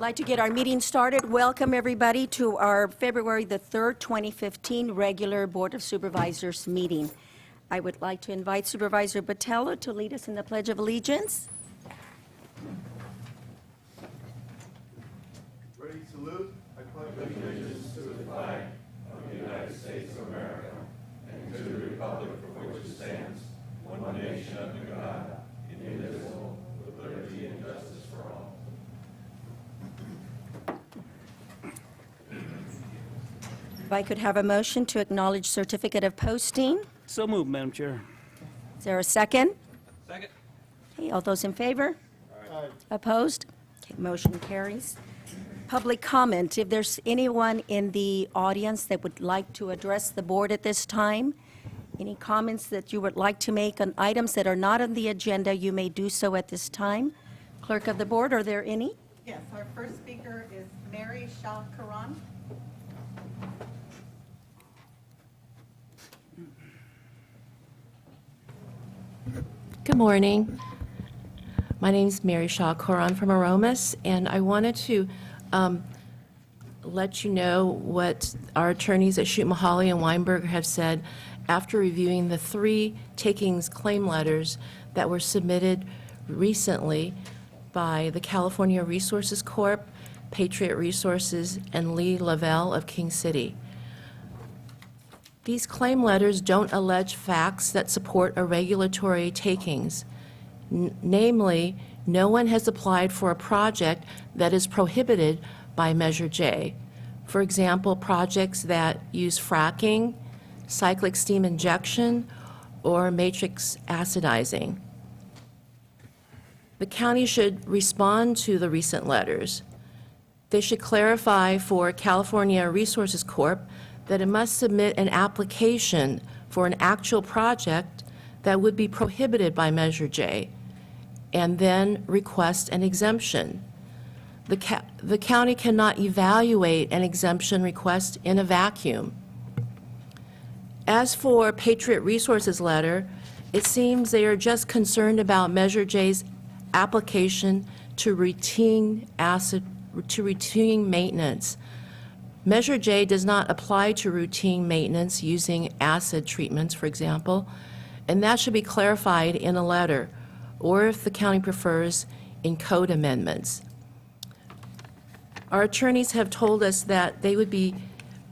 like to get our meeting started. Welcome, everybody, to our February the 3rd, 2015 regular Board of Supervisors meeting. I would like to invite Supervisor Botello to lead us in the Pledge of Allegiance. Ready, salute. I pledge allegiance to the flag of the United States of America and to the republic for which it stands, one nation under God, indivisible, with liberty and justice for all. If I could have a motion to acknowledge certificate of posting. So moved, Madam Chair. Is there a second? Second. Okay, all those in favor? Aye. Opposed? Okay, motion carries. Public comment. If there's anyone in the audience that would like to address the board at this time, any comments that you would like to make on items that are not on the agenda, you may do so at this time. Clerk of the board, are there any? Yes, our first speaker is Mary Shah Karan. Good morning. My name is Mary Shaw Coron from Aromas, and I wanted to let you know what our attorneys at Shoot Mahali and Weinberger have said after reviewing the 3 takings claim letters that were submitted recently by the California Resources Corp., Patriot Resources, and Lee Lavelle of King City. These claim letters don't allege facts that support a regulatory takings. Namely, no one has applied for a project that is prohibited by Measure J. For example, projects that use fracking, cyclic steam injection, or matrix acidizing. The county should respond to the recent letters. They should clarify for California Resources Corp. That it must submit an application for an actual project that would be prohibited by Measure J, and then request an exemption. The county cannot evaluate an exemption request in a vacuum. As for Patriot Resources letter, it seems they are just concerned about Measure J's application to routine maintenance. Measure J does not apply to routine maintenance using acid treatments, for example, and that should be clarified in a letter, or if the county prefers, in code amendments. Our attorneys have told us that they would be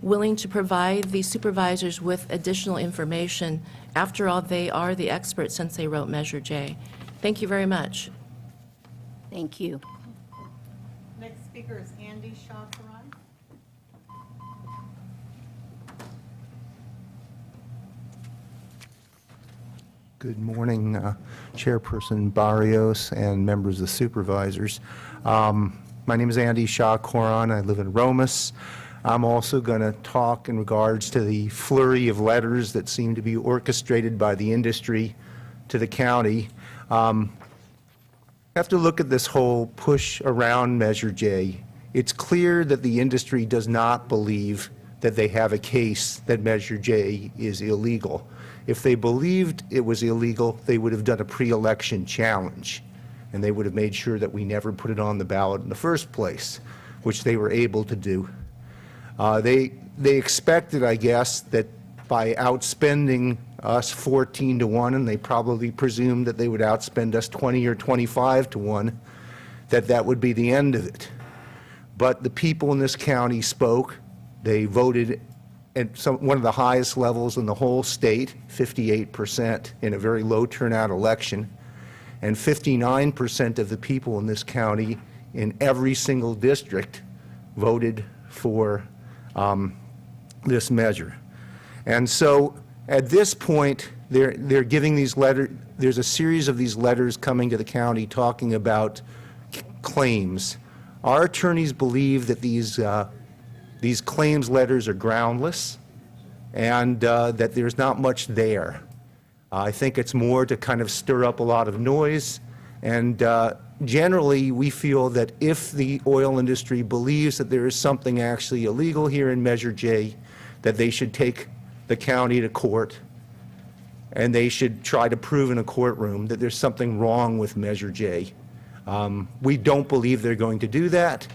willing to provide the supervisors with additional information. After all, they are the experts since they wrote Measure J. Thank you very much. Thank you. Next speaker is Andy Shah Karan. Good morning, Chairperson Barrios and members of the supervisors. My name is Andy Shah Coron. I live in Romas. I'm also going to talk in regards to the flurry of letters that seem to be orchestrated by the industry to the county. Have to look at this whole push around Measure J. It's clear that the industry does not believe that they have a case that Measure J is illegal. If they believed it was illegal, they would have done a pre-election challenge, and they would have made sure that we never put it on the ballot in the first place, which they were able to do. They expected, I guess, that by outspending us 14-1, and they probably presumed that they would outspend us 20 or 25-1, that would be the end of it. But the people in this county spoke. They voted at one of the highest levels in the whole state, 58% in a very low turnout election, and 59% of the people in this county in every single district voted for this measure. And so at this point, they're giving these letters. There's a series of these letters coming to the county talking about claims. Our attorneys believe that these claims letters are groundless and that there's not much there. I think it's more to kind of stir up a lot of noise, and generally we feel that if the oil industry believes that there is something actually illegal here in Measure J, that they should take the county to court and they should try to prove in a courtroom that there's something wrong with Measure J. We don't believe they're going to do that.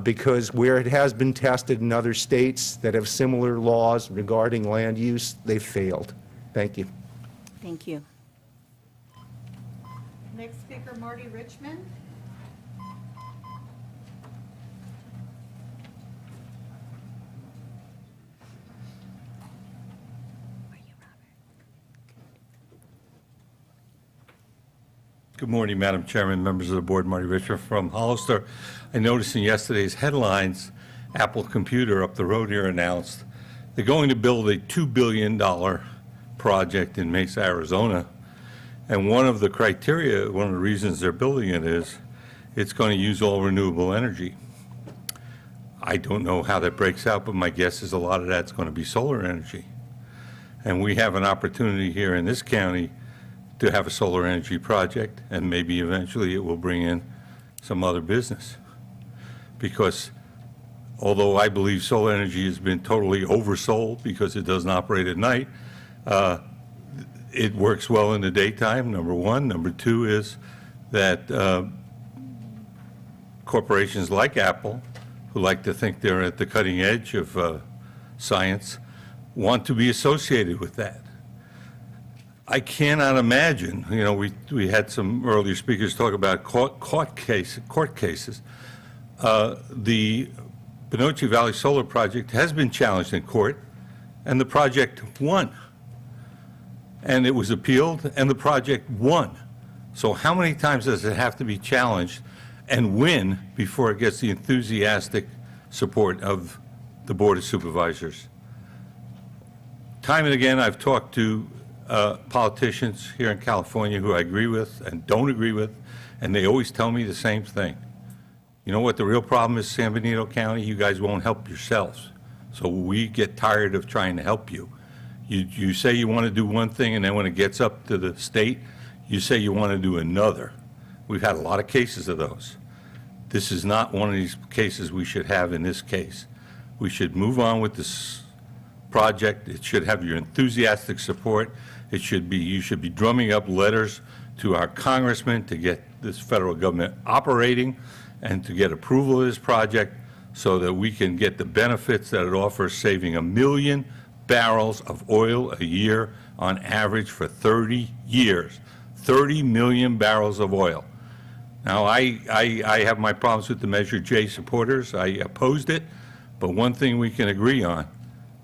because where it has been tested in other states that have similar laws regarding land use, they've failed. Thank you. Thank you. Next speaker, Marty Richmond. Good morning, Madam Chairman, members of the board. Marty Richard from Hollister. I noticed in yesterday's headlines, Apple Computer up the road here announced they're going to build a $2 billion project in Mesa, Arizona. And one of the criteria, one of the reasons they're building it is it's going to use all renewable energy. I don't know how that breaks out, but my guess is a lot of that's going to be solar energy. And we have an opportunity here in this county to have a solar energy project, and maybe eventually it will bring in some other business. Because although I believe solar energy has been totally oversold because it doesn't operate at night, it works well in the daytime, number one. Number two is that corporations like Apple, who like to think they're at the cutting edge of science, want to be associated with that. I cannot imagine, you know, we had some earlier speakers talk about court cases. The Benoche Valley Solar Project has been challenged in court, and the project won. And it was appealed, and the project won. So how many times does it have to be challenged and win before it gets the enthusiastic support of the Board of Supervisors? Time and again, I've talked to politicians here in California who I agree with and don't agree with, and they always tell me the same thing. You know what the real problem is, San Benito County? You guys won't help yourselves. So we get tired of trying to help you. You say you want to do one thing, and then when it gets up to the state, you say you want to do another. We've had a lot of cases of those. This is not one of these cases we should have in this case. We should move on with this project. It should have your enthusiastic support. It should be, you should be drumming up letters to our congressman to get this federal government operating and to get approval of this project so that we can get the benefits that it offers, saving 1 million barrels of oil a year on average for 30 years. 30 million barrels of oil. Now, I have my problems with the Measure J supporters. I opposed it, but one thing we can agree on,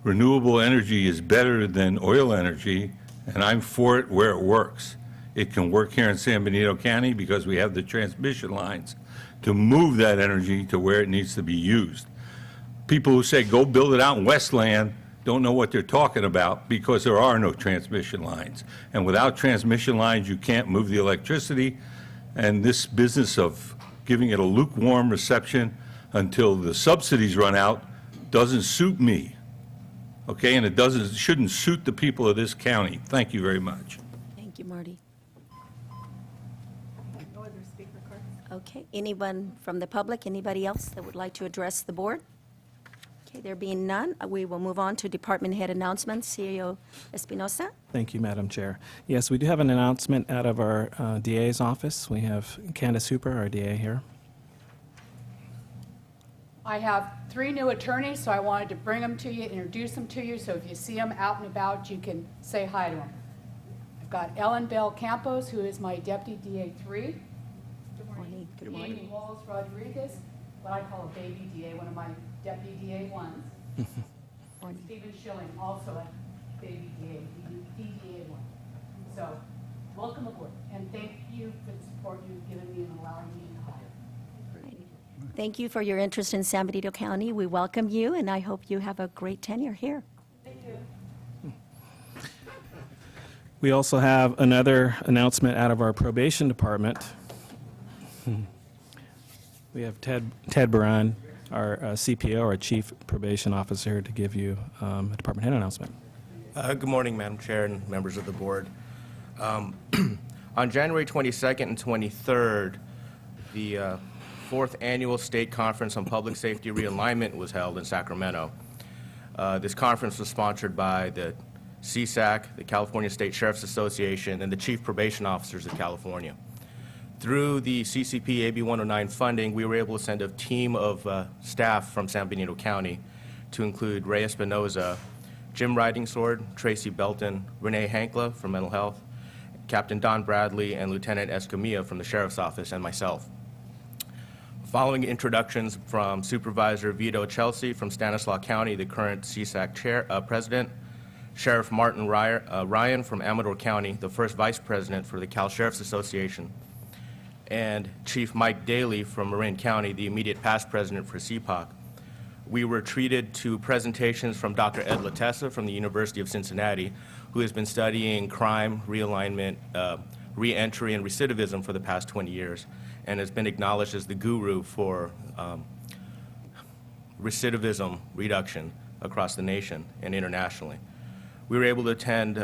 renewable energy is better than oil energy, and I'm for it where it works. It can work here in San Benito County because we have the transmission lines to move that energy to where it needs to be used. People who say, go build it out in Westland, don't know what they're talking about because there are no transmission lines. And without transmission lines, you can't move the electricity. And this business of giving it a lukewarm reception until the subsidies run out doesn't suit me. Okay, and it shouldn't suit the people of this county. Thank you very much. Thank you, Marty. No other speaker cards. Okay, anyone from the public, anybody else that would like to address the board? Okay, there being none, we will move on to department head announcements. CEO Espinosa. Thank you, Madam Chair. Yes, we do have an announcement out of our DA's office. We have Candace Hooper, our DA, here. I have 3 new attorneys, so I wanted to bring them to you, introduce them to you, so if you see them out and about, you can say hi to them. I've got Ellen Bell Campos, who is my Deputy DA 3. Morning. Good Amy morning. Wallace Rodriguez, what I call a baby DA, one of my Deputy DA 1s. Morning. Stephen Schilling, also a baby DA, DDA 1. So, welcome aboard, and thank you for the support you've given me in allowing me to hire. Thank you for your interest in San Benito County. We welcome you, and I hope you have a great tenure here. We also have another announcement out of our probation department. We have Ted Baran, our CPO, our Chief Probation Officer, here to give you a department head announcement. Good morning, Madam Chair and members of the board. On January 22nd and 23rd, the 4th Annual State Conference on Public Safety Realignment was held in Sacramento. This conference was sponsored by the CSAC, the California State Sheriff's Association, and the Chief Probation Officers of California. Through the CCP AB 109 funding, we were able to send a team of staff from San Benito County to include Ray Espinoza, Jim Riding-Sword, Tracy Belton, Renee Hankla from Mental Health, Captain Don Bradley, and Lieutenant Escamilla from the Sheriff's Office, and myself. Following introductions from Supervisor Vito Chelsea from Stanislaus County, the current CSAC president, Sheriff Martin Ryan from Amador County, the first vice president for the Cal Sheriff's Association, and Chief Mike Daly from Marin County, the immediate past president for CPOC. We were treated to presentations from Dr. Ed Latessa from the University of Cincinnati, who has been studying crime, realignment, reentry, and recidivism for the past 20 years, and has been acknowledged as the guru for recidivism reduction across the nation and internationally. We were able to attend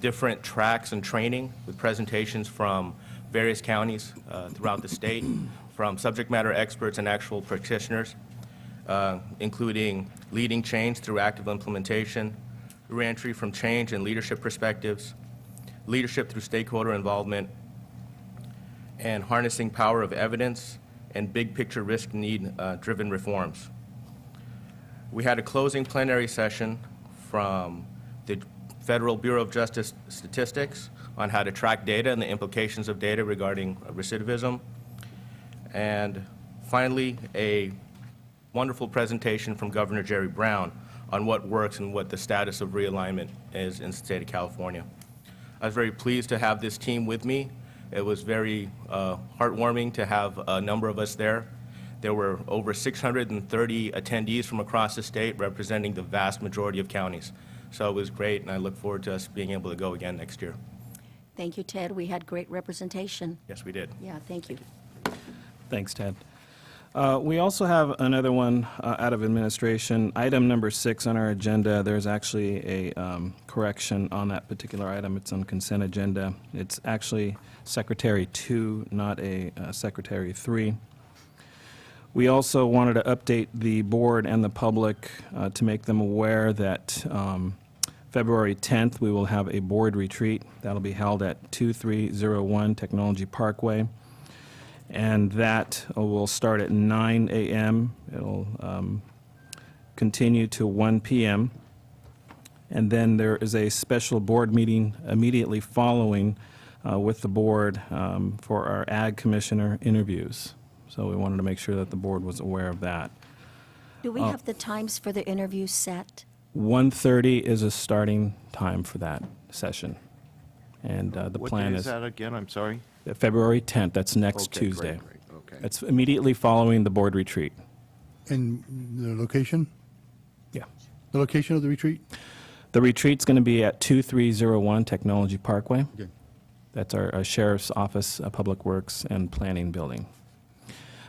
different tracks and training with presentations from various counties throughout the state, from subject matter experts and actual practitioners, including leading change through active implementation, reentry from change and leadership perspectives, leadership through stakeholder involvement, and harnessing power of evidence and big picture risk need driven reforms. We had a closing plenary session from the Federal Bureau of Justice Statistics on how to track data and the implications of data regarding recidivism. And finally, a wonderful presentation from Governor Jerry Brown on what works and what the status of realignment is in the state of California. I was very pleased to have this team with me. It was very heartwarming to have a number of us there. There were over 630 attendees from across the state representing the vast majority of counties. So it was great, and I look forward to us being able to go again next year. Thank you, Ted. We had great representation. Yes, we did. Yeah, thank you. Thanks, Ted. We also have another one out of administration. Item number 6 on our agenda, there's actually a correction on that particular item. It's on consent agenda. It's actually Secretary 2, not a Secretary 3. We also wanted to update the board and the public to make them aware that February 10th, we will have a board retreat. That'll be held at 2301 Technology Parkway. And that will start at 9 a.m. It'll continue to 1 p.m. And then there is a special board meeting immediately following with the board for our Ag Commissioner interviews. So we wanted to make sure that the board was aware of that. Do we have the times for the interview set? 1:30 is a starting time for that session. And the plan What day is is that again? I'm sorry. February 10th. That's next Okay, Tuesday. great, okay. That's immediately following the board retreat. And the location? Yeah. The location of the retreat? The retreat's going to be at 2301 Technology Parkway. Okay. That's our Sheriff's Office, Public Works, and Planning Building.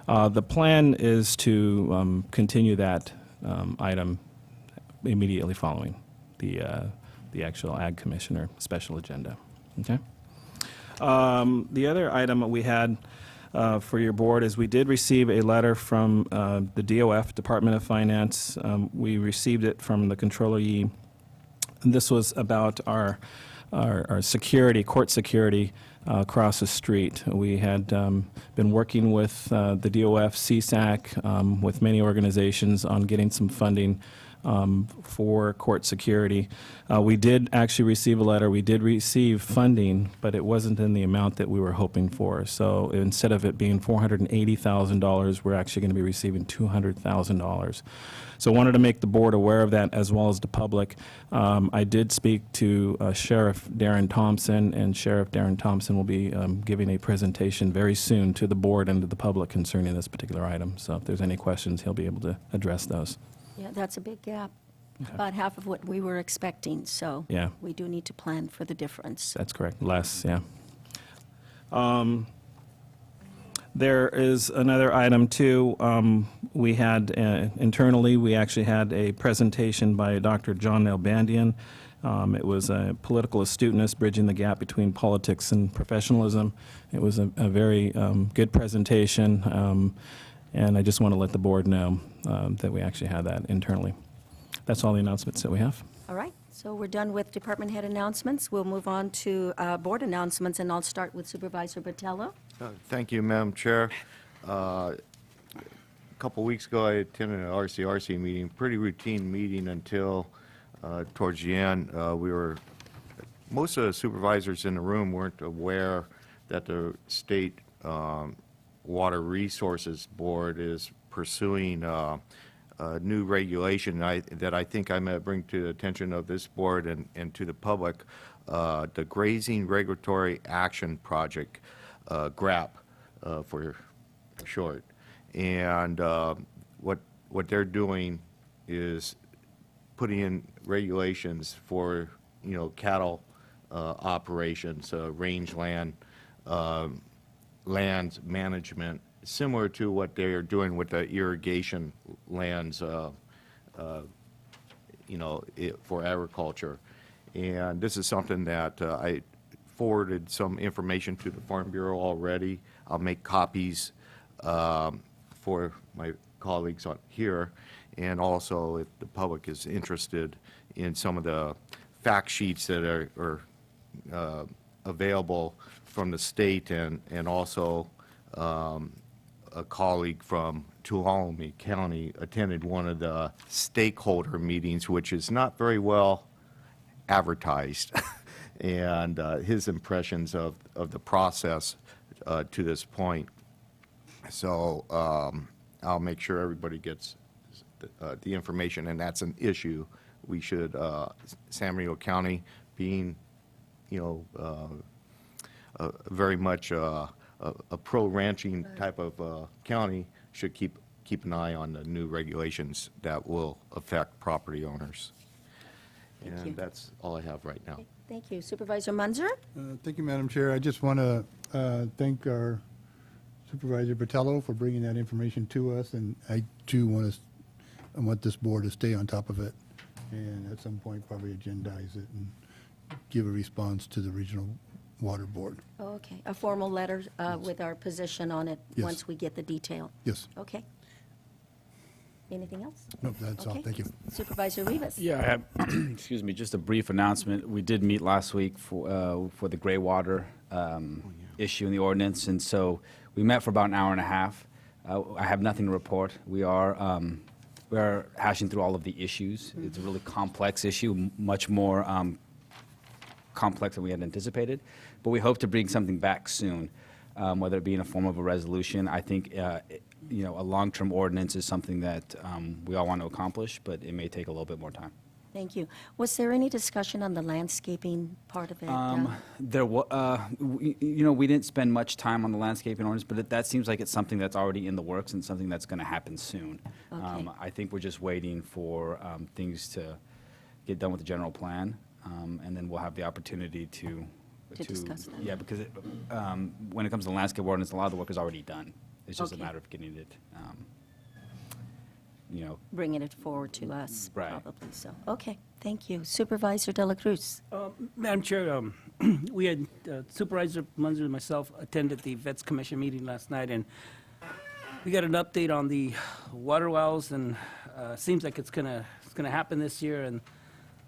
The plan is to continue that item immediately following the actual Ag Commissioner special agenda. Okay? The other item we had for your board is we did receive a letter from the DOF, Department of Finance. We received it from the Controller Yee. This was about our security, court security across the street. We had been working with the DOF, CSAC, with many organizations on getting some funding for court security. We did actually receive a letter. We did receive funding, but it wasn't in the amount that we were hoping for. So instead of it being $480,000, we're actually going to be receiving $200,000. So I wanted to make the board aware of that as well as the public. I did speak to Sheriff Darren Thompson, and Sheriff Darren Thompson will be giving a presentation very soon to the board and to the public concerning this particular item. So if there's any questions, he'll be able to address those. Yeah, that's a big gap. About half of what we were expecting, so Yeah. we do need to plan for the difference. That's correct. Less, yeah. There is another item, too. We had, internally, we actually had a presentation by Dr. John Nalbandian. It was a political astuteness, bridging the gap between politics and professionalism. It was a very good presentation, and I just want to let the board know that we actually had that internally. That's all the announcements that we have. All right, so we're done with department head announcements. We'll move on to board announcements, and I'll start with Supervisor Botello. Thank you, Madam Chair. A couple weeks ago, I attended an RCRC meeting, pretty routine meeting until towards the end. Most of the supervisors in the room weren't aware that the State Water Resources Board is pursuing a new regulation that I think I may bring to the attention of this board and to the public, the Grazing Regulatory Action Project, GRAP for short. And what they're doing is putting in regulations for, cattle operations, rangeland, land management, similar to what they are doing with the irrigation lands, for agriculture. And this is something that I forwarded some information to the Farm Bureau already. I'll make copies for my colleagues on here, and also if the public is interested in some of the fact sheets that are available from the state, and also a colleague from Tuolumne County attended one of the stakeholder meetings, which is not very well advertised, and his impressions of the process to this point. So I'll make sure everybody gets the information, and that's an issue. We should, San Bernardino County being, very much a pro-ranching type of county, should keep an eye on the new regulations that will affect property owners. Thank you. And that's all I have right now. Okay, thank you. Supervisor Munzer? Thank you, Madam Chair. I just want to thank our Supervisor Botello for bringing that information to us, and I too want this board to stay on top of it, and at some point probably agendize it and give a response to the Regional Water Board. Oh, okay. A formal letter with our position on it Yes. once we get the detail. Yes. Okay. Anything else? No, that's all. Okay. Thank you. Supervisor Rivas? Yeah, I have, excuse me, just a brief announcement. We did meet last week for the gray water issue in the ordinance, and so we met for about an hour and a half. I have nothing to report. We are hashing through all of the issues. It's a really complex issue, much more complex than we had anticipated, but we hope to bring something back soon, whether it be in a form of a resolution. I think a long-term ordinance is something that we all want to accomplish, but it may take a little bit more time. Thank you. Was there any discussion on the landscaping part of it? We didn't spend much time on the landscaping ordinance, but that seems like it's something that's already in the works and something that's going to happen soon. Okay. I think we're just waiting for things to get done with the general plan, and then we'll have the opportunity to discuss that. Yeah, because when it comes to the landscape ordinance, a lot of the work is already done. It's just Okay. a matter of getting it, Bringing it forward to us, Right. probably so. Okay, thank you. Supervisor De La Cruz? Madam Chair, we had Supervisor Munzer and myself attended the Vets Commission meeting last night, and we got an update on the water wells, and seems like it's gonna happen this year, and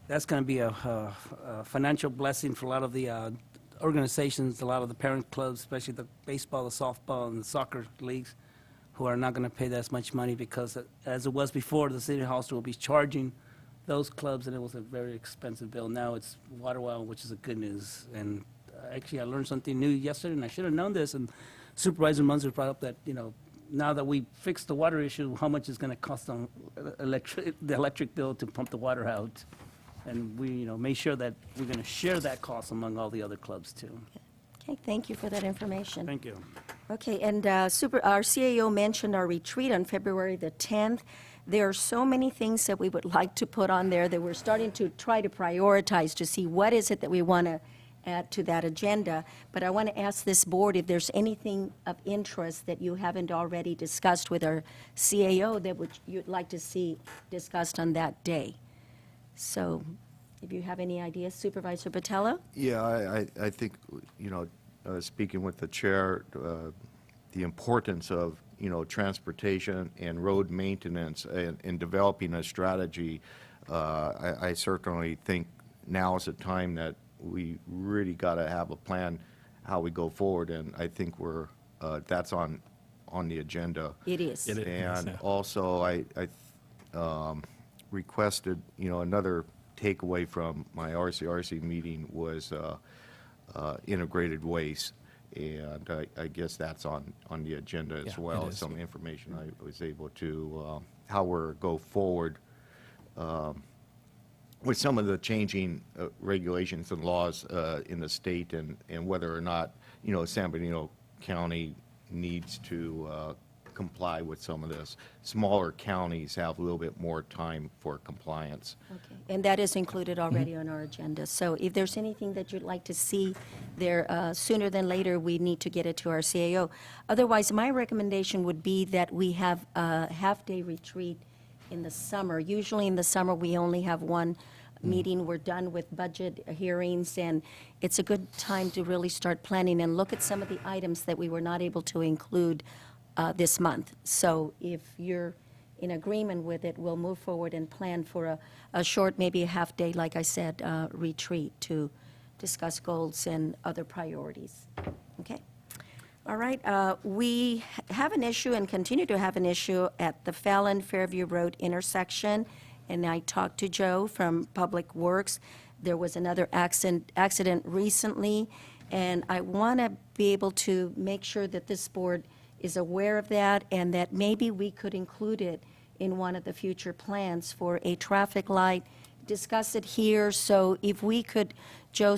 that's gonna be a financial blessing for a lot of the organizations, a lot of the parent clubs, especially the baseball, the softball, and the soccer leagues, who are not going to pay that much money because, as it was before, the city hall will be charging those clubs, and it was a very expensive bill. Now it's water well, which is a good news. And actually, I learned something new yesterday, and I should have known this. And Supervisor Munzer brought up that, now that we fixed the water issue, how much is going to cost on the electric bill to pump the water out. And we, made sure that we're going to share that cost among all the other clubs, too. Okay, thank you for that information. Thank you. Okay, and our CAO mentioned our retreat on February the 10th. There are so many things that we would like to put on there that we're starting to try to prioritize to see what is it that we want to add to that agenda. But I want to ask this board if there's anything of interest that you haven't already discussed with our CAO that you'd like to see discussed on that day. So if you have any ideas, Supervisor Botello? Yeah, I think, speaking with the chair, the importance of, transportation and road maintenance and developing a strategy, I certainly think now is the time that we really got to have a plan how we go forward, and I think we're that's on the agenda. It is. It is, And yeah. also, I requested, another takeaway from my RCRC meeting was integrated waste. And I guess that's on the agenda Yeah, as well. it is. Some information I was able to, how we're go forward with some of the changing regulations and laws in the state and whether or not, San Bernardino County needs to comply with some of this. Smaller counties have a little bit more time for compliance. Okay, and that is included already on our agenda. So if there's anything that you'd like to see there sooner than later, we need to get it to our CAO. Otherwise, my recommendation would be that we have a half-day retreat in the summer. Usually in the summer, we only have one meeting. We're done with budget hearings, and it's a good time to really start planning and look at some of the items that we were not able to include this month. So if you're in agreement with it, we'll move forward and plan for a short, maybe a half-day, like I said, retreat to discuss goals and other priorities. Okay? All right. We have an issue and continue to have an issue at the Fallon-Fairview Road intersection, and I talked to Joe from Public Works. There was another accident recently, and I want to be able to make sure that this board is aware of that, and that maybe we could include it in one of the future plans for a traffic light, discuss it here. So if we could, Joe,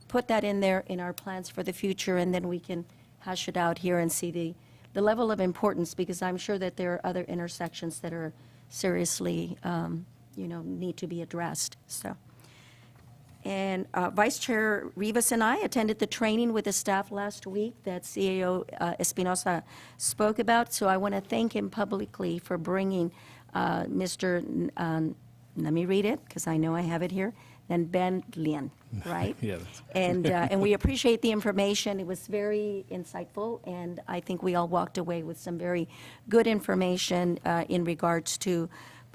put that in there in our plans for the future, and then we can hash it out here and see the level of importance, because I'm sure that there are other intersections that are seriously, need to be addressed, so. And Vice Chair Rivas and I attended the training with the staff last week that CAO Espinosa spoke about, so I want to thank him publicly for bringing Mr., let me read it, because I know I have it here, then Ben Lien, right? Yeah. And we appreciate the information. It was very insightful, and I think we all walked away with some very good information in regards to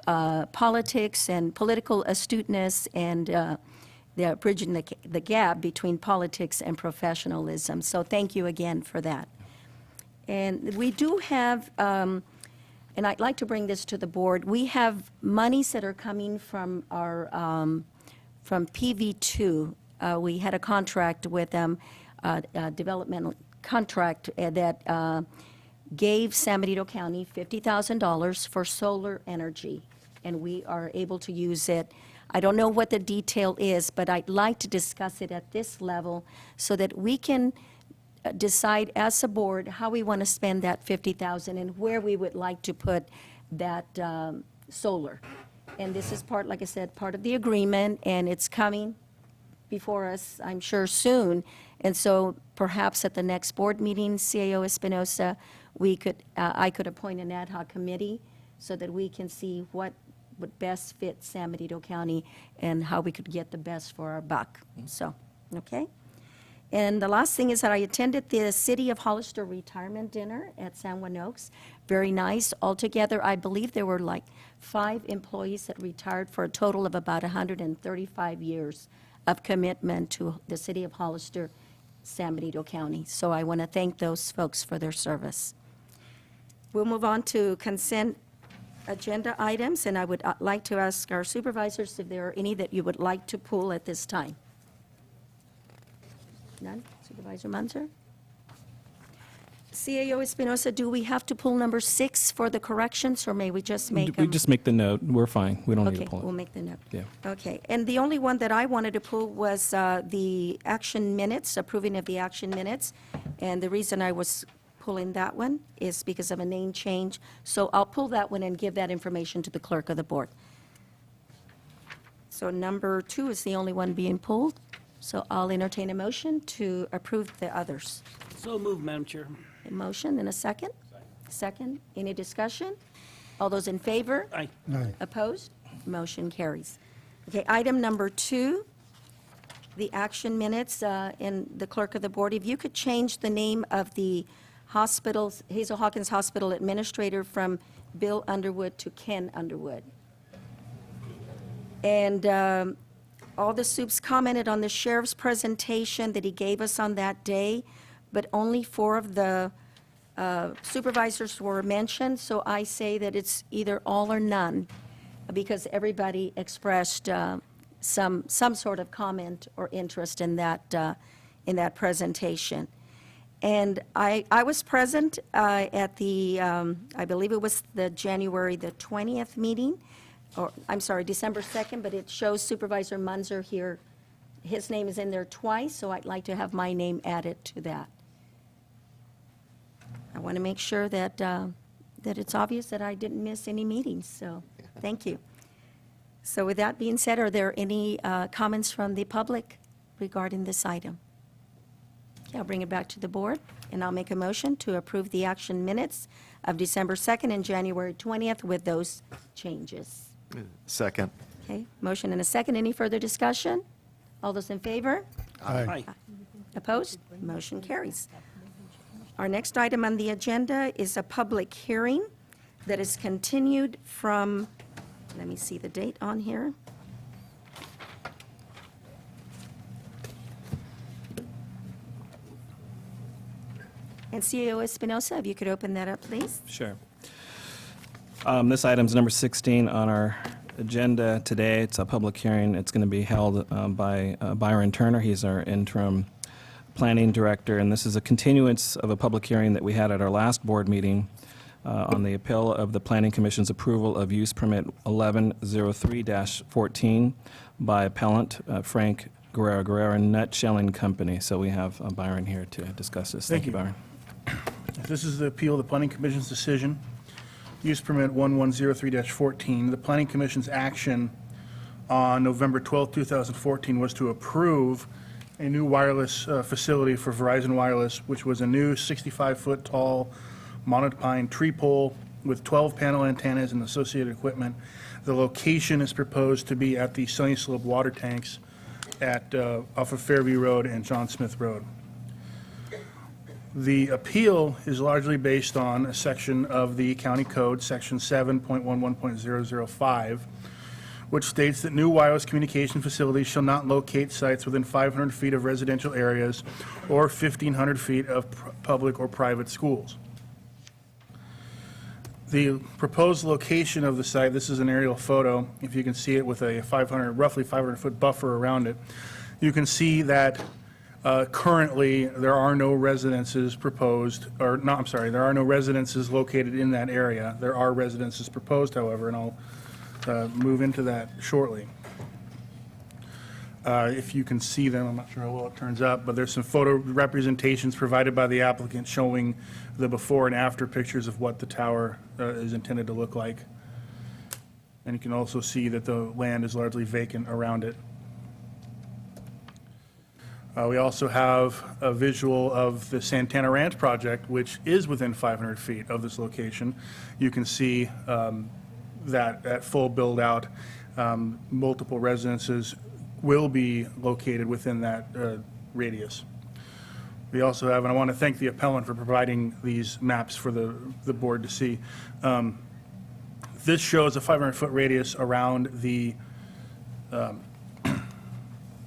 politics and political astuteness and bridging the gap between politics and professionalism. So thank you again for that. And we do have, and I'd like to bring this to the board, we have monies that are coming from our, from PV2. We had a contract with them, a developmental contract that gave San Bernardino County $50,000 for solar energy, and we are able to use it. I don't know what the detail is, but I'd like to discuss it at this level so that we can decide as a board how we want to spend that $50,000 and where we would like to put that solar. And this is part, like I said, part of the agreement, and it's coming before us, I'm sure, soon. And so perhaps at the next board meeting, CAO Espinosa, I could appoint an ad hoc committee so that we can see what would best fit San Bernardino County and how we could get the best for our buck. So, okay? And the last thing is that I attended the City of Hollister retirement dinner at San Juan Oaks. Very nice. Altogether, I believe there were like 5 employees that retired for a total of about 135 years of commitment to the City of Hollister, San Bernardino County. So I want to thank those folks for their service. We'll move on to consent agenda items, and I would like to ask our supervisors if there are any that you would like to pull at this time. None? Supervisor Munzer? CAO Espinosa, do we have to pull number 6 for the corrections, or may we just make them? We just make the note. We're fine. We don't need Okay, to pull we'll it. make the note. Yeah. Okay, and the only one that I wanted to pull was the action minutes, approving of the action minutes. And the reason I was pulling that one is because of a name change. So I'll pull that one and give that information to the clerk of the board. So number 2 is the only one being pulled. So I'll entertain a motion to approve the others. So moved, Madam Chair. A motion and a second? Second. Any discussion? All those in favor? Aye. Aye. Opposed? Motion carries. Okay, item number 2, the action minutes, and the clerk of the board, if you could change the name of the hospitals, Hazel Hawkins Hospital Administrator from Bill Underwood to Ken Underwood. And all the soups commented on the sheriff's presentation that he gave us on that day, but only 4 of the supervisors were mentioned, so I say that it's either all or none, because everybody expressed some sort of comment or interest in that presentation. And I was present at the, I believe it was the January the 20th meeting, or, I'm sorry, December 2nd, but it shows Supervisor Munzer here. His name is in there twice, so I'd like to have my name added to that. I want to make sure that, that it's obvious that I didn't miss any meetings, so thank you. So with that being said, are there any comments from the public regarding this item? Okay, I'll bring it back to the board, and I'll make a motion to approve the action minutes of December 2nd and January 20th with those changes. Second. Okay, motion and a second. Any further discussion? All those in favor? Aye. Opposed? Motion carries. Our next item on the agenda is a public hearing that is continued from, let me see the date on here. And CEO Espinosa, if you could open that up, please. Sure. This item's number 16 on our agenda today. It's a public hearing. It's going to be held by Byron Turner. He's our interim planning director, and this is a continuance of a public hearing that we had at our last board meeting on the appeal of the Planning Commission's approval of use permit 1103-14 by appellant Frank Guerrero Nut Shelling Company. So we have Byron here to discuss this. Thank you, Byron. This is the appeal of the Planning Commission's decision, use permit 1103-14. The Planning Commission's action on November 12, 2014 was to approve a new wireless facility for Verizon Wireless, which was a new 65-foot tall monopine tree pole with 12 panel antennas and associated equipment. The location is proposed to be at the Sunny Slope water tanks at off of Fairview Road and John Smith Road. The appeal is largely based on a section of the county code, section 7.11.005, which states that new wireless communication facilities shall not locate sites within 500 feet of residential areas or 1,500 feet of public or private schools. The proposed location of the site, this is an aerial photo, if you can see it with a roughly 500-foot buffer around it, you can see that currently there are no residences proposed, or no, I'm sorry, there are no residences located in that area. There are residences proposed, however, and I'll move into that shortly. If you can see them, I'm not sure how well it turns up, but there's some photo representations provided by the applicant showing the before and after pictures of what the tower is intended to look like. And you can also see that the land is largely vacant around it. We also have a visual of the Santana Ranch project, which is within 500 feet of this location. You can see that at full build-out, multiple residences will be located within that radius. We also have, and I want to thank the appellant for providing these maps for the board to see. This shows a 500-foot radius around the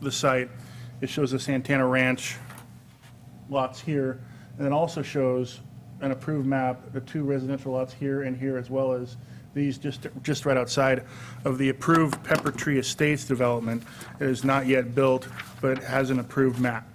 site. It shows the Santana Ranch lots here, and it also shows an approved map, the 2 residential lots here and here, as well as these just right outside of the approved Pepper Tree Estates development. It is not yet built, but it has an approved map.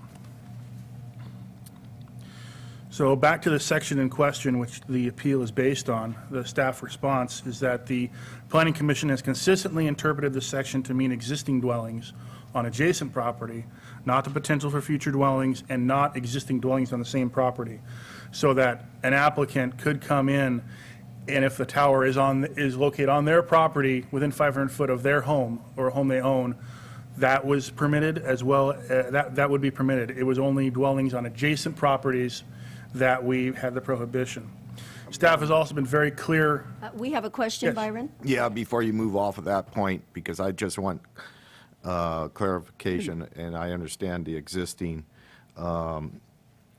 So back to the section in question, which the appeal is based on, the staff response is that the Planning Commission has consistently interpreted the section to mean existing dwellings on adjacent property, not the potential for future dwellings, and not existing dwellings on the same property, so that an applicant could come in, and if the tower is located on their property within 500 foot of their home or a home they own, that was permitted as well. That would be permitted. It was only dwellings on adjacent properties that we had the prohibition. Staff has also been very clear. We have a question, Yes. Byron. Yeah, before you move off of that point, because I just want clarification, and I understand the existing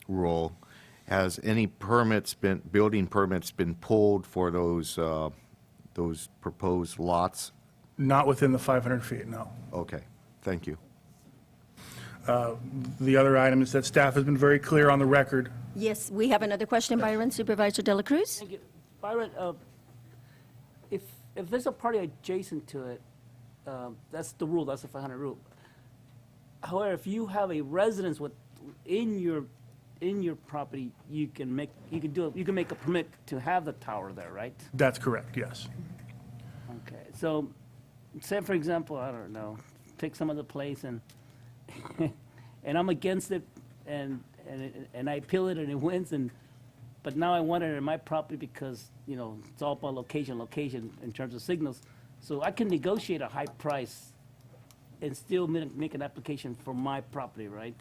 rule. Has any building permits been pulled for those proposed lots? Not within the 500 feet, no. Okay, thank you. The other item is that staff has been very clear on the record. Yes, we have another question, Byron. Supervisor De La Cruz? Thank you. Byron, if there's a party adjacent to it, that's the rule, that's the 500 rule. However, if you have a residence in your property, you can make a permit to have the tower there, right? That's correct, yes. Okay, so say for example, I don't know, pick some other place and and I'm against it and I appeal it and it wins but now I want it in my property because, you know, it's all about location in terms of signals. So I can negotiate a high price and still make an application for my property, right?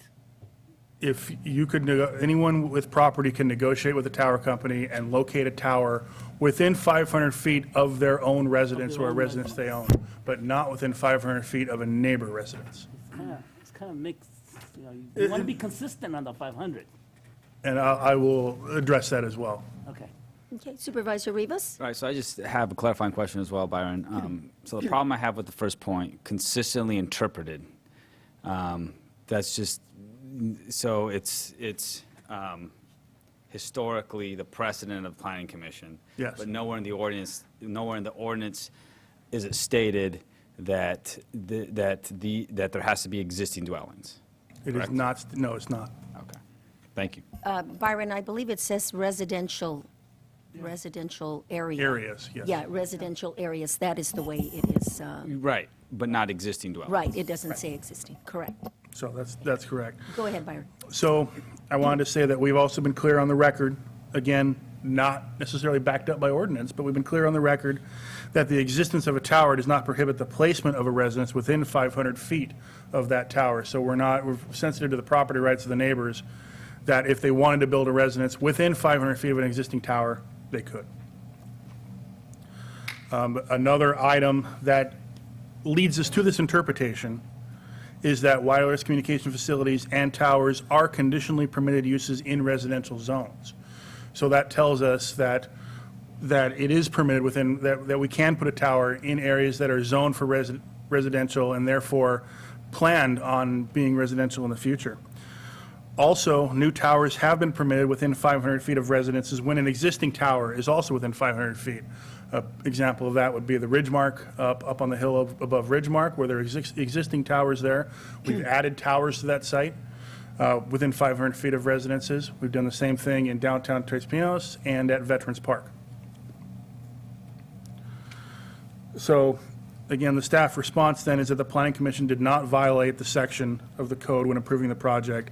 If you could, anyone with property can negotiate with the tower company and locate a tower within 500 feet of their own residence or a residence they own, but not within 500 feet of a neighbor residence. It's kind of mixed, you know, you want to be consistent on the 500. And I will address that as well. Okay. Okay, Supervisor Rivas? All right, so I just have a clarifying question as well, Byron. So the problem I have with the first point, consistently interpreted, that's just, so it's historically the precedent of the Planning Commission. Yes. But nowhere in the ordinance is it stated that that there has to be existing dwellings. It is correct? not, no, it's not. Okay, thank you. Byron, I believe it says residential area. Areas, yes. Yeah, residential areas, that is the way it is. Right, but not existing dwellings. Right, it doesn't say existing, correct. So that's correct. Go ahead, Byron. So I wanted to say that we've also been clear on the record, again, not necessarily backed up by ordinance, but we've been clear on the record that the existence of a tower does not prohibit the placement of a residence within 500 feet of that tower. So we're sensitive to the property rights of the neighbors, that if they wanted to build a residence within 500 feet of an existing tower, they could. Another item that leads us to this interpretation is that wireless communication facilities and towers are conditionally permitted uses in residential zones. So that tells us that it is permitted within, that we can put a tower in areas that are zoned for residential and therefore planned on being residential in the future. Also, new towers have been permitted within 500 feet of residences when an existing tower is also within 500 feet. An example of that would be the Ridgemark up on the hill above Ridgemark, where there are existing towers there. We've added towers to that site within 500 feet of residences. We've done the same thing in downtown Tres Pinos and at Veterans Park. So, again, the staff response then is that the Planning Commission did not violate the section of the code when approving the project.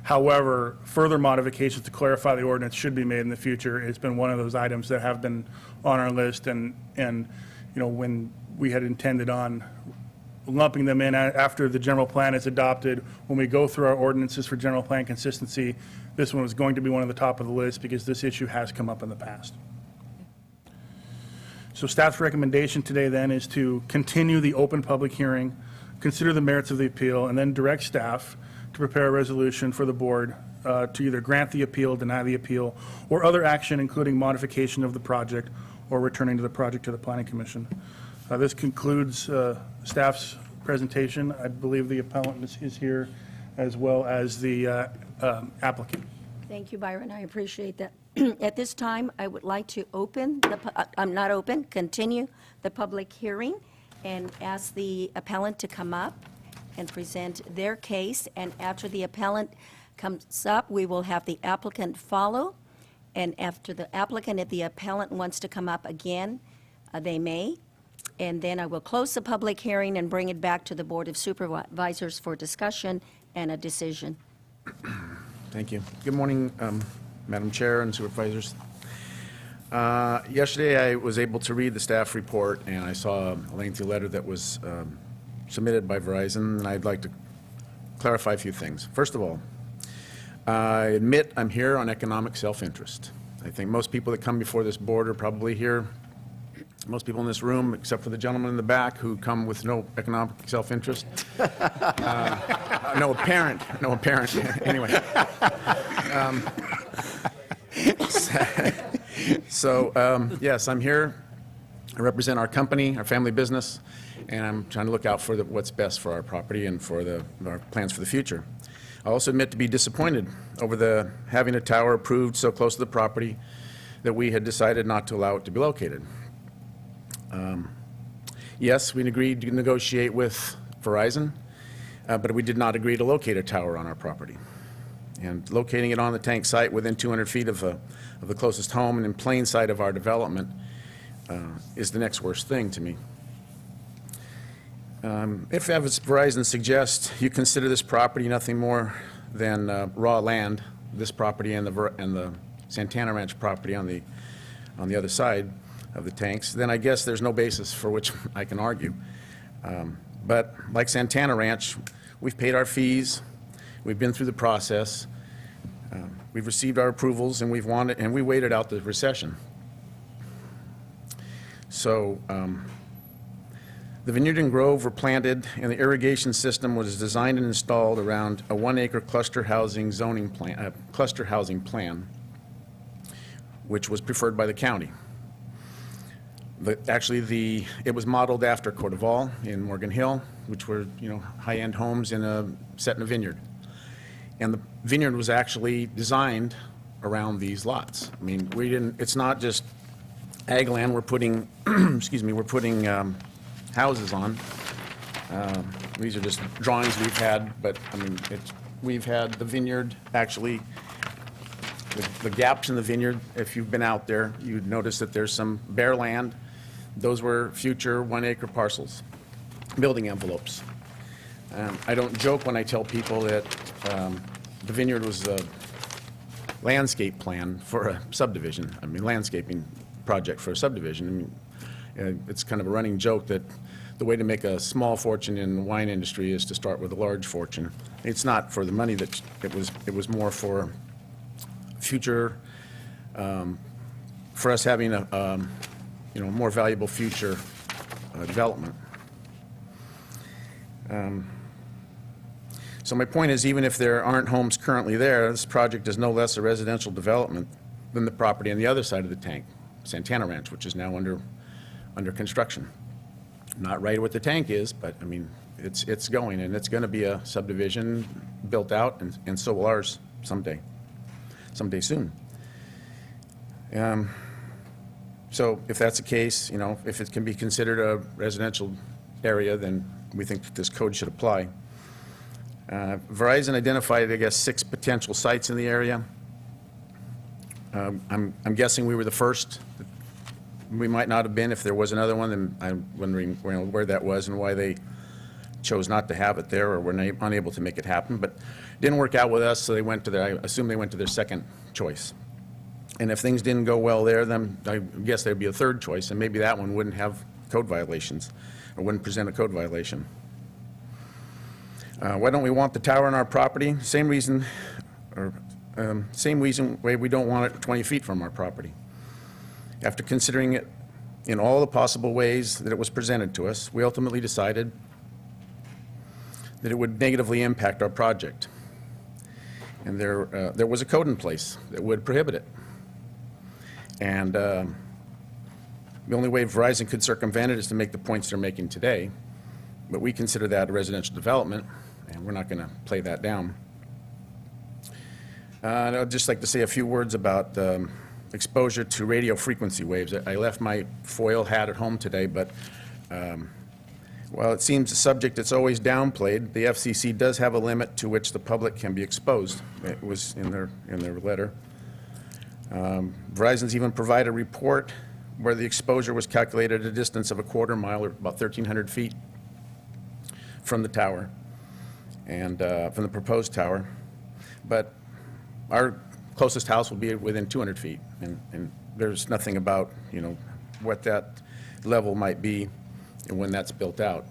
However, further modifications to clarify the ordinance should be made in the future. It's been one of those items that have been on our list, and you know, when we had intended on lumping them in after the general plan is adopted, when we go through our ordinances for general plan consistency, this one was going to be one of the top of the list because this issue has come up in the past. So staff's recommendation today then is to continue the open public hearing, consider the merits of the appeal, and then direct staff to prepare a resolution for the board to either grant the appeal, deny the appeal, or other action including modification of the project or returning to the project to the Planning Commission. This concludes staff's presentation. I believe the appellant is here as well as the applicant. Thank you, Byron. I appreciate that. At this time, I would like to continue the public hearing and ask the appellant to come up and present their case. And after the appellant comes up, we will have the applicant follow. And after the applicant, if the appellant wants to come up again, they may. And then I will close the public hearing and bring it back to the Board of Supervisors for discussion and a decision. Thank you. Good morning, Madam Chair and Supervisors. Yesterday, I was able to read the staff report, and I saw a lengthy letter that was submitted by Verizon, and I'd like to clarify a few things. First of all, I admit I'm here on economic self-interest. I think most people that come before this board are probably here, most people in this room, except for the gentleman in the back who come with no economic self-interest. No apparent, anyway. So, yes, I'm here. I represent our company, our family business, and I'm trying to look out for what's best for our property and for our plans for the future. I also admit to be disappointed over having a tower approved so close to the property that we had decided not to allow it to be located. Yes, we agreed to negotiate with Verizon, but we did not agree to locate a tower on our property. And locating it on the tank site within 200 feet of the closest home and in plain sight of our development is the next worst thing to me. If, as Verizon suggests, you consider this property nothing more than raw land, this property and the Santana Ranch property on the other side of the tanks, then I guess there's no basis for which I can argue. But like Santana Ranch, we've paid our fees, we've been through the process, we've received our approvals, and we waited out the recession. So the vineyard and grove were planted, and the irrigation system was designed and installed around a 1-acre cluster housing plan, which was preferred by the county. Actually, it was modeled after Cordoval in Morgan Hill, which were, high-end homes set in a vineyard. And the vineyard was actually designed around these lots. I mean, it's not just ag land we're putting, we're putting houses on. These are just drawings we've had, but I mean, we've had the vineyard actually, the gaps in the vineyard, if you've been out there, you'd notice that there's some bare land. Those were future 1-acre parcels, building envelopes. I don't joke when I tell people that the vineyard was a landscape plan for a subdivision. I mean, landscaping project for a subdivision. I mean, it's kind of a running joke that the way to make a small fortune in the wine industry is to start with a large fortune. It's not for the money that it was more for future, for us having a more valuable future development. So my point is, even if there aren't homes currently there, this project is no less a residential development than the property on the other side of the tank, Santana Ranch, which is now under construction. Not right where the tank is, but I mean, it's going, and it's going to be a subdivision built out, and so will ours someday soon. So if that's the case, if it can be considered a residential area, then we think that this code should apply. Verizon identified, I guess, 6 potential sites in the area. I'm guessing we were the first. We might not have been if there was another one, and I'm wondering where that was and why they chose not to have it there or were unable to make it happen. But it didn't work out with us, so I assume they went to their second choice. And if things didn't go well there, then I guess there'd be a third choice, and maybe that one wouldn't have code violations or wouldn't present a code violation. Why don't we want the tower on our property? Same reason why we don't want it 20 feet from our property. After considering it in all the possible ways that it was presented to us, we ultimately decided that it would negatively impact our project. And there was a code in place that would prohibit it. And the only way Verizon could circumvent it is to make the points they're making today. But we consider that a residential development, and we're not going to play that down. I'd just like to say a few words about exposure to radio frequency waves. I left my foil hat at home today, but while it seems a subject that's always downplayed, the FCC does have a limit to which the public can be exposed. It was in their letter. Verizon's even provided a report where the exposure was calculated at a distance of a quarter mile, or about 1,300 feet from the tower, and from the proposed tower. But our closest house will be within 200 feet, and there's nothing about, what that level might be and when that's built out.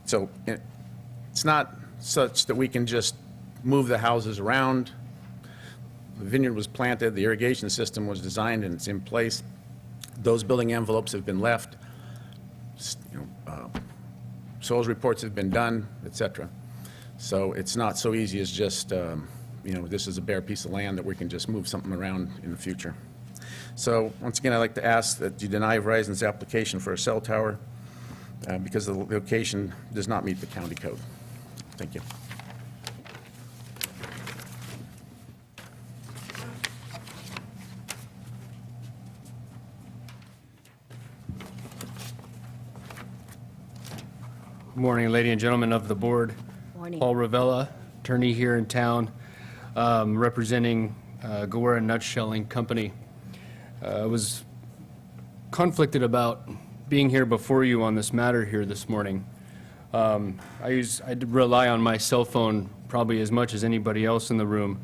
So it's not such that we can just move the houses around. The vineyard was planted, the irrigation system was designed, and it's in place. Those building envelopes have been left. Soils reports have been done, et cetera. So it's not so easy as just, this is a bare piece of land that we can just move something around in the future. So once again, I'd like to ask that you deny Verizon's application for a cell tower because the location does not meet the county code. Thank you. Good morning, ladies and gentlemen of the board. Morning. Paul Ravella, attorney here in town, representing Gowera Nutshelling Company. I was conflicted about being here before you on this matter here this morning. I rely on my cell phone probably as much as anybody else in the room,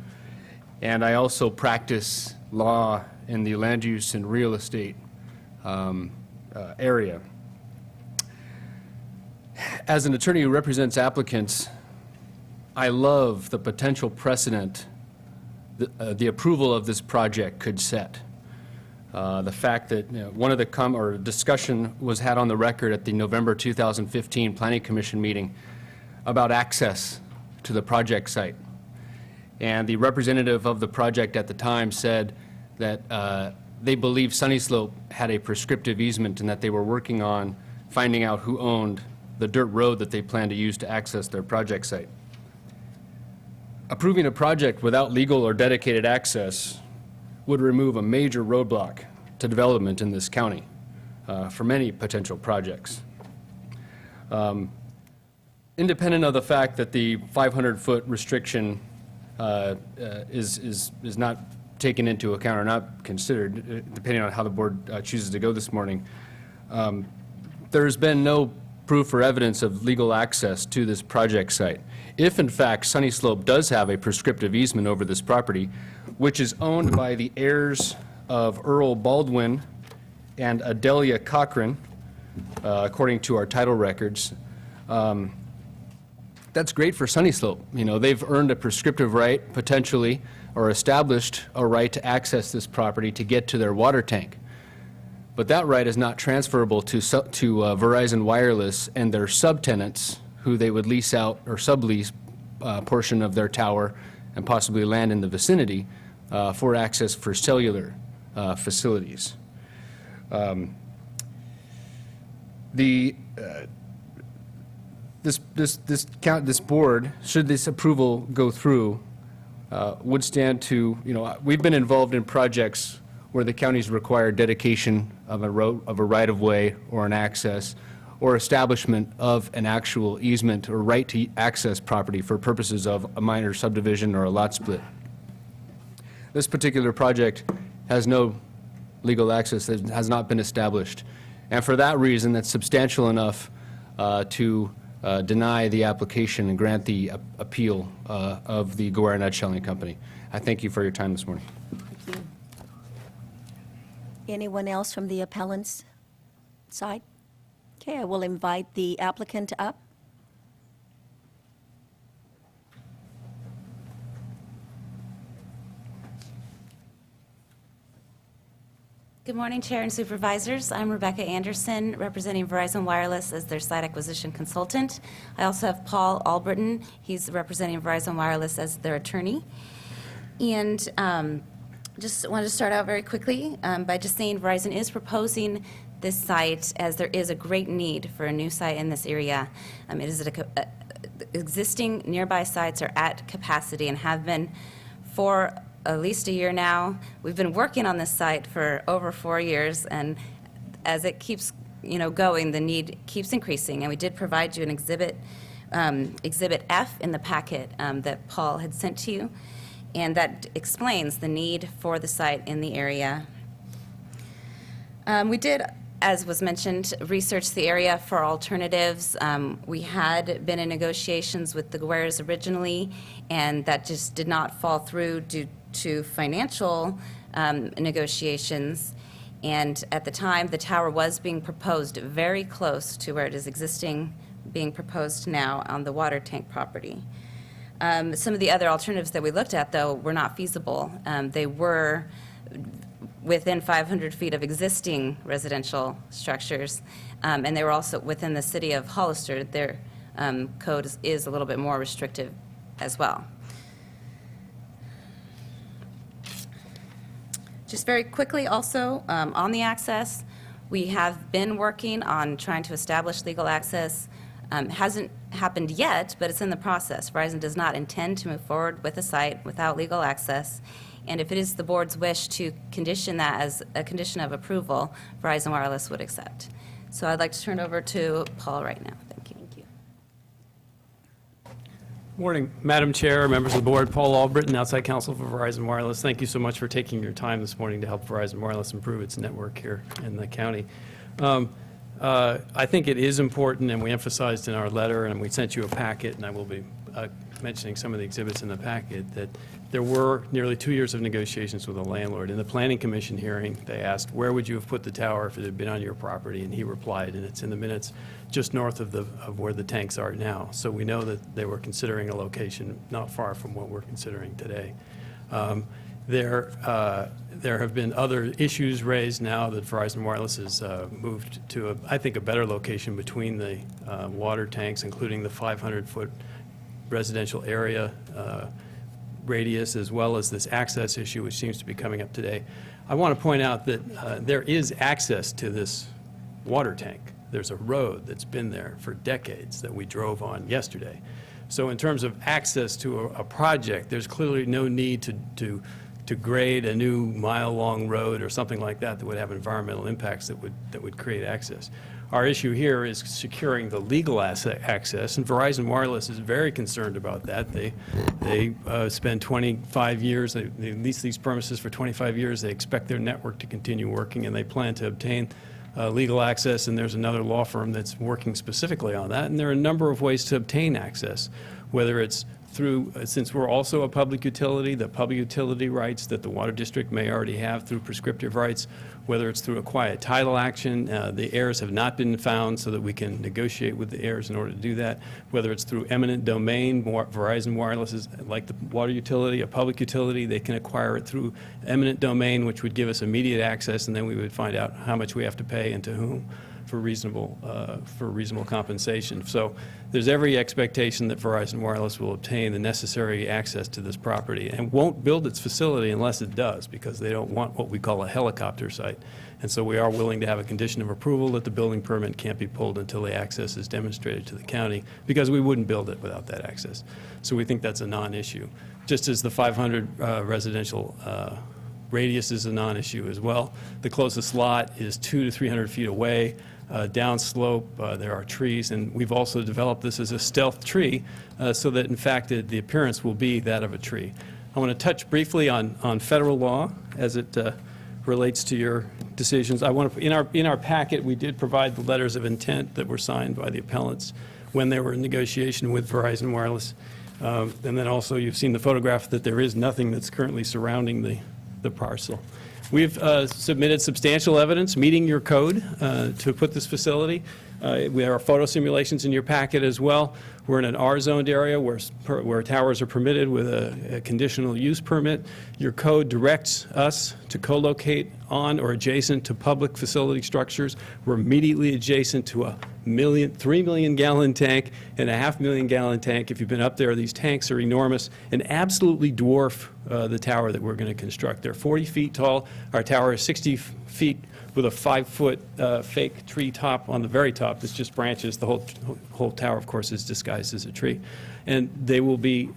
and I also practice law in the land use and real estate area. As an attorney who represents applicants, I love the potential precedent the approval of this project could set. The fact that one of the discussion was had on the record at the November 2015 Planning Commission meeting about access to the project site. And the representative of the project at the time said that they believed Sunny Slope had a prescriptive easement and that they were working on finding out who owned the dirt road that they plan to use to access their project site. Approving a project without legal or dedicated access would remove a major roadblock to development in this county for many potential projects. Independent of the fact that the 500-foot restriction is not taken into account or not considered, depending on how the board chooses to go this morning, there's been no proof or evidence of legal access to this project site. If, in fact, Sunny Slope does have a prescriptive easement over this property, which is owned by the heirs of Earl Baldwin and Adelia Cochran, according to our title records, that's great for Sunny Slope. You know, they've earned a prescriptive right, potentially, or established a right to access this property to get to their water tank. But that right is not transferable to Verizon Wireless and their subtenants, who they would lease out or sublease a portion of their tower and possibly land in the vicinity for access for cellular facilities. This board, should this approval go through, would stand to, we've been involved in projects where the counties require dedication of a right-of-way or an access, or establishment of an actual easement or right to access property for purposes of a minor subdivision or a lot split. This particular project has no legal access that has not been established. And for that reason, that's substantial enough to deny the application and grant the appeal of the Gowera Nutshelling Company. I thank you for your time this morning. Thank you. Anyone else from the appellant's side? Okay, I will invite the applicant up. Good morning, Chair and Supervisors. I'm Rebecca Anderson, representing Verizon Wireless as their site acquisition consultant. I also have Paul Albritton. He's representing Verizon Wireless as their attorney. And just wanted to start out very quickly by just saying Verizon is proposing this site as there is a great need for a new site in this area. Existing nearby sites are at capacity and have been for at least a year now. We've been working on this site for over 4 years, and as it keeps going, the need keeps increasing. And we did provide you an exhibit F in the packet that Paul had sent to you, and that explains the need for the site in the area. We did, as was mentioned, research the area for alternatives. We had been in negotiations with the Goweras originally, and that just did not fall through due to financial negotiations. And at the time, the tower was being proposed very close to where it is being proposed now on the water tank property. Some of the other alternatives that we looked at, though, were not feasible. They were within 500 feet of existing residential structures, and they were also within the city of Hollister. Their code is a little bit more restrictive as well. Just very quickly also, on the access, we have been working on trying to establish legal access. Hasn't happened yet, but it's in the process. Verizon does not intend to move forward with a site without legal access. And if it is the board's wish to condition that as a condition of approval, Verizon Wireless would accept. So I'd like to turn it over to Paul right now. Thank you. Thank you. Morning, Madam Chair, members of the board. Paul Albritton, outside counsel for Verizon Wireless. Thank you so much for taking your time this morning to help Verizon Wireless improve its network here in the county. I think it is important, and we emphasized in our letter, and we sent you a packet, and I will be mentioning some of the exhibits in the packet, that there were nearly 2 years of negotiations with a landlord. In the Planning Commission hearing, they asked, where would you have put the tower if it had been on your property? And he replied, and it's in the minutes, just north of where the tanks are now. So we know that they were considering a location not far from what we're considering today. There have been other issues raised now that Verizon Wireless has moved to, I think, a better location between the water tanks, including the 500-foot residential area radius, as well as this access issue, which seems to be coming up today. I want to point out that there is access to this water tank. There's a road that's been there for decades that we drove on yesterday. So in terms of access to a project, there's clearly no need to grade a new mile-long road or something like that that would have environmental impacts that would create access. Our issue here is securing the legal access, and Verizon Wireless is very concerned about that. They spend 25 years, they lease these premises for 25 years. They expect their network to continue working, and they plan to obtain legal access, and there's another law firm that's working specifically on that. And there are a number of ways to obtain access, whether it's through, since we're also a public utility, the public utility rights that the water district may already have through prescriptive rights, whether it's through a quiet title action. The heirs have not been found so that we can negotiate with the heirs in order to do that, whether it's through eminent domain. Verizon Wireless is like the water utility, a public utility. They can acquire it through eminent domain, which would give us immediate access, and then we would find out how much we have to pay and to whom for reasonable compensation. So there's every expectation that Verizon Wireless will obtain the necessary access to this property and won't build its facility unless it does, because they don't want what we call a helicopter site. And so we are willing to have a condition of approval that the building permit can't be pulled until the access is demonstrated to the county, because we wouldn't build it without that access. So we think that's a non-issue. Just as the 500 residential radius is a non-issue as well. The closest lot is 200 to 300 feet away. Downslope, there are trees, and we've also developed this as a stealth tree so that, in fact, the appearance will be that of a tree. I want to touch briefly on federal law as it relates to your decisions. I want to, in our packet, we did provide the letters of intent that were signed by the appellants when they were in negotiation with Verizon Wireless. And then also you've seen the photograph that there is nothing that's currently surrounding the parcel. We've submitted substantial evidence meeting your code to put this facility. We have our photo simulations in your packet as well. We're in an R-zoned area where towers are permitted with a conditional use permit. Your code directs us to co-locate on or adjacent to public facility structures. We're immediately adjacent to a 3 million gallon tank and a 500,000 gallon tank. If you've been up there, these tanks are enormous and absolutely dwarf the tower that we're going to construct. They're 40 feet tall. Our tower is 60 feet with a 5-foot fake tree top on the very top. This just branches. The whole tower, of course, is disguised as a tree. And they will be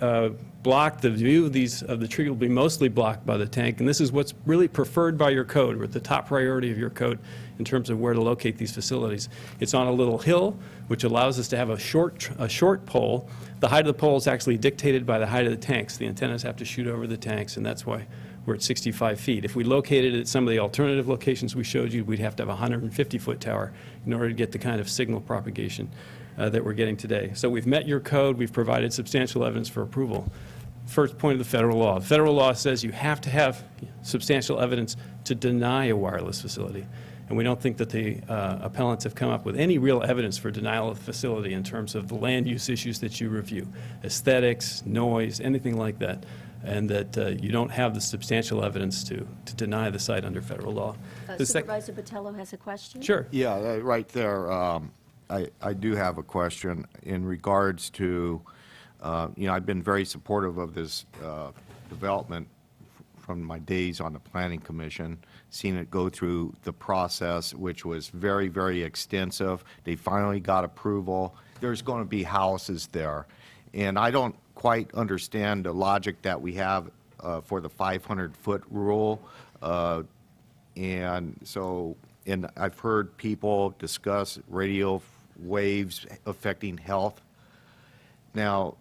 blocked. The view of the tree will be mostly blocked by the tank. And this is what's really preferred by your code, or the top priority of your code in terms of where to locate these facilities. It's on a little hill, which allows us to have a short pole. The height of the pole is actually dictated by the height of the tanks. The antennas have to shoot over the tanks, and that's why we're at 65 feet. If we located it at some of the alternative locations we showed you, we'd have to have a 150-foot tower in order to get the kind of signal propagation that we're getting today. So we've met your code. We've provided substantial evidence for approval. First point of the federal law. The federal law says you have to have substantial evidence to deny a wireless facility. And we don't think that the appellants have come up with any real evidence for denial of the facility in terms of the land use issues that you review, aesthetics, noise, anything like that, and that you don't have the substantial evidence to deny the site under federal law. Supervisor Botello has a question? Sure. Yeah, right there. I do have a question in regards to, I've been very supportive of this development from my days on the Planning Commission, seen it go through the process, which was very, very extensive. They finally got approval. There's going to be houses there. And I don't quite understand the logic that we have for the 500-foot rule. And I've heard people discuss radio waves affecting health. Now,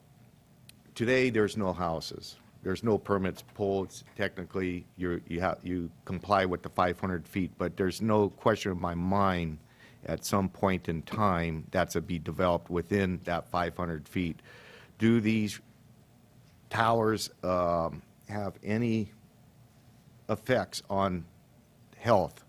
today, there's no houses. There's no permits pulled. Technically, you comply with the 500 feet, but there's no question in my mind at some point in time that's to be developed within that 500 feet. Do these towers have any effects on health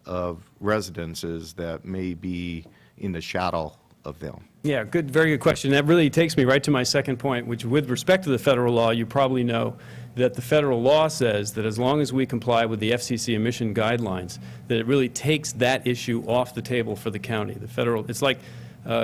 of residences that may be in the shadow of them? Yeah, good, very good question. That really takes me right to my second point, which with respect to the federal law, you probably know that the federal law says that as long as we comply with the FCC emission guidelines, that it really takes that issue off the table for the county. The federal, it's like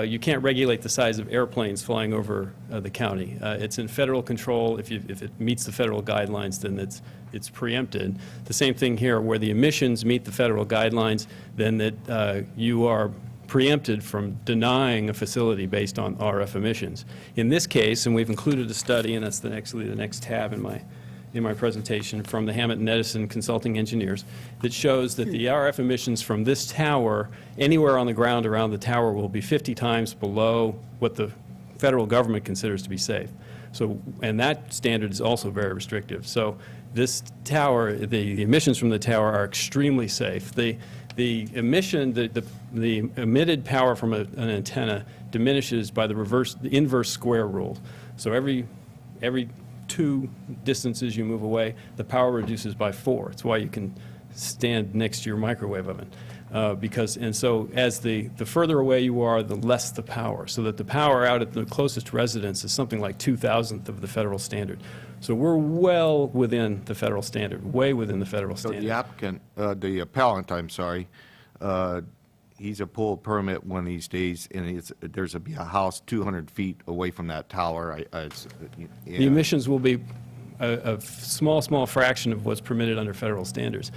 you can't regulate the size of airplanes flying over the county. It's in federal control. If it meets the federal guidelines, then it's preempted. The same thing here, where the emissions meet the federal guidelines, then that you are preempted from denying a facility based on RF emissions. In this case, and we've included a study, and that's actually the next tab in my presentation, from the Hammett and Edison Consulting Engineers, that shows that the RF emissions from this tower, anywhere on the ground around the tower, will be 50 times below what the federal government considers to be safe. So, and that standard is also very restrictive. So this tower, the emissions from the tower are extremely safe. The emission, the emitted power from an antenna diminishes by the inverse square rule. So every 2 distances you move away, the power reduces by 4. It's why you can stand next to your microwave oven. So as the further away you are, the less the power. So that the power out at the closest residence is something like 2,000th of the federal standard. So we're well within the federal standard, way within the federal standard. So the appellant, I'm sorry, he's a pull permit one of these days, and there's be a house 200 feet away from that tower. The emissions will be a small fraction of what's permitted under federal standards.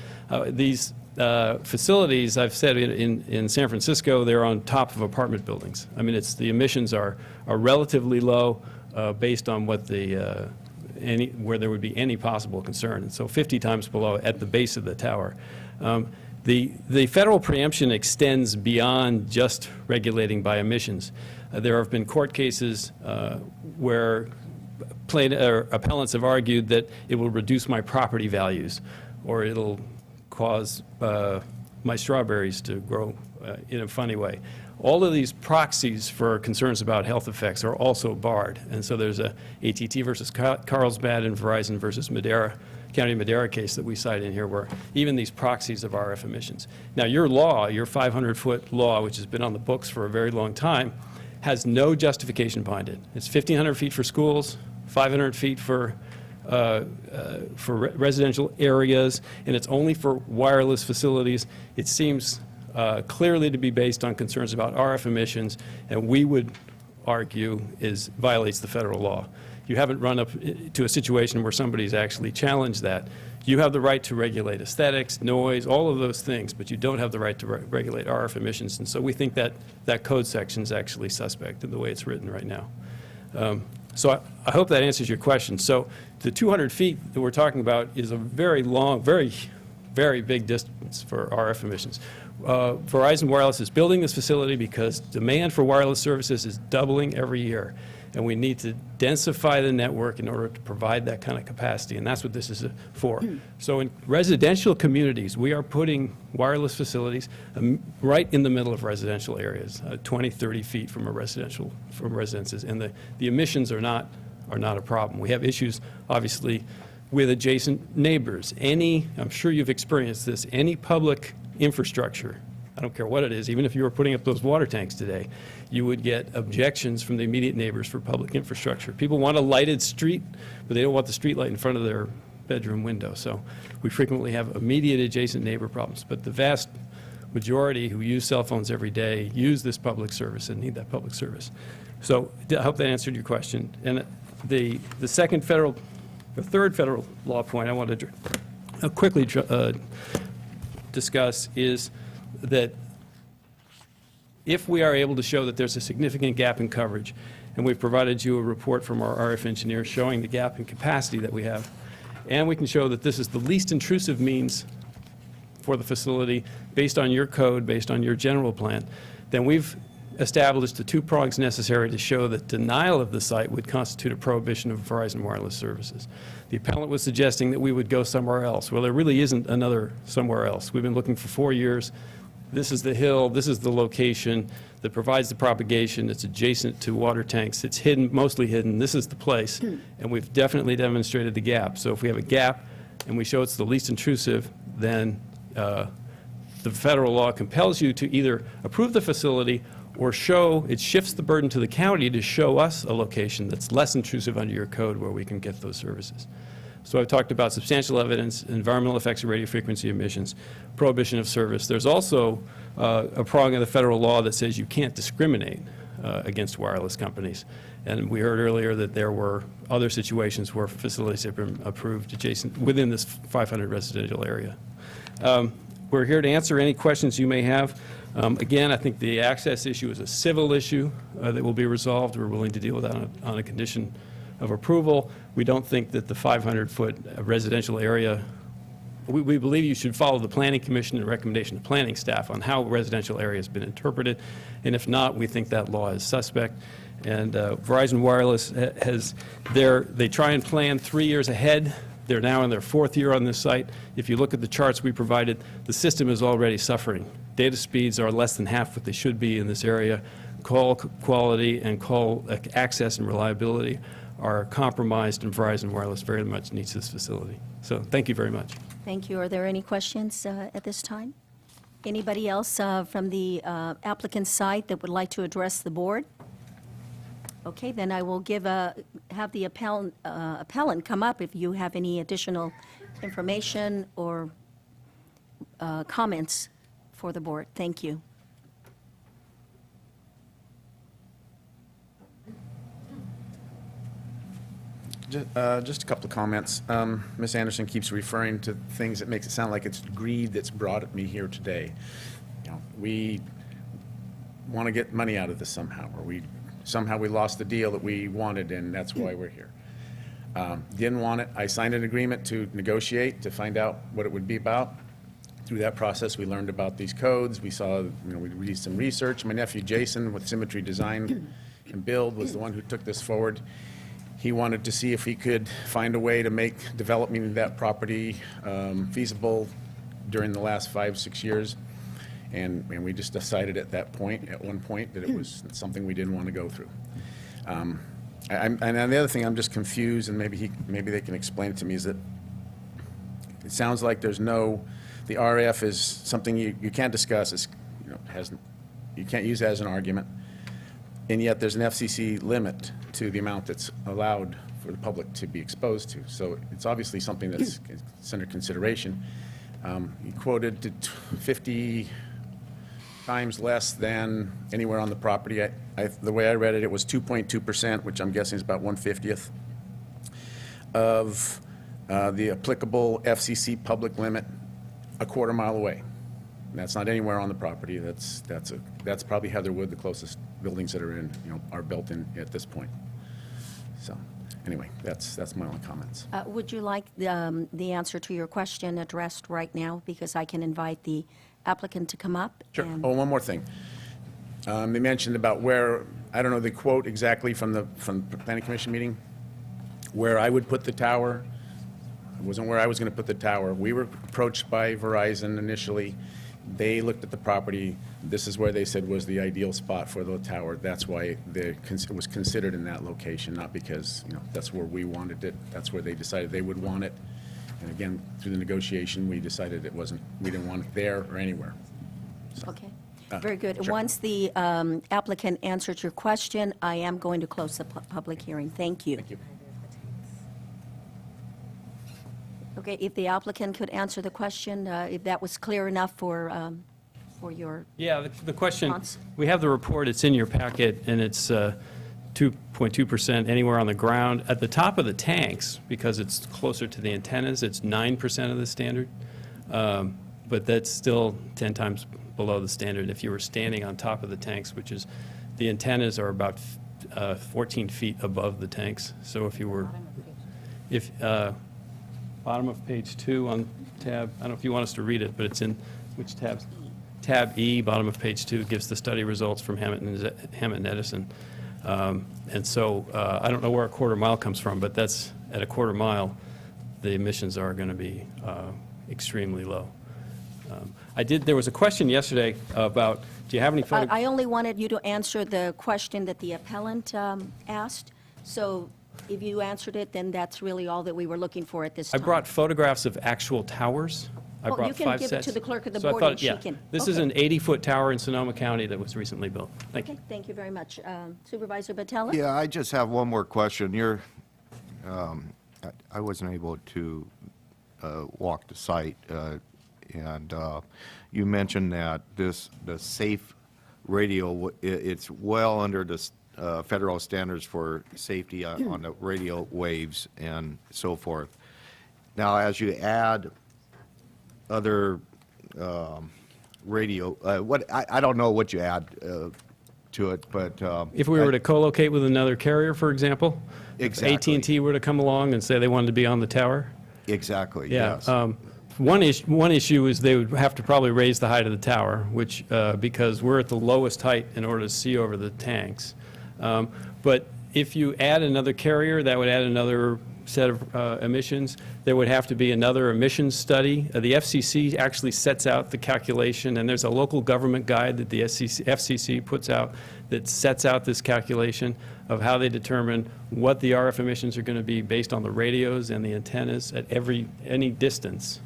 These facilities, I've said in San Francisco, they're on top of apartment buildings. I mean, the emissions are relatively low based on what where there would be any possible concern, and so 50 times below at the base of the tower. The federal preemption extends beyond just regulating by emissions. There have been court cases where appellants have argued that it will reduce my property values, or it'll cause my strawberries to grow in a funny way. All of these proxies for concerns about health effects are also barred. And so there's a AT&T versus Carlsbad and Verizon versus Madera, County of Madera case that we cite in here, where even these proxies of RF emissions. Now, your law, your 500-foot law, which has been on the books for a very long time, has no justification behind it. It's 1,500 feet for schools, 500 feet for residential areas, and it's only for wireless facilities. It seems clearly to be based on concerns about RF emissions, and we would argue violates the federal law. You haven't run up to a situation where somebody's actually challenged that. You have the right to regulate aesthetics, noise, all of those things, but you don't have the right to regulate RF emissions, and so we think that that code section is actually suspect in the way it's written right now. So I hope that answers your question. So the 200 feet that we're talking about is a very long, very big distance for RF emissions. Verizon Wireless is building this facility because demand for wireless services is doubling every year, and we need to densify the network in order to provide that kind of capacity, and that's what this is for. So in residential communities, we are putting wireless facilities right in the middle of residential areas, 20, 30 feet from residences, and the emissions are not a problem. We have issues, obviously, with adjacent neighbors. I'm sure you've experienced this, any public infrastructure, I don't care what it is, even if you were putting up those water tanks today, you would get objections from the immediate neighbors for public infrastructure. People want a lighted street, but they don't want the street light in front of their bedroom window. So we frequently have immediate adjacent neighbor problems. But the vast majority who use cell phones every day use this public service and need that public service. So I hope that answered your question. And the second federal The third federal law point I want to quickly discuss is that if we are able to show that there's a significant gap in coverage, and we've provided you a report from our RF engineer showing the gap in capacity that we have, and we can show that this is the least intrusive means for the facility based on your code, based on your general plan, then we've established the two prongs necessary to show that denial of the site would constitute a prohibition of Verizon wireless services. The appellant was suggesting that we would go somewhere else. Well, there really isn't another somewhere else. We've been looking for 4 years. This is the hill, this is the location that provides the propagation. It's adjacent to water tanks. It's hidden, mostly hidden. This is the place, and we've definitely demonstrated the gap. So if we have a gap and we show it's the least intrusive, then the federal law compels you to either approve the facility or show, it shifts the burden to the county to show us a location that's less intrusive under your code where we can get those services. So I've talked about substantial evidence, environmental effects of radio frequency emissions, prohibition of service. There's also a prong of the federal law that says you can't discriminate against wireless companies. And we heard earlier that there were other situations where facilities have been approved adjacent within this 500 residential area. We're here to answer any questions you may have. Again, I think the access issue is a civil issue that will be resolved. We're willing to deal with that on a condition of approval. We don't think that the 500-foot residential area, we believe you should follow the Planning Commission and recommendation of planning staff on how residential area has been interpreted. And if not, we think that law is suspect. And Verizon Wireless they try and plan 3 years ahead. They're now in their 4th year on this site. If you look at the charts we provided, the system is already suffering. Data speeds are less than half what they should be in this area. Call quality and call access and reliability are compromised, and Verizon Wireless very much needs this facility. So thank you very much. Thank you. Are there any questions at this time? Anybody else from the applicant's side that would like to address the board? Okay, then I will have the appellant come up if you have any additional information or comments for the board. Thank you. Just a couple of comments. Ms. Anderson keeps referring to things that makes it sound like it's greed that's brought me here today. You know, we want to get money out of this somehow, or somehow we lost the deal that we wanted, and that's why we're here. Didn't want it. I signed an agreement to negotiate to find out what it would be about. Through that process, we learned about these codes. We saw, we did some research. My nephew Jason with Symmetry Design and Build was the one who took this forward. He wanted to see if he could find a way to make developing that property feasible during the last 5-6 years. And we just decided at one point, that it was something we didn't want to go through. And the other thing, I'm just confused, and maybe they can explain it to me, is that it sounds like the RF is something you can't discuss. You can't use it as an argument. And yet there's an FCC limit to the amount that's allowed for the public to be exposed to. So it's obviously something that's under consideration. You quoted to 50 times less than anywhere on the property. The way I read it, it was 2.2%, which I'm guessing is about 1/50th of the applicable FCC public limit a quarter mile away. And that's not anywhere on the property. That's probably Heatherwood. The closest buildings that are are built in at this point. So anyway, that's my only comments. Would you like the answer to your question addressed right now? Because I can invite the applicant to come up. Sure. Oh, one more thing. They mentioned about where, I don't know the quote exactly from the Planning Commission meeting, where I would put the tower. It wasn't where I was going to put the tower. We were approached by Verizon initially. They looked at the property. This is where they said was the ideal spot for the tower. That's why it was considered in that location, not because that's where we wanted it. That's where they decided they would want it. And again, through the negotiation, we decided we didn't want it there or anywhere. So, okay. Very good. Sure. Once the applicant answers your question, I am going to close the public hearing. Thank you. Thank you. Okay, if the applicant could answer the question, if that was clear enough for your Yeah, the question, response. we have the report, it's in your packet, and it's 2.2% anywhere on the ground. At the top of the tanks, because it's closer to the antennas, it's 9% of the standard. But that's still 10 times below the standard if you were standing on top of the tanks, which is, the antennas are about 14 feet above the tanks. So if you were, bottom of page 2 on tab, I don't know if you want us to read it, but it's in, which tab? Tab E, bottom of page 2, gives the study results from Hammett and Edison. And so I don't know where a quarter mile comes from, but that's, at a quarter mile, the emissions are going to be extremely low. There was a question yesterday about, do you have any photos? I only wanted you to answer the question that the appellant asked. So if you answered it, then that's really all that we were looking for at this I time. brought photographs of actual towers. I Well, brought you can 5 give it sets. to the clerk of the So I board thought, and she yeah, can- This is okay. an 80-foot tower in Sonoma County that was recently built. Thank you. Okay, thank you very much. Supervisor Batella? Yeah, I just have one more question. I wasn't able to walk the site, and you mentioned that the safe radio, it's well under the federal standards for safety on the radio waves and so forth. Now, as you add other radio, I don't know what you add to it, but If we were to co-locate with another carrier, for example, Exactly. if AT&T were to come along and say they wanted to be on the tower, exactly, yeah. yes. One issue is they would have to probably raise the height of the tower, which, because we're at the lowest height in order to see over the tanks. But if you add another carrier, that would add another set of emissions. There would have to be another emissions study. The FCC actually sets out the calculation, and there's a local government guide that the FCC puts out that sets out this calculation of how they determine what the RF emissions are going to be based on the radios and the antennas at any distance.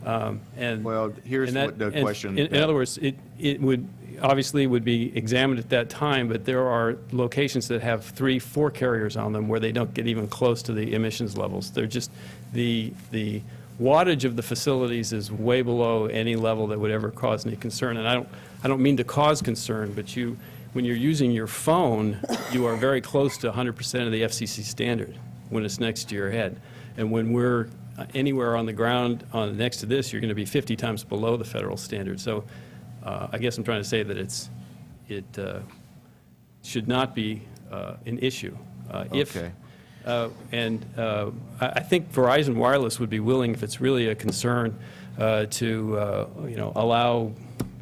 Well, here's the question. In other words, it would obviously would be examined at that time, but there are locations that have 3, 4 carriers on them where they don't get even close to the emissions levels. They're just, the wattage of the facilities is way below any level that would ever cause any concern. And I don't mean to cause concern, but when you're using your phone, you are very close to 100% of the FCC standard when it's next to your head. And when we're anywhere on the ground next to this, you're going to be 50 times below the federal standard. So I guess I'm trying to say that it should not be an issue. Okay. I think Verizon Wireless would be willing, if it's really a concern, to allow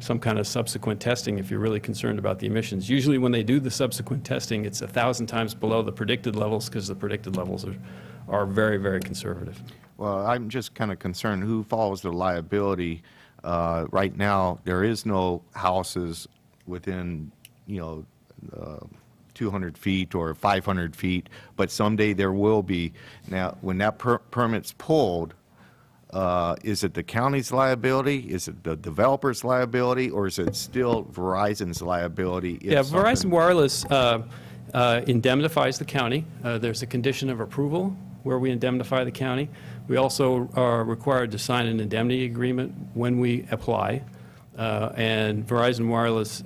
some kind of subsequent testing if you're really concerned about the emissions. Usually when they do the subsequent testing, it's 1,000 times below the predicted levels because the predicted levels are very, very conservative. Well, I'm just kind of concerned who follows the liability. Right now, there is no houses within, 200 feet or 500 feet, but someday there will be. Now, when that permit's pulled, is it the county's liability? Is it the developer's liability? Or is it still Verizon's liability? Yeah, Verizon Wireless indemnifies the county. There's a condition of approval where we indemnify the county. We also are required to sign an indemnity agreement when we apply. And Verizon Wireless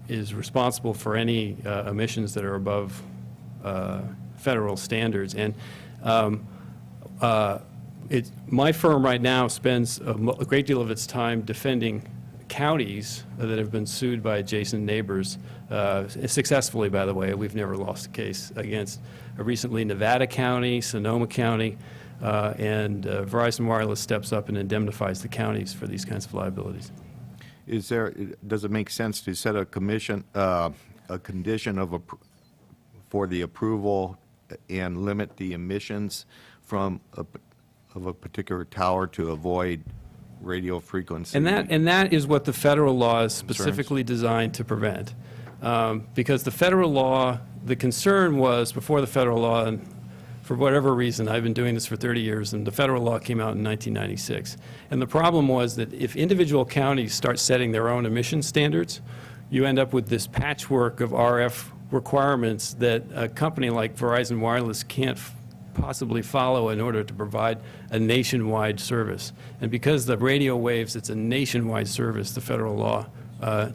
is responsible for any emissions that are above federal standards. And my firm right now spends a great deal of its time defending counties that have been sued by adjacent neighbors, successfully, by the way. We've never lost a case against recently Nevada County, Sonoma County, and Verizon Wireless steps up and indemnifies the counties for these kinds of liabilities. Does it make sense to set a condition for the approval and limit the emissions from of a particular tower to avoid radio frequency? And that is what the federal law is specifically designed to prevent. Because the federal law, the concern was before the federal law, and for whatever reason, I've been doing this for 30 years, and the federal law came out in 1996. And the problem was that if individual counties start setting their own emission standards, you end up with this patchwork of RF requirements that a company like Verizon Wireless can't possibly follow in order to provide a nationwide service. And because the radio waves, it's a nationwide service, the federal law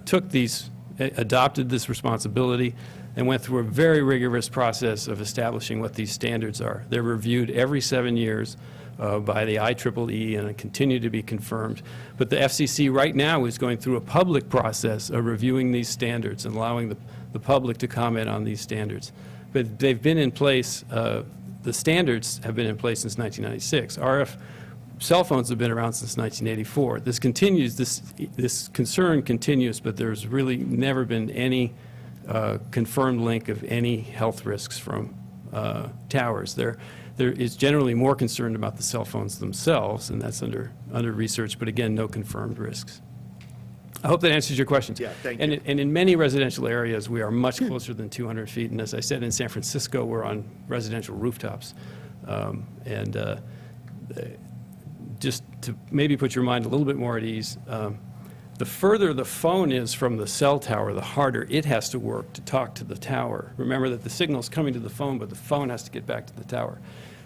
took these adopted this responsibility and went through a very rigorous process of establishing what these standards are. They're reviewed every 7 years by the IEEE and continue to be confirmed. But the FCC right now is going through a public process of reviewing these standards and allowing the public to comment on these standards. But they've been in place, the standards have been in place since 1996. RF cell phones have been around since 1984. This continues, this concern continues, but there's really never been any confirmed link of any health risks from towers. There is generally more concerned about the cell phones themselves, and that's under research, but again, no confirmed risks. I hope that answers your questions. Yeah, thank you. And in many residential areas, we are much closer than 200 feet, and as I said, in San Francisco, we're on residential rooftops. Just to maybe put your mind a little bit more at ease, the further the phone is from the cell tower, the harder it has to work to talk to the tower. Remember that the signal's coming to the phone, but the phone has to get back to the tower.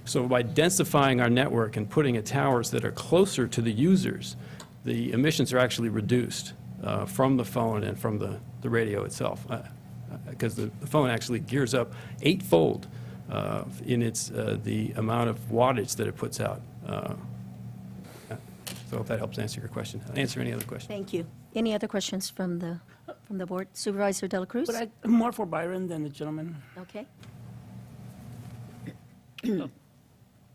So by densifying our network and putting in towers that are closer to the users, the emissions are actually reduced from the phone and from the radio itself, because the phone actually gears up 8-fold in the amount of wattage that it puts out. So if that helps answer your question. I'll answer any other questions. Thank you. Any other questions from the board? Supervisor De La Cruz? But more for Byron than the gentleman. Okay.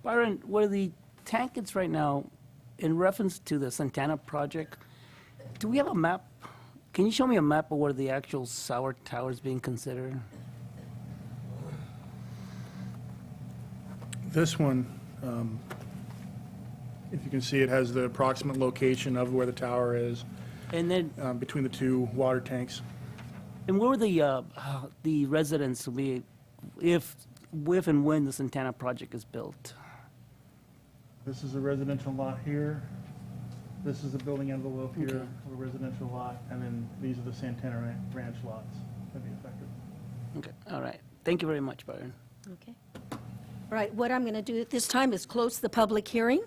Byron, where the tank is right now, in reference to the Santana project, do we have a map? Can you show me a map of where the actual solar tower is being considered? This one, if you can see, it has the approximate location of where the tower is And then, between the two water tanks. and where will the residents will be if and when the Santana project is built? This is a residential lot here. This is the building envelope here, Okay. of a residential lot, and then these are the Santana Ranch lots that be affected. Okay, all right. Thank you very much, Byron. Okay. All right, what I'm going to do at this time is close the public hearing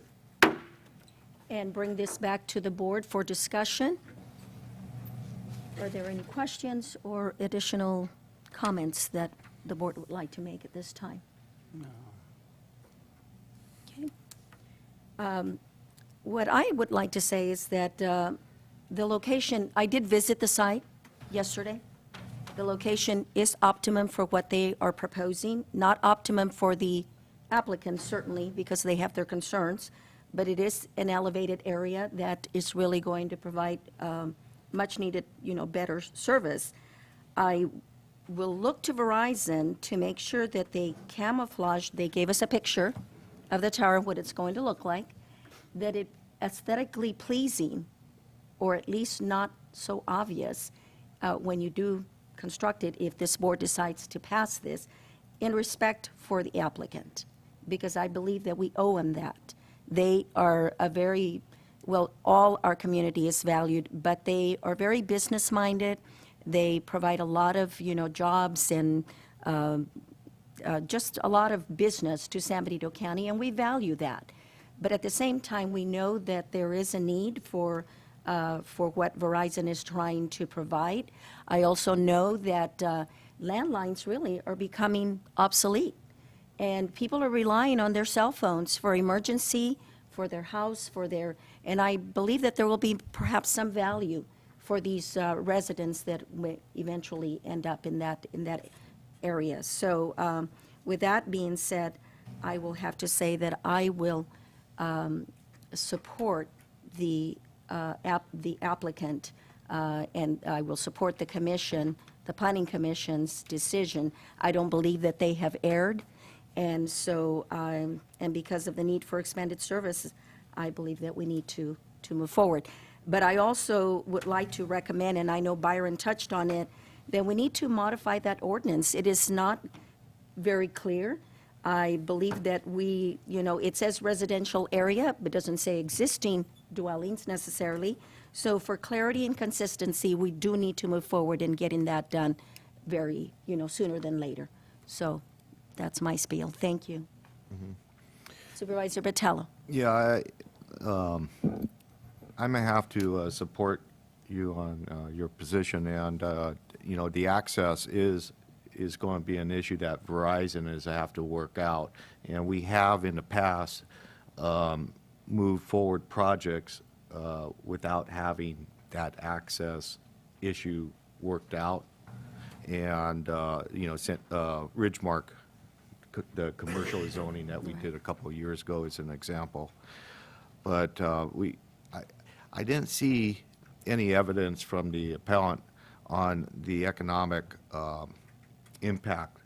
and bring this back to the board for discussion. Are there any questions or additional comments that the board would like to make at this time? No. Okay. What I would like to say is that the location, I did visit the site yesterday. The location is optimum for what they are proposing, not optimum for the applicants, certainly, because they have their concerns, but it is an elevated area that is really going to provide much-needed, better service. I will look to Verizon to make sure that they camouflage, they gave us a picture of the tower, what it's going to look like, that it aesthetically pleasing, or at least not so obvious when you do construct it, if this board decides to pass this, in respect for the applicant, because I believe that we owe them that. They are a very, well, all our community is valued, but they are very business-minded. They provide a lot of, jobs and just a lot of business to San Benito County, and we value that. But at the same time, we know that there is a need for what Verizon is trying to provide. I also know that landlines really are becoming obsolete, and people are relying on their cell phones for emergency, for their house, and I believe that there will be perhaps some value for these residents that may eventually end up in that area. So with that being said, I will have to say that I will support the applicant, and I will support the commission, the Planning Commission's decision. I don't believe that they have erred, and so, and because of the need for expanded services, I believe that we need to move forward. But I also would like to recommend, and I know Byron touched on it, that we need to modify that ordinance. It is not very clear. I believe that it says residential area, but doesn't say existing dwellings necessarily. So for clarity and consistency, we do need to move forward in getting that done very, sooner than later. So that's my spiel. Thank you. Supervisor Botello. Yeah, I may have to support you on your position, and you know, the access is going to be an issue that Verizon is have to work out, and we have in the past moved forward projects without having that access issue worked out, and you know, Ridgemark, the commercial zoning that we did a couple of years ago is an example, but I didn't see any evidence from the appellant on the economic impact,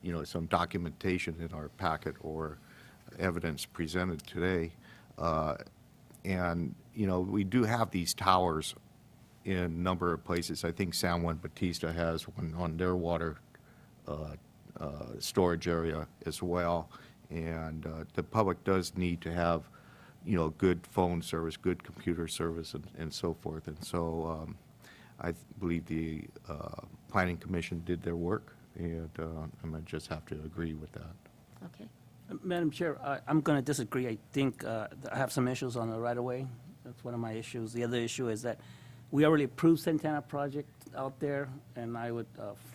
you know, some documentation in our packet or evidence presented today. And, you know, we do have these towers in a number of places. I think San Juan Bautista has one on their water storage area as well. And the public does need to have, you know, good phone service, good computer service, and so forth. And so I believe the Planning Commission did their work, and I might just have to agree with that. Okay. Madam Chair, I'm going to disagree. I think I have some issues on the right-of-way. That's one of my issues. The other issue is that we already approved Santana project out there, and I would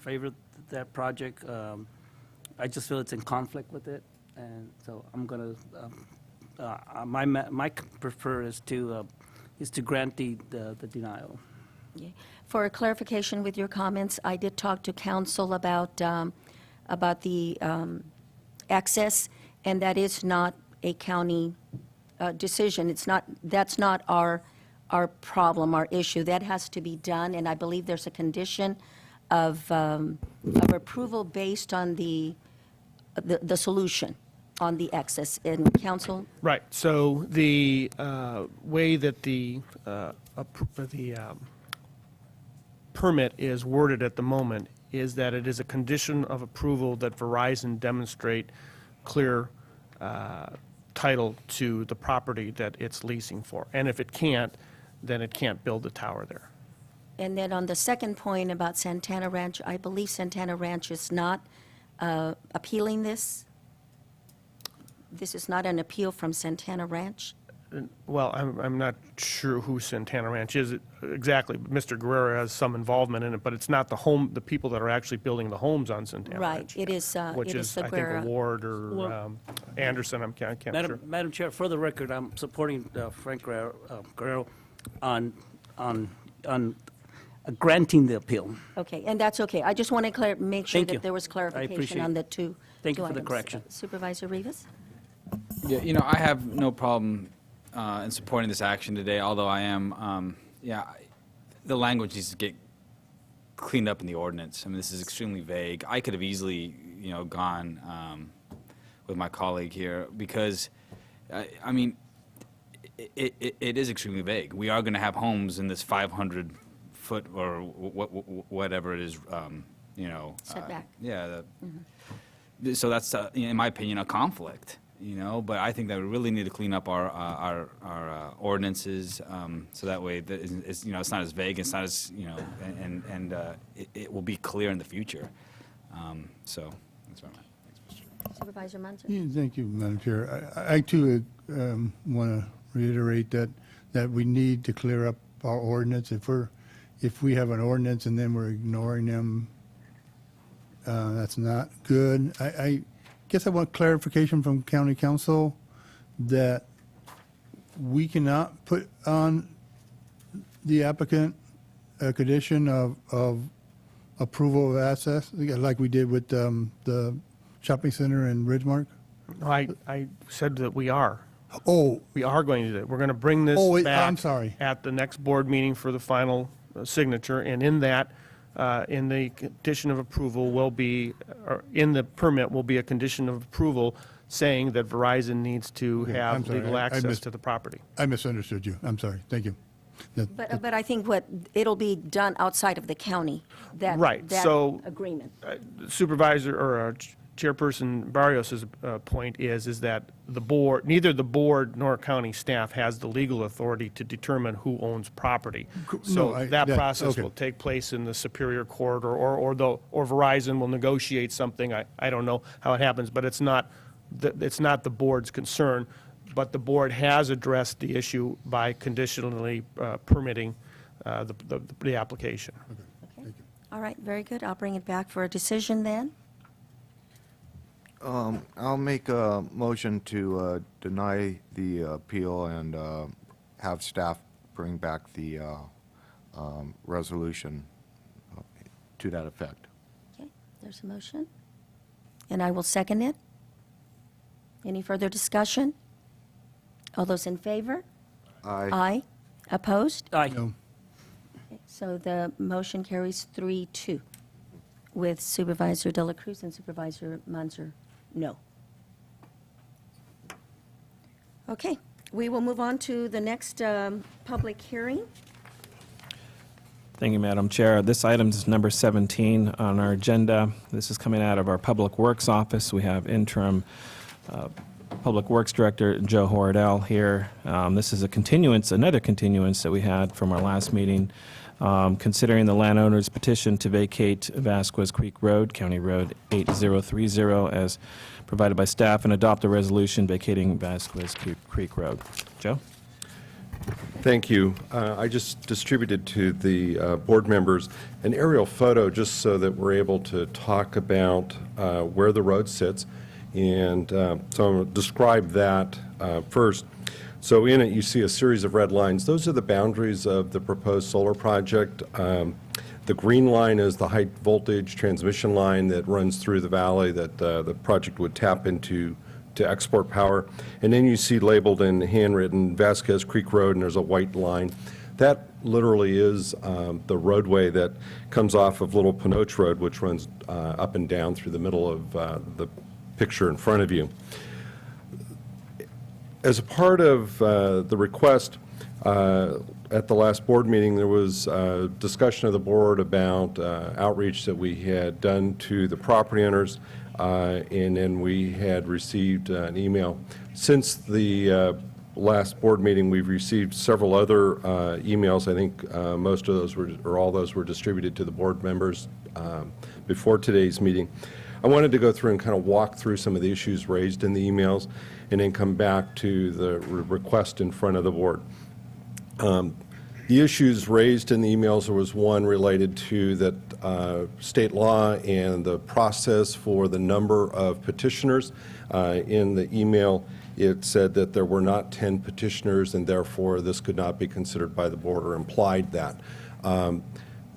favor that project. I just feel it's in conflict with it, and so I'm going to, my prefer is to grant the denial. Okay. For clarification with your comments, I did talk to council about the access, and that is not a county decision. It's not, that's not our problem, our issue. That has to be done, and I believe there's a condition of approval based on the solution on the access in council. Right. So the way that the permit is worded at the moment is that it is a condition of approval that Verizon demonstrate clear title to the property that it's leasing for. And if it can't, then it can't build the tower there. And then on the second point about Santana Ranch, I believe Santana Ranch is not appealing this. This is not an appeal from Santana Ranch. Well, I'm not sure who Santana Ranch is exactly. Mr. Guerrero has some involvement in it, but it's not the people that are actually building the homes on Santana Right. Ranch. It is. Which it is, the I think, Guerrero. a Ward or Well, Anderson. I can't sure. Madam Chair, for the record, I'm supporting Frank Guerrero on granting the appeal. Okay, and that's okay. I just want to make sure Thank you. that there was clarification appreciate on it. the two. Thank you two for the items. correction. Supervisor Rivas? Yeah, you know, I have no problem in supporting this action today, although I am, the language needs to get cleaned up in the ordinance. I mean, this is extremely vague. I could have easily, you know, gone with my colleague here because, I mean, it is extremely vague. We are going to have homes in this 500-foot or whatever it is, you know. Setback. So that's, in my opinion, a conflict. You know, but I think that we really need to clean up our ordinances so that way it's, you know, it's not as vague, it's not as, you know, and it will be clear in the future. So that's what I'm at. Supervisor Munson? Yeah, thank you, Madam Chair. I too want to reiterate that we need to clear up our ordinance. If we have an ordinance and then we're ignoring them, that's not good. I guess I want clarification from County Council that we cannot put on the applicant a condition of approval of access, like we did with the shopping center in Ridgemark. I said that we are. Oh. We are going to do that. We're going to bring this back I'm sorry. at the next board meeting for the final signature, and in that, in the condition of approval will be, or in the permit will be a condition of approval saying that Verizon needs to Yeah, I'm have sorry. legal I access to the property. I misunderstood you. I'm sorry. Thank you. But I think it'll be done outside of the county, that So agreement. Supervisor or Chairperson Barrios's point is that the board, neither the board nor county staff has the legal authority to determine who owns property. So that process will take place in the Superior Court, or Verizon will negotiate something. I don't know how it happens, but it's not the board's concern. But the board has addressed the issue by conditionally permitting the application. All right, very good. I'll bring it back for a decision then. I'll make a motion to deny the appeal and have staff bring back the resolution to that effect. Okay, there's a motion. And I will second it. Any further discussion? All those in favor? Aye. Aye. Opposed? Aye. No. Okay, so the motion carries 3-2 with Supervisor De La Cruz and Supervisor Munzer, no. Okay, we will move on to the next public hearing. Thank you, Madam Chair. This item is number 17 on our agenda. This is coming out of our Public Works Office. We have interim Public Works Director Joe Horadell here. This is a continuance, another continuance that we had from our last meeting, considering the landowner's petition to vacate Vasquez Creek Road, County Road 8030, as provided by staff, and adopt a resolution vacating Vasquez Creek Road. Joe? Thank you. I just distributed to the board members an aerial photo just so that we're able to talk about where the road sits. And so I'll describe that first. So in it, you see a series of red lines. Those are the boundaries of the proposed solar project. The green line is the high voltage transmission line that runs through the valley that the project would tap into to export power. And then you see labeled and handwritten Vasquez Creek Road, and there's a white line. That literally is the roadway that comes off of Little Pinoche Road, which runs up and down through the middle of the picture in front of you. As a part of the request, at the last board meeting, there was discussion of the board about outreach that we had done to the property owners, and then we had received an email. Since the last board meeting, we've received several other emails. I think most of those were, or all those were distributed to the board members before today's meeting. I wanted to go through and kind of walk through some of the issues raised in the emails and then come back to the request in front of the board. The issues raised in the emails, there was one related to that state law and the process for the number of petitioners. In the email, it said that there were not 10 petitioners and therefore this could not be considered by the board, or implied that.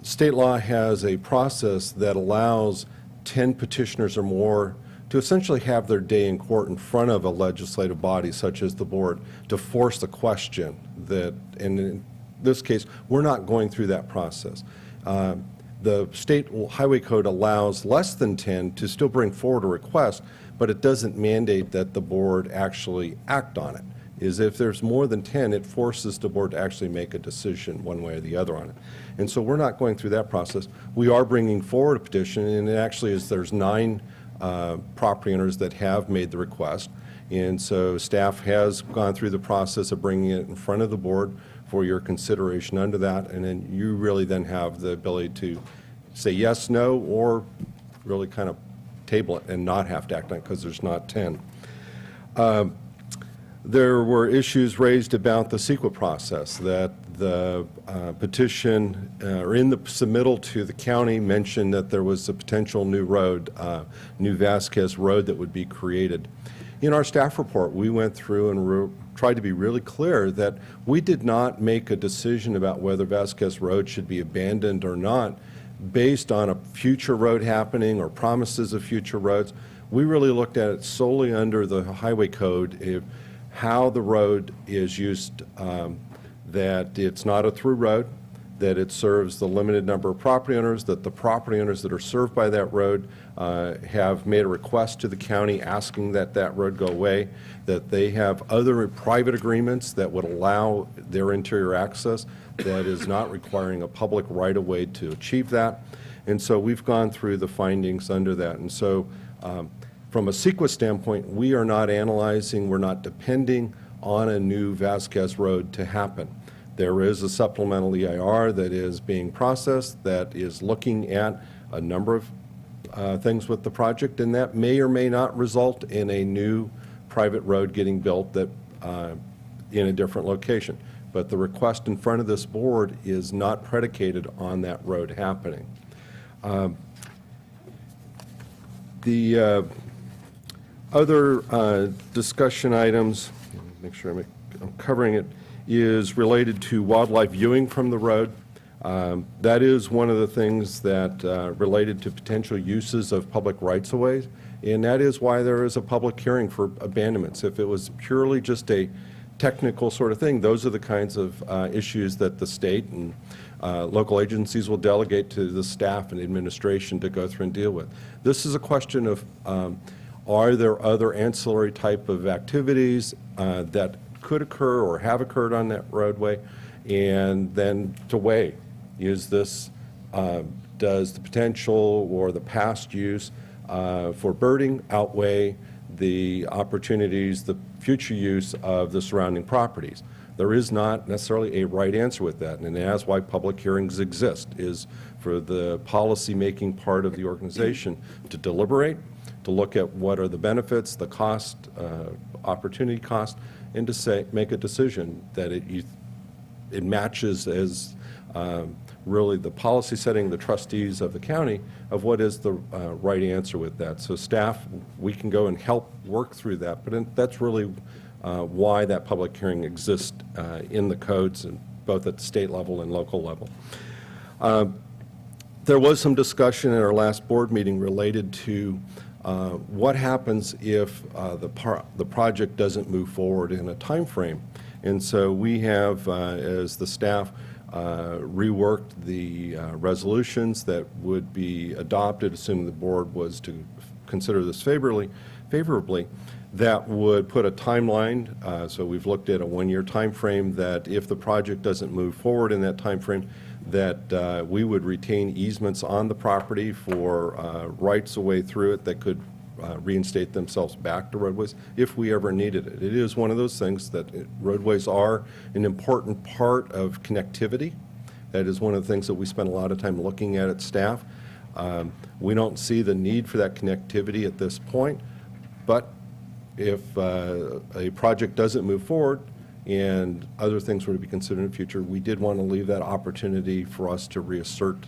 State law has a process that allows 10 petitioners or more to essentially have their day in court in front of a legislative body such as the board to force the question that, and in this case, we're not going through that process. The state highway code allows less than 10 to still bring forward a request, but it doesn't mandate that the board actually act on it. Is if there's more than 10, it forces the board to actually make a decision one way or the other on it. And so we're not going through that process. We are bringing forward a petition, and it actually is, there's 9 property owners that have made the request. And so staff has gone through the process of bringing it in front of the board for your consideration under that, and then you really then have the ability to say yes, no, or really kind of table it and not have to act on it because there's not 10. There were issues raised about the CEQA process, that the petition, or in the submittal to the county, mentioned that there was a potential new road, new Vasquez Road that would be created. In our staff report, we went through and tried to be really clear that we did not make a decision about whether Vasquez Road should be abandoned or not based on a future road happening or promises of future roads. We really looked at it solely under the highway code, how the road is used, that it's not a through road, that it serves the limited number of property owners, that the property owners that are served by that road have made a request to the county asking that that road go away, that they have other private agreements that would allow their interior access that is not requiring a public right-of-way to achieve that. And so we've gone through the findings under that. And so from a CEQA standpoint, we are not analyzing, we're not depending on a new Vasquez Road to happen. There is a supplemental EIR that is being processed that is looking at a number of things with the project, and that may or may not result in a new private road getting built that in a different location. but the request in front of this board is not predicated on that road happening. The other discussion items, make sure I'm covering it, is related to wildlife viewing from the road. That is one of the things that related to potential uses of public rights-of-ways, and that is why there is a public hearing for abandonments. If it was purely just a technical sort of thing, those are the kinds of issues that the state and local agencies will delegate to the staff and administration to go through and deal with. This is a question of are there other ancillary type of activities that could occur or have occurred on that roadway, and then to weigh, is this, does the potential or the past use for birding outweigh the opportunities, the future use of the surrounding properties? There is not necessarily a right answer with that, and that's why public hearings exist, is for the policy-making part of the organization to deliberate, to look at what are the benefits, the cost, opportunity cost, and to say, make a decision that it matches as really the policy setting, the trustees of the county, of what is the right answer with that. So staff, we can go and help work through that, but that's really why that public hearing exists in the codes, and both at the state level and local level. There was some discussion at our last board meeting related to what happens if the project doesn't move forward in a time frame. And so we have, as the staff, reworked the resolutions that would be adopted, assuming the board was to consider this favorably, that would put a timeline. So we've looked at a one-year time frame, that if the project doesn't move forward in that time frame, that we would retain easements on the property for rights of way through it that could reinstate themselves back to roadways if we ever needed it. It is one of those things that roadways are an important part of connectivity. That is one of the things that we spend a lot of time looking at staff. We don't see the need for that connectivity at this point, but if a project doesn't move forward and other things were to be considered in the future, we did want to leave that opportunity for us to reassert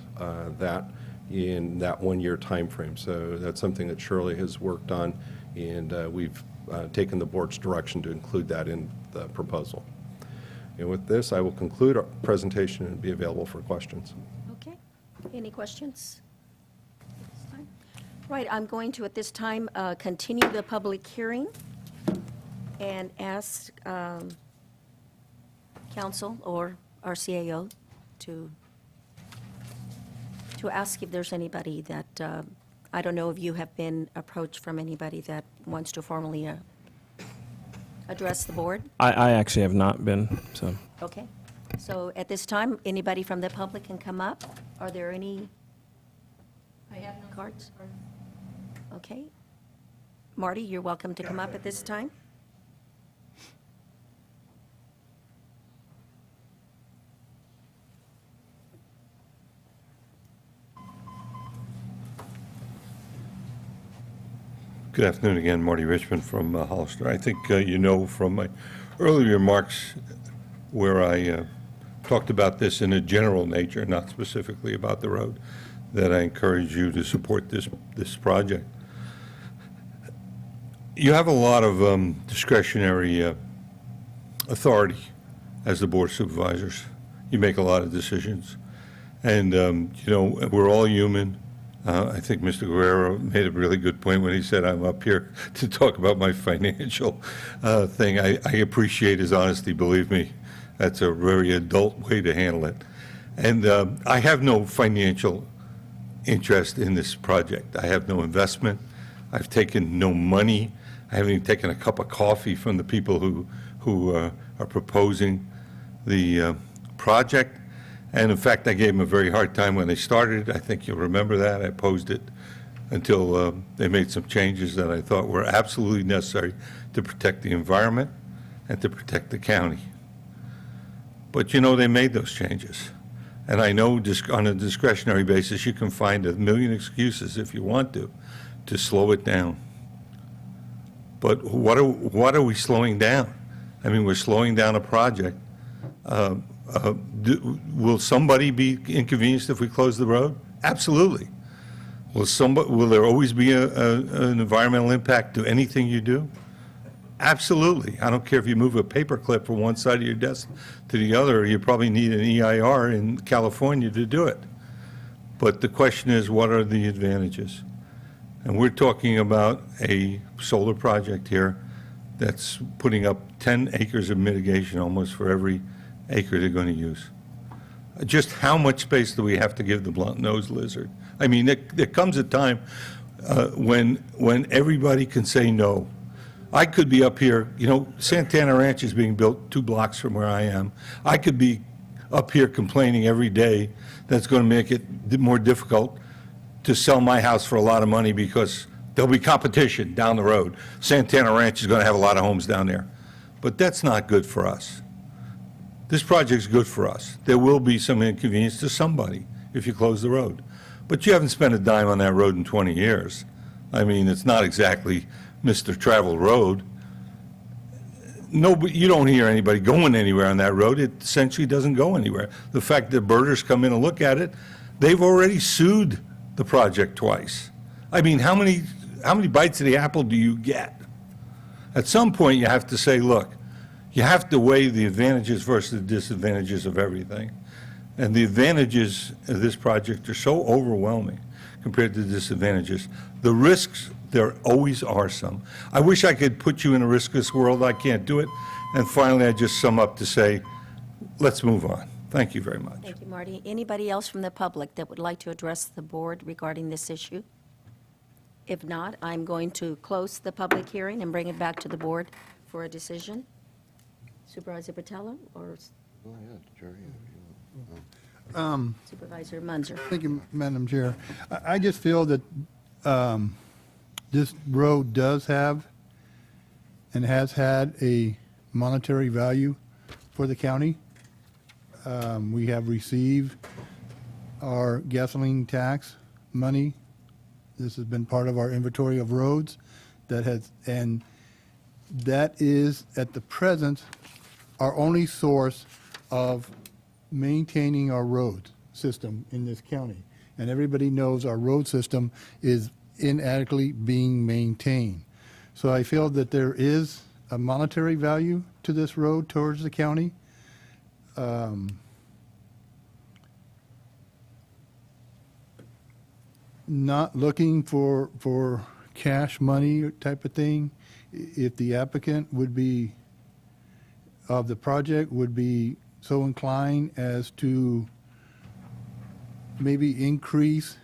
that in that one-year time frame. So that's something that Shirley has worked on, and we've taken the board's direction to include that in the proposal. And with this, I will conclude our presentation and be available for questions. Okay. Any questions? Right, I'm going to, at this time, continue the public hearing and ask council or our CAO to ask if there's anybody that, I don't know if you have been approached from anybody that wants to formally address the board? I actually have not been, so. Okay. So at this time, anybody from the public can come up? Are there any cards? Okay. Marty, you're welcome to come up at this time. Good afternoon again, Marty Richmond from Hollister. I think you know from my earlier remarks where I talked about this in a general nature, not specifically about the road, that I encourage you to support this project. You have a lot of discretionary authority as the Board of Supervisors. You make a lot of decisions. And, you know, we're all human. I think Mr. Guerrero made a really good point when he said I'm up here to talk about my financial thing. I appreciate his honesty, believe me. That's a very adult way to handle it. And I have no financial interest in this project. I have no investment. I've taken no money. I haven't even taken a cup of coffee from the people who are proposing the project. And in fact, I gave them a very hard time when they started. I think you'll remember that. I opposed it until they made some changes that I thought were absolutely necessary to protect the environment and to protect the county. But you know, they made those changes. And I know just on a discretionary basis, you can find a million excuses if you want to slow it down. But what are we slowing down? I mean, we're slowing down a project Will somebody be inconvenienced if we close the road? Absolutely. Will there always be an environmental impact to anything you do? Absolutely. I don't care if you move a paperclip from one side of your desk to the other, you probably need an EIR in California to do it. But the question is, what are the advantages? And we're talking about a solar project here that's putting up 10 acres of mitigation almost for every acre they're going to use. Just how much space do we have to give the blunt-nosed lizard? I mean, there comes a time when everybody can say no. I could be up here, you know, Santana Ranch is being built 2 blocks from where I am. I could be up here complaining every day that's going to make it more difficult to sell my house for a lot of money because there'll be competition down the road. Santana Ranch is going to have a lot of homes down there. But that's not good for us. This project's good for us. There will be some inconvenience to somebody if you close the road. But you haven't spent a dime on that road in 20 years. I mean, it's not exactly Mr. Travel Road. No, you don't hear anybody going anywhere on that road. It essentially doesn't go anywhere. The fact that birders come in and look at it, they've already sued the project twice. I mean, how many bites of the apple do you get? At some point, you have to say, look, you have to weigh the advantages versus the disadvantages of everything. And the advantages of this project are so overwhelming compared to the disadvantages. The risks, there always are some. I wish I could put you in a riskless world. I can't do it. And finally, I just sum up to say, let's move on. Thank you very much. Thank you, Marty. Anybody else from the public that would like to address the board regarding this issue? If not, I'm going to close the public hearing and bring it back to the board for a decision. Supervisor Patello or Go ahead, Jerry. Supervisor Munzer? Thank you, Madam Chair. I just feel that this road does have and has had a monetary value for the county. We have received our gasoline tax money. This has been part of our inventory of roads and that is at the present our only source of maintaining our road system in this county. And everybody knows our road system is inadequately being maintained. So I feel that there is a monetary value to this road towards the county. Not looking for cash money type of thing. If the applicant would be, of the project, would be so inclined as to maybe increase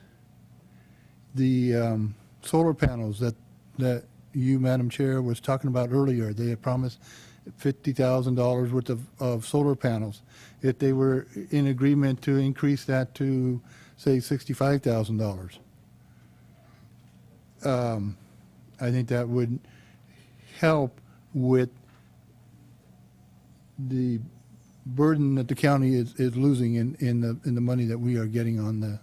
the solar panels that you, Madam Chair, was talking about earlier. They had promised $50,000 worth of solar panels. If they were in agreement to increase that to, say, $65,000, I think that would help with the burden that the county is losing in the money that we are getting on the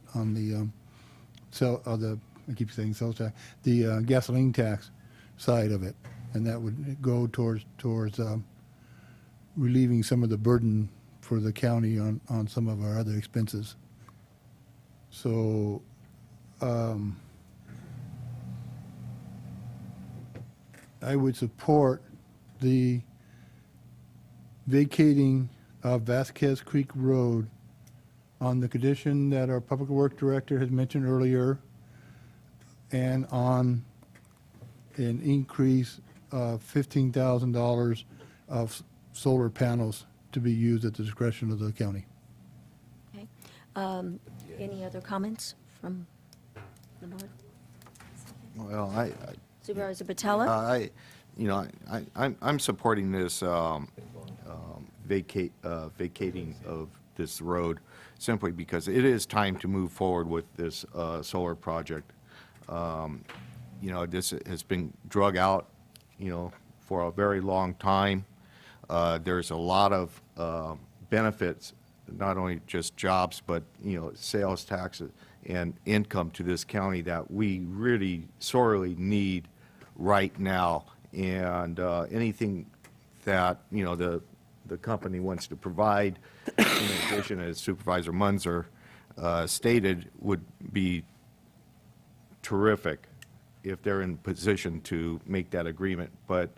I keep saying sales tax, the gasoline tax side of it, and that would go towards relieving some of the burden for the county on some of our other expenses. So I would support the vacating of Vasquez Creek Road on the condition that our Public Works Director has mentioned earlier, and on an increase of $15,000 of solar panels to be used at the discretion of the county. Okay. Any other comments from the board? Well, Supervisor Patello? I'm supporting this vacating of this road simply because it is time to move forward with this solar project. This has been drug out, for a very long time. There's a lot of benefits, not only just jobs, but, sales taxes and income to this county that we really sorely need right now. And anything that, the the company wants to provide, in addition, as Supervisor Munzer stated, would be terrific if they're in position to make that agreement. But,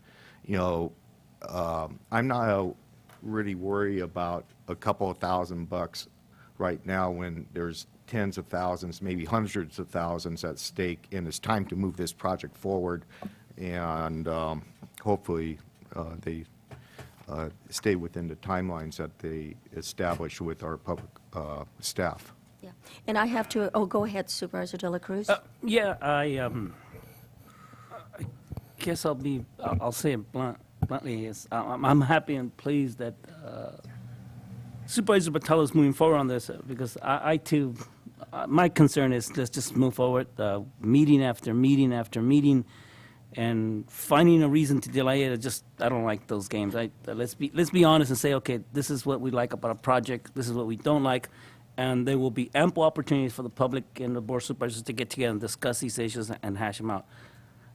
I'm not really worried about a couple of $1,000 right now when there's tens of thousands, maybe hundreds of thousands at stake, and it's time to move this project forward, and hopefully they stay within the timelines that they establish with our public staff. Yeah, and I have to, go ahead, Supervisor De La Cruz. Yeah, I guess I'll say it bluntly, is I'm happy and pleased that Supervisor Botello is moving forward on this, because I too, my concern is let's just move forward, meeting after meeting after meeting, and finding a reason to delay it. I don't like those games. Let's be honest and say, okay, this is what we like about a project, this is what we don't like, and there will be ample opportunities for the public and the Board of Supervisors to get together and discuss these issues and hash them out.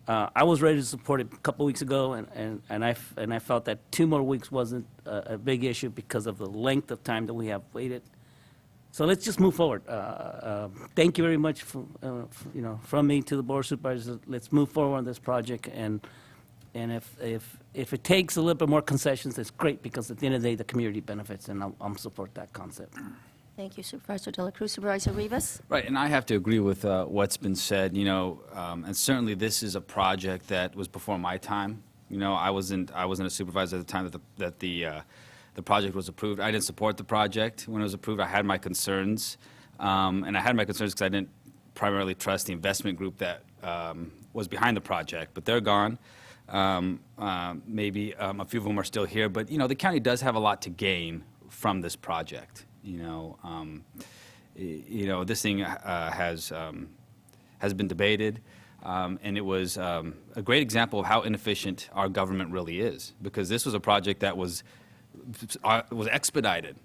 I was ready to support it a couple weeks ago, and I felt that 2 more weeks wasn't a big issue because of the length of time that we have waited. So let's just move forward. Thank you very much from me to the Board of Supervisors. Let's move forward on this project, and if it takes a little bit more concessions, that's great, because at the end of the day, the community benefits, and I'm support that concept. Thank you, Supervisor De La Cruz. Supervisor Rivas? Right, and I have to agree with what's been said, and certainly this is a project that was before my time. I wasn't a supervisor at the time that the project was approved. I didn't support the project when it was approved. I had my concerns, and I had my concerns because I didn't primarily trust the investment group that was behind the project, but they're gone. Maybe a few of them are still here, but the county does have a lot to gain from this project. This thing has been debated, and it was a great example of how inefficient our government really is, because this was a project that was expedited.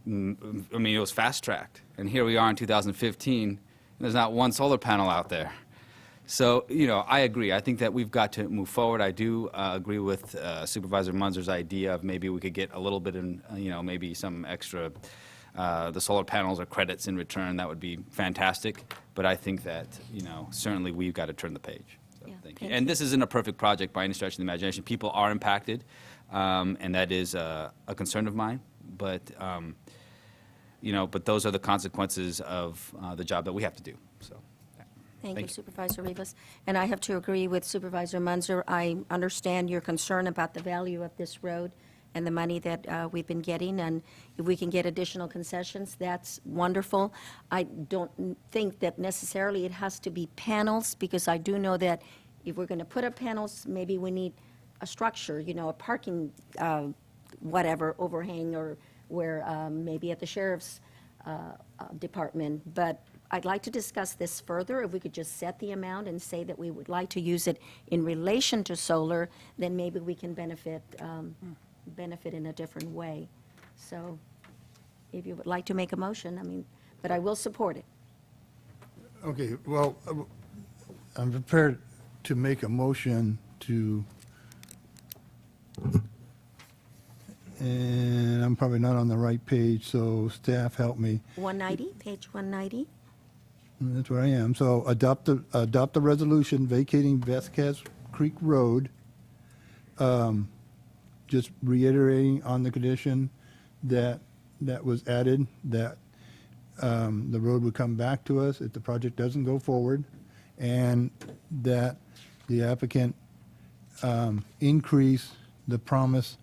I mean, it was fast-tracked, and here we are in 2015, and there's not one solar panel out there. So, I agree. I think that we've got to move forward. I do agree with Supervisor Munzer's idea of maybe we could get a little bit in, maybe some extra the solar panels or credits in return. That would be fantastic. But I think that, certainly we've got to turn the page. So, thank you. And this isn't a perfect project by any stretch of the imagination. People are impacted, and that is a concern of mine. But, but those are the consequences of the job that we have to do. So. Thank you, Supervisor Rivas. And I have to agree with Supervisor Munzer. I understand your concern about the value of this road and the money that we've been getting, and if we can get additional concessions, that's wonderful. I don't think that necessarily it has to be panels, because I do know that if we're going to put up panels, maybe we need a structure, a parking, whatever, overhang, or where maybe at the sheriff's department. But I'd like to discuss this further. If we could just set the amount and say that we would like to use it in relation to solar, then maybe we can benefit in a different way. So if you would like to make a motion, but I will support it. Okay, well, I'm prepared to make a motion to, and I'm probably not on the right page, so staff help me. 190, page 190. That's where I am. So adopt the resolution vacating Vasquez Creek Road, just reiterating on the condition that was added, that the road would come back to us if the project doesn't go forward, and that the applicant increase the promise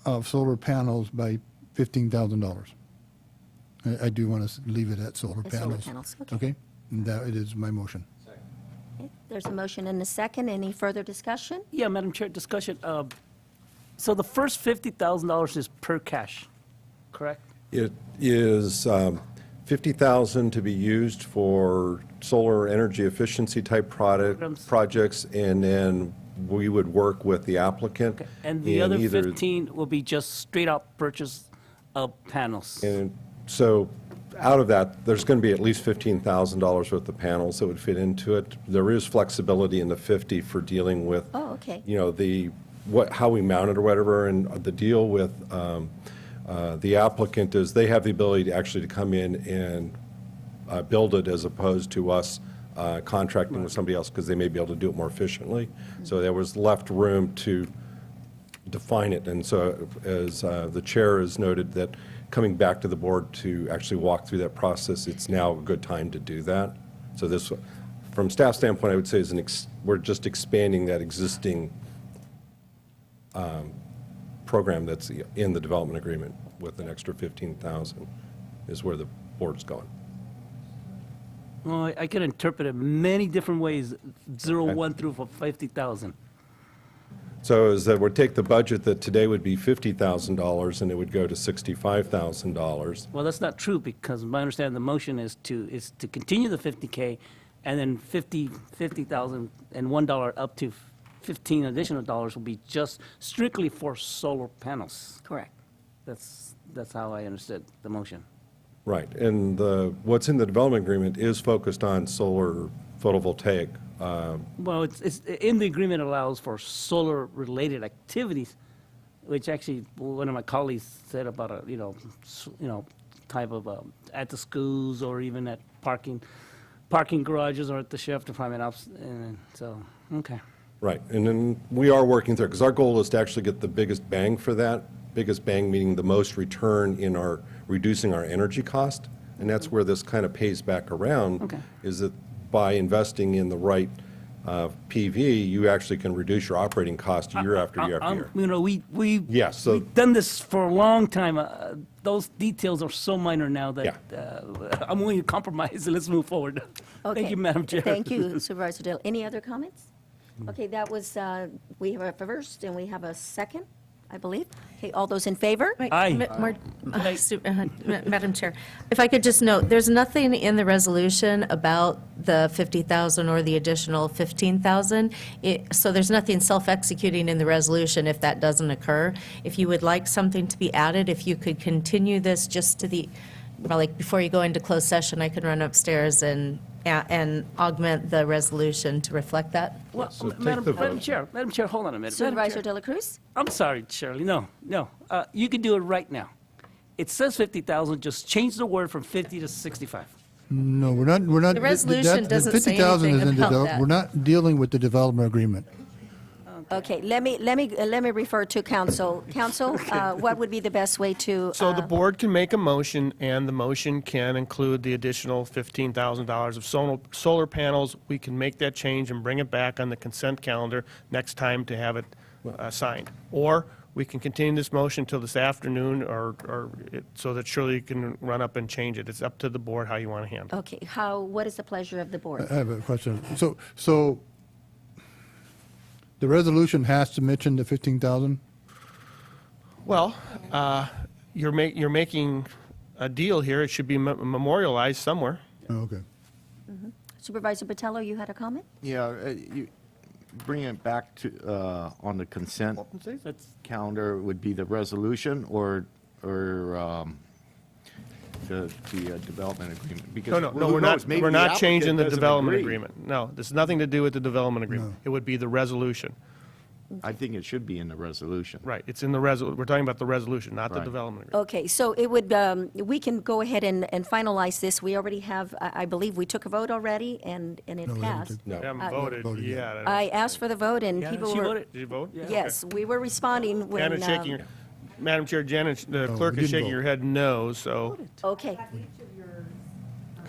of solar panels by $15,000. I do want to leave it at solar panels. Solar panels, okay. Okay? And that is my motion. Okay. There's a motion and a second. Any further discussion? Yeah, Madam Chair, discussion. So the first $50,000 is per cash, correct? It is $50,000 to be used for solar energy efficiency type projects, and then we would work with the applicant. Okay. And the other 15 will be just straight up purchase of panels. And so out of that, there's going to be at least $15,000 worth of panels that would fit into it. There is flexibility in the 50 for dealing with, Oh, okay. the how we mount it or whatever, and the deal with the applicant is they have the ability to actually to come in and build it as opposed to us contracting with somebody else, because they may be able to do it more efficiently. So there was left room to define it. And so as the chair has noted, that coming back to the board to actually walk through that process, it's now a good time to do that. So this, from staff standpoint, I would say is we're just expanding that existing program that's in the development agreement with an extra 15,000 is where the board's going. Well, I can interpret it many different ways, 01 through for 50,000. So is that would take the budget that today would be $50,000 and it would go to $65,000. Well, that's not true, because my understanding the motion is to continue the 50K, and then 50,000 and $1 up to 15 additional dollars will be just strictly for solar panels. Correct. That's how I understood the motion. Right, and what's in the development agreement is focused on solar photovoltaic. Well, it's in the agreement allows for solar-related activities, which actually one of my colleagues said about a type of at the schools or even at parking garages or at the sheriff department ops, and so okay. Right, and then we are working through, because our goal is to actually get the biggest bang for that, biggest bang meaning the most return in our reducing our energy cost, and that's where this kind of pays back around. Okay. Is that by investing in the right PV, you actually can reduce your operating cost year after year after year. Yes, so we've done this for a long time. Those details are so minor now that I'm willing to compromise, and let's move forward. Okay. Thank you, Madam Chair. Thank you, Supervisor Dale. Any other comments? Okay, that was, we have a first and we have a second, I believe. Okay, all those in favor? Aye. Madam Chair, if I could just note, there's nothing in the resolution about the 50,000 or the additional 15,000. So there's nothing self-executing in the resolution if that doesn't occur. If you would like something to be added, if you could continue this just to the, like, before you go into closed session, I can run upstairs and augment the resolution to reflect that. Well, So take Madam the vote. Chair, hold on a minute. Madam Supervisor Chair. De La Cruz? I'm sorry, Shirley, no. You can do it right now. It says 50,000, just change the word from 50 to 65. No, we're not. The resolution doesn't say anything about that. We're not dealing with the development agreement. Okay, let me refer to council. Council, what would be the best way to? So the board can make a motion, and the motion can include the additional $15,000 of solar panels. We can make that change and bring it back on the consent calendar next time to have it signed. Or we can continue this motion till this afternoon, so that Shirley can run up and change it. It's up to the board how you want to handle it. Okay, what is the pleasure of the board? I have a question. So the resolution has to mention the 15,000? Well, you're making a deal here. It should be memorialized somewhere. Oh, okay. Supervisor Botello, you had a comment? Yeah, you bring it back to, on the consent calendar would be the resolution or the development agreement? Because No, who we're knows, not, maybe we're the not changing the applicant doesn't development agree. agreement. No, this has nothing to do with the development agreement. It would be the resolution. I think it should be in the resolution. Right, it's in the we're talking about the resolution, not the Right. development agreement. Okay, so it would, we can go ahead and finalize this. We already have, I believe we took a vote already, and it No, we haven't passed. We haven't Uh, voted yet. I asked for the vote, and people she were. voted. Did you vote? Yes, we were responding when. Janet shaking your, Madam Chair, Janet, the No, clerk we is didn't shaking vote. her head no, so. Okay, Each of your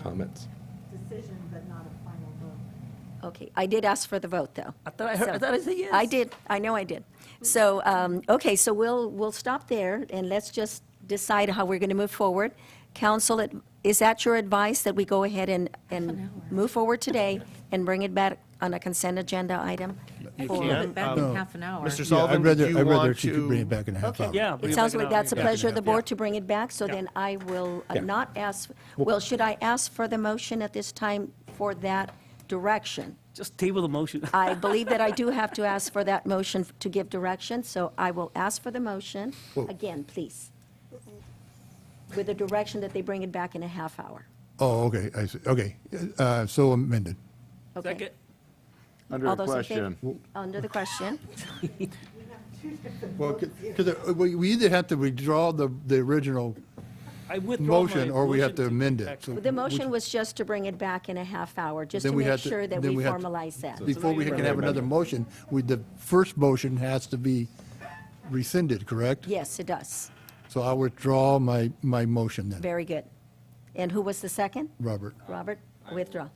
Comments. decision, but not a final vote. okay. I did ask for the vote, though. I thought I said yes. I did. I know I did. So, okay, so we'll stop there, and let's just decide how we're going to move forward. Council, is that your advice, that we go ahead and move forward today and bring it back on a consent agenda item? You for- can. Back in half an hour. Mr. Yeah, Sullivan, do you I'd rather want she could bring it to? back in a half Okay. hour. Yeah, It sounds like that's a Yeah. pleasure of the Yeah. board to bring it back, so then I will not ask, well, should I ask for the motion at this time for that direction? Just table the motion. I believe that I do have to ask for that motion to give direction, so I will ask for the motion. Again, please. With the direction that they bring it back in a half hour. Oh, okay, I see. Okay, so amended. Okay. Second. Under All the those in favor? question, Under the question. two different Well, votes here. because we either have to withdraw the original I withdraw my motion, or we have to motion amend back it. to So The motion was just to bring it back in a half hour, just then to we make have to- sure that then we we have to- formalize that. Before we can have another motion, the first motion has to be rescinded, correct? Yes, it does. So I'll withdraw my motion then, Very good. And who was the second? Robert. Robert, withdraw.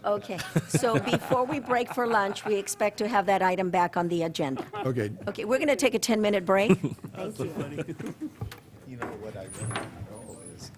Okay, so before we break for lunch, we expect to have that item back on the agenda. Okay. Okay, we're going to take a 10-minute break. Thank you. You know what I don't know is.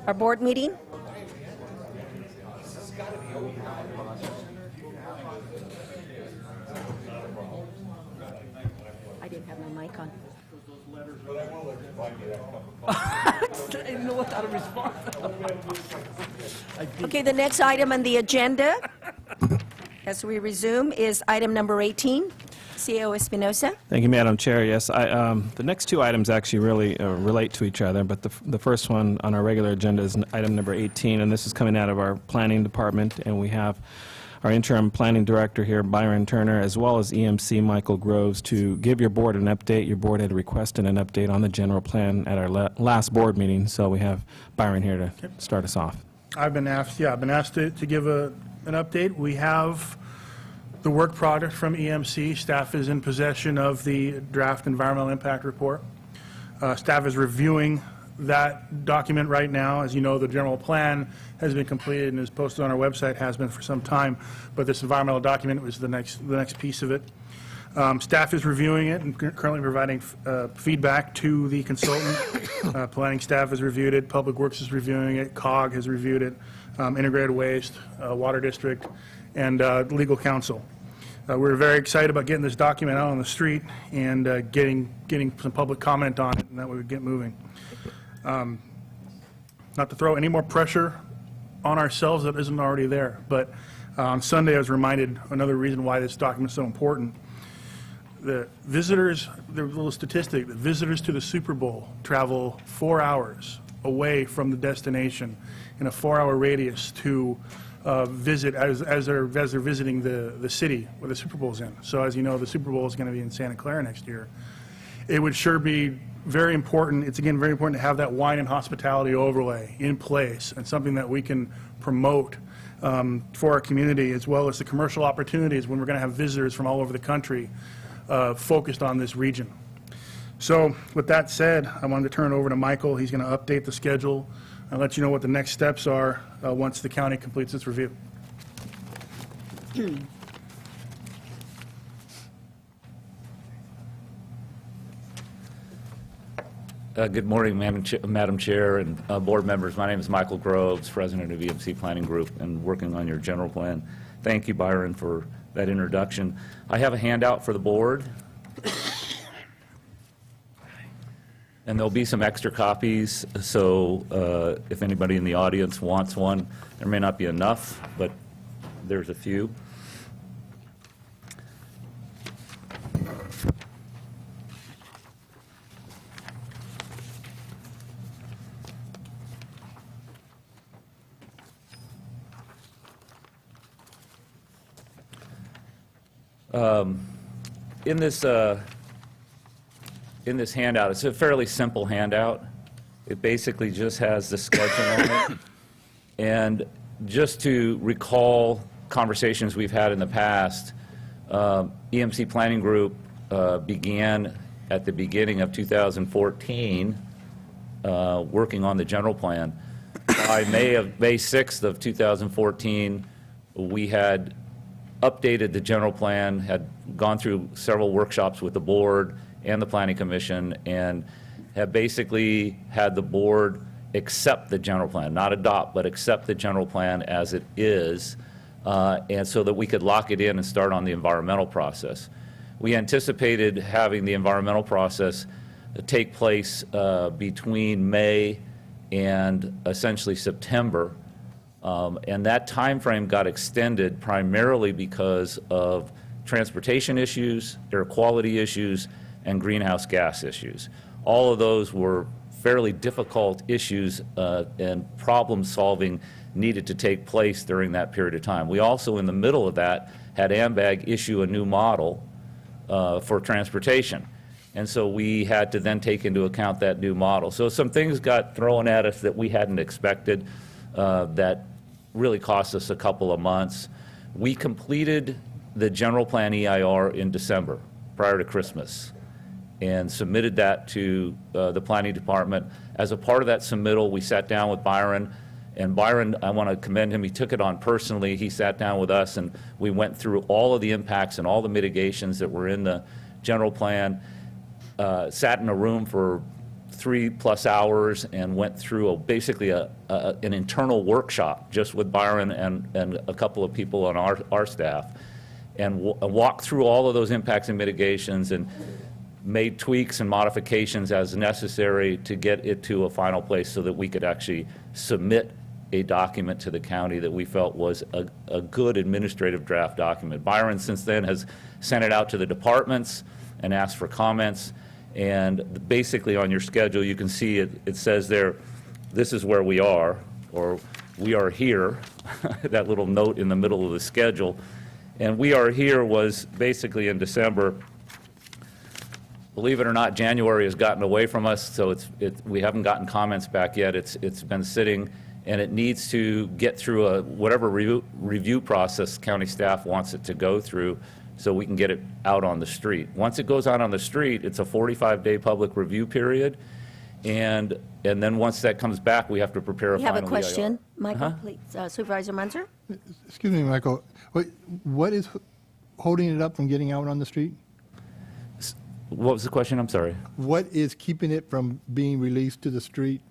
our board meeting. I didn't have my mic on. I didn't know what to respond. Okay, the next item on the agenda, as we resume, is item number 18. CEO Espinosa. Thank you, Madam Chair. Yes, the next two items actually really relate to each other, but the first one on our regular agenda is item number 18, and this is coming out of our planning department, and we have our interim planning director here, Byron Turner, as well as EMC Michael Groves, to give your board an update. Your board had requested an update on the general plan at our last board meeting, so we have Byron here to start us off. I've been asked to give an update. We have the work product from EMC. Staff is in possession of the draft environmental impact report. Staff is reviewing that document right now. As you know, the general plan has been completed and is posted on our website, has been for some time, but this environmental document was the next piece of it. Staff is reviewing it and currently providing feedback to the consultant. Planning staff has reviewed it, Public Works is reviewing it, COG has reviewed it, Integrated Waste, Water District, and legal counsel. We're very excited about getting this document out on the street and getting some public comment on it, and that way we get moving. Not to throw any more pressure on ourselves that isn't already there, but on Sunday I was reminded another reason why this document is so important. The visitors, there's a little statistic, the visitors to the Super Bowl travel 4 hours away from the destination in a 4-hour radius to visit as they're visiting the city where the Super Bowl's in. So as you know, the Super Bowl is going to be in Santa Clara next year. It would sure be very important. It's again very important to have that wine and hospitality overlay in place and something that we can promote for our community, as well as the commercial opportunities when we're going to have visitors from all over the country focused on this region. So with that said, I wanted to turn it over to Michael. He's going to update the schedule and let you know what the next steps are once the county completes its review. Good morning, Madam Chair and board members. My name is Michael Groves, President of EMC Planning Group, and working on your general plan. Thank you, Byron, for that introduction. I have a handout for the board, and there'll be some extra copies, so if anybody in the audience wants one, there may not be enough, but there's a few. In this handout, it's a fairly simple handout. It basically just has the schedule on it. And just to recall conversations we've had in the past, EMC Planning Group began at the beginning of 2014 working on the general plan. By May 6th of 2014, we had updated the general plan, had gone through several workshops with the board and the Planning Commission, and have basically had the board accept the general plan, not adopt, but accept the general plan as it is, and so that we could lock it in and start on the environmental process. We anticipated having the environmental process take place between May and essentially September. And that time frame got extended primarily because of transportation issues, air quality issues, and greenhouse gas issues. All of those were fairly difficult issues, and problem solving needed to take place during that period of time. We also, in the middle of that, had AMBAG issue a new model for transportation. And so we had to then take into account that new model. So some things got thrown at us that we hadn't expected that really cost us a couple of months. We completed the general plan EIR in December, prior to Christmas, and submitted that to the planning department. As a part of that submittal, we sat down with Byron, and Byron, I want to commend him, he took it on personally. He sat down with us and we went through all of the impacts and all the mitigations that were in the general plan, sat in a room for 3+ hours and went through basically an internal workshop just with Byron and a couple of people on our staff, and walked through all of those impacts and mitigations and made tweaks and modifications as necessary to get it to a final place so that we could actually submit a document to the county that we felt was a good administrative draft document. Byron since then has sent it out to the departments and asked for comments, and basically on your schedule you can see it says there, this is where we are, or we are here, that little note in the middle of the schedule. And we are here was basically in December. Believe it or not, January has gotten away from us, so we haven't gotten comments back yet. It's been sitting, and it needs to get through whatever review process county staff wants it to go through so we can get it out on the street. Once it goes out on the street, it's a 45-day public review period, and then once that comes back, we have to prepare a We final have a question. EIR. Michael, please. Supervisor Munzer? Excuse me, Michael. What is holding it up from getting out on the street? What was the question? I'm sorry. What is keeping it from being released to the street?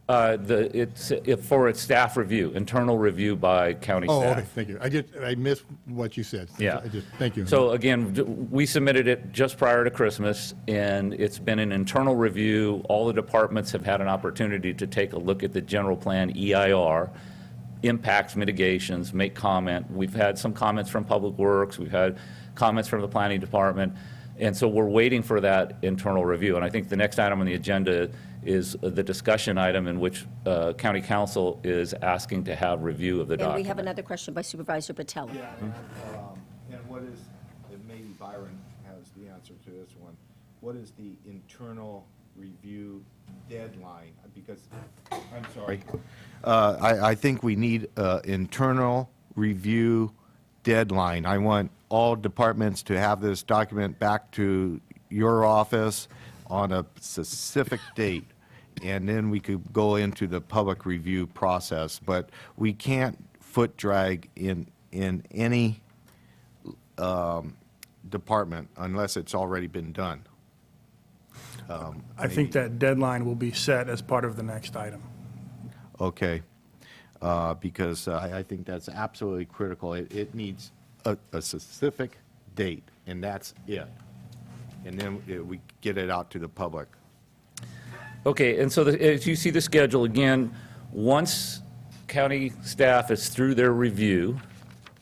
It's for its staff review, internal review by county Oh, staff. okay, thank you. I missed what you said. Yeah. Thank you. So again, we submitted it just prior to Christmas, and it's been an internal review. All the departments have had an opportunity to take a look at the general plan EIR, impacts, mitigations, make comment. We've had some comments from Public Works. We've had comments from the planning department. And so we're waiting for that internal review. And I think the next item on the agenda is the discussion item in which County Council is asking to have review of the And document. we have another question by Supervisor Patello. And what is, and maybe Byron has the answer to this one, what is the internal review deadline? Because, I'm sorry, I think we need an internal review deadline. I want all departments to have this document back to your office on a specific date, and then we could go into the public review process. But we can't foot drag in any department unless it's already been done. I think that deadline will be set as part of the next item. Okay, because I think that's absolutely critical. It needs a specific date, and that's it. And then we get it out to the public. Okay, and so as you see the schedule, again, once county staff is through their review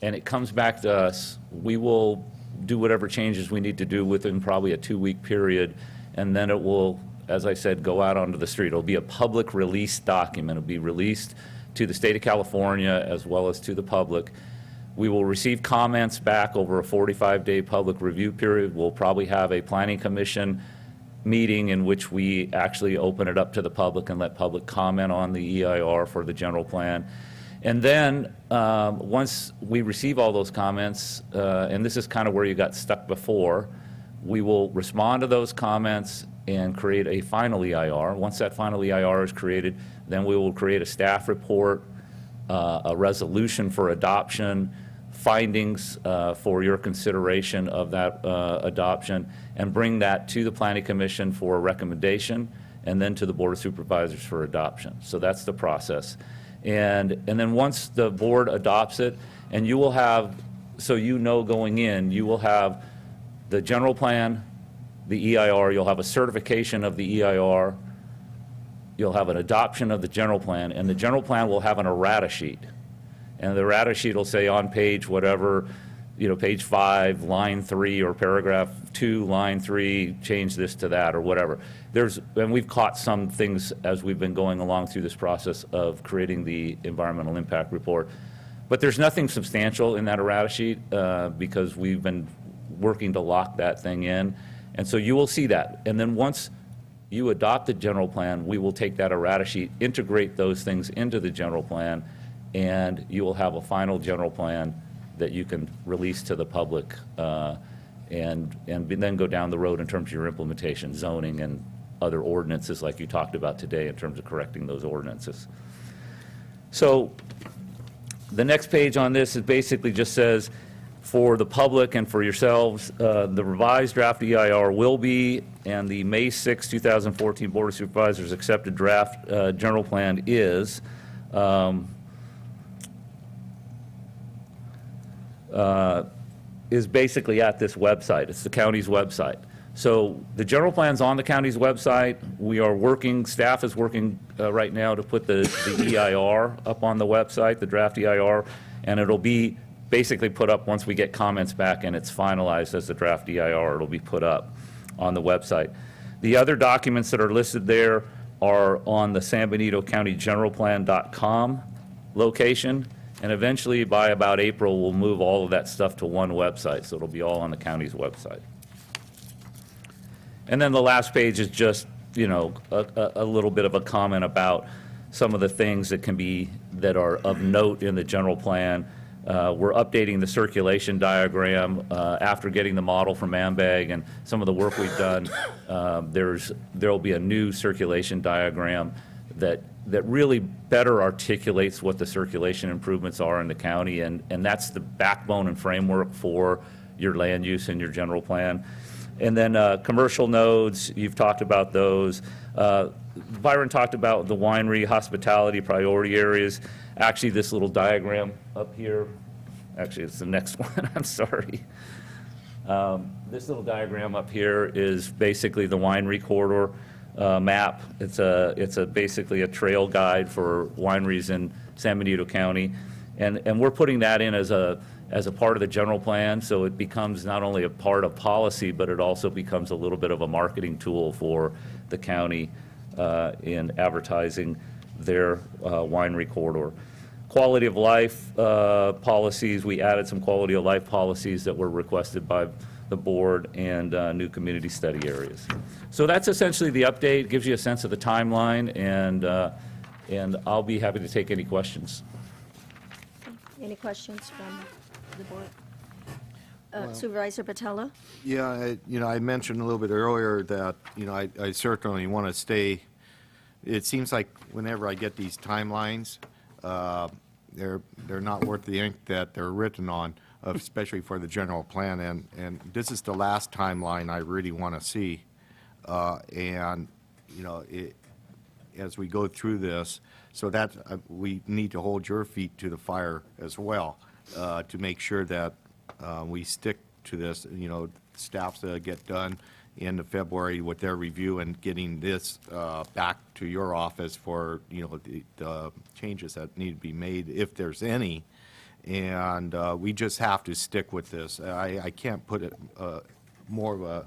and it comes back to us, we will do whatever changes we need to do within probably a 2-week period, and then it will, as I said, go out onto the street. It'll be a public release document. It'll be released to the state of California as well as to the public. We will receive comments back over a 45-day public review period. We'll probably have a planning commission meeting in which we actually open it up to the public and let public comment on the EIR for the general plan. And then once we receive all those comments, and this is kind of where you got stuck before, we will respond to those comments and create a final EIR. Once that final EIR is created, then we will create a staff report, a resolution for adoption, findings for your consideration of that adoption, and bring that to the Planning Commission for a recommendation, and then to the Board of Supervisors for adoption. So that's the process. And then once the board adopts it, and you will have, so you know going in, you will have the general plan, the EIR, you'll have a certification of the EIR, you'll have an adoption of the general plan, and the general plan will have an errata sheet. And the errata sheet will say on page whatever, page 5, line 3, or paragraph 2, line 3, change this to that, or whatever. And we've caught some things as we've been going along through this process of creating the environmental impact report. But there's nothing substantial in that errata sheet because we've been working to lock that thing in. And so you will see that. And then once you adopt the general plan, we will take that errata sheet, integrate those things into the general plan, and you will have a final general plan that you can release to the public and then go down the road in terms of your implementation, zoning, and other ordinances like you talked about today in terms of correcting those ordinances. So the next page on this is basically just says, For the public and for yourselves, the revised draft EIR will be, and the May 6, 2014 Board of Supervisors accepted draft general plan is basically at this website. It's the county's website. So the general plan's on the county's website. We are working, staff is working right now to put the EIR up on the website, the draft EIR, and it'll be basically put up once we get comments back and it's finalized as the draft EIR. It'll be put up on the website. The other documents that are listed there are on the San Benito County GeneralPlan.com location, and eventually by about April, we'll move all of that stuff to one website, so it'll be all on the county's website. And then the last page is just, you know, a little bit of a comment about some of the things that are of note in the general plan. We're updating the circulation diagram after getting the model from AMBAG and some of the work we've done. There'll be a new circulation diagram that really better articulates what the circulation improvements are in the county, and that's the backbone and framework for your land use and your general plan. And then commercial nodes, you've talked about those. Byron talked about the winery, hospitality, priority areas. Actually, this little diagram up here, actually it's the next one, I'm sorry. This little diagram up here is basically the winery corridor map. It's basically a trail guide for wineries in San Benito County. And we're putting that in as a part of the general plan, so it becomes not only a part of policy, but it also becomes a little bit of a marketing tool for the county in advertising their winery corridor. Quality of life policies, we added some quality of life policies that were requested by the board, and new community study areas. So that's essentially the update. Gives you a sense of the timeline, and I'll be happy to take any questions. Any questions from the board? Supervisor Patella? Yeah, I mentioned a little bit earlier that, I certainly want to stay. It seems like whenever I get these timelines, they're not worth the ink that they're written on, especially for the general plan. And this is the last timeline I really want to see. As we go through this, so that we need to hold your feet to the fire as well, to make sure that we stick to this. Staffs get done end of February with their review and getting this back to your office for the changes that need to be made, if there's any. And we just have to stick with this. I can't put it more of a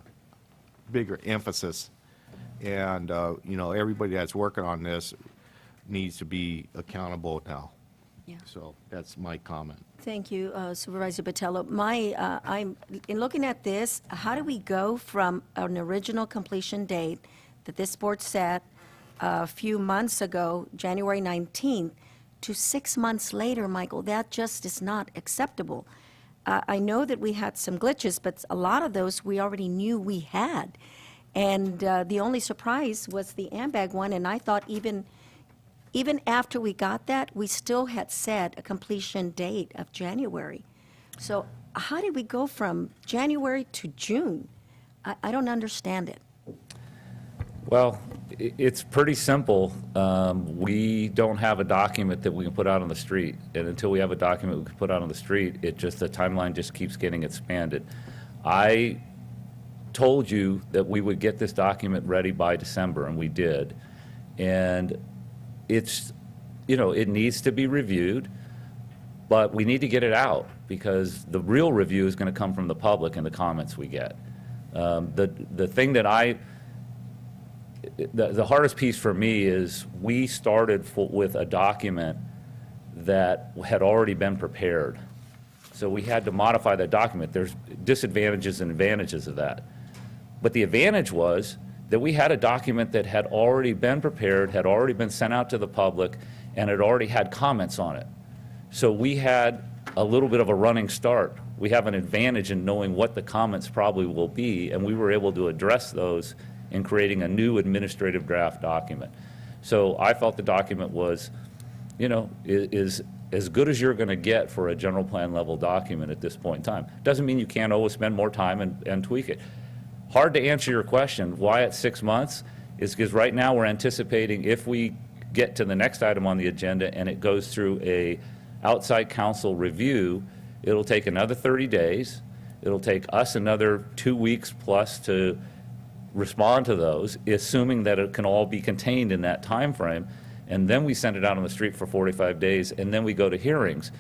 bigger emphasis. And everybody that's working on this needs to be accountable now. Yeah. So that's my comment. Thank you, Supervisor Botello. I'm in looking at this, how do we go from an original completion date that this board set a few months ago, January 19th, to 6 months later, Michael? That just is not acceptable. I know that we had some glitches, but a lot of those we already knew we had. And the only surprise was the AMBAG one, and I thought even after we got that, we still had set a completion date of January. So how did we go from January to June? I don't understand it. Well, it's pretty simple. We don't have a document that we can put out on the street, and until we have a document we can put out on the street, the timeline just keeps getting expanded. I told you that we would get this document ready by December, and we did. And it needs to be reviewed, but we need to get it out because the real review is going to come from the public and the comments we get. The thing that the hardest piece for me is we started with a document that had already been prepared. So we had to modify that document. There's disadvantages and advantages of that. But the advantage was that we had a document that had already been prepared, had already been sent out to the public, and it already had comments on it. So we had a little bit of a running start. We have an advantage in knowing what the comments probably will be, and we were able to address those in creating a new administrative draft document. So I felt the document was, is as good as you're going to get for a general plan level document at this point in time. Doesn't mean you can't always spend more time and tweak it. Hard to answer your question, why it's 6 months, is because right now we're anticipating if we get to the next item on the agenda and it goes through a outside council review, it'll take another 30 days. It'll take us another 2 weeks plus to respond to those, assuming that it can all be contained in that time frame. And then we send it out on the street for 45 days, and then we go to hearings.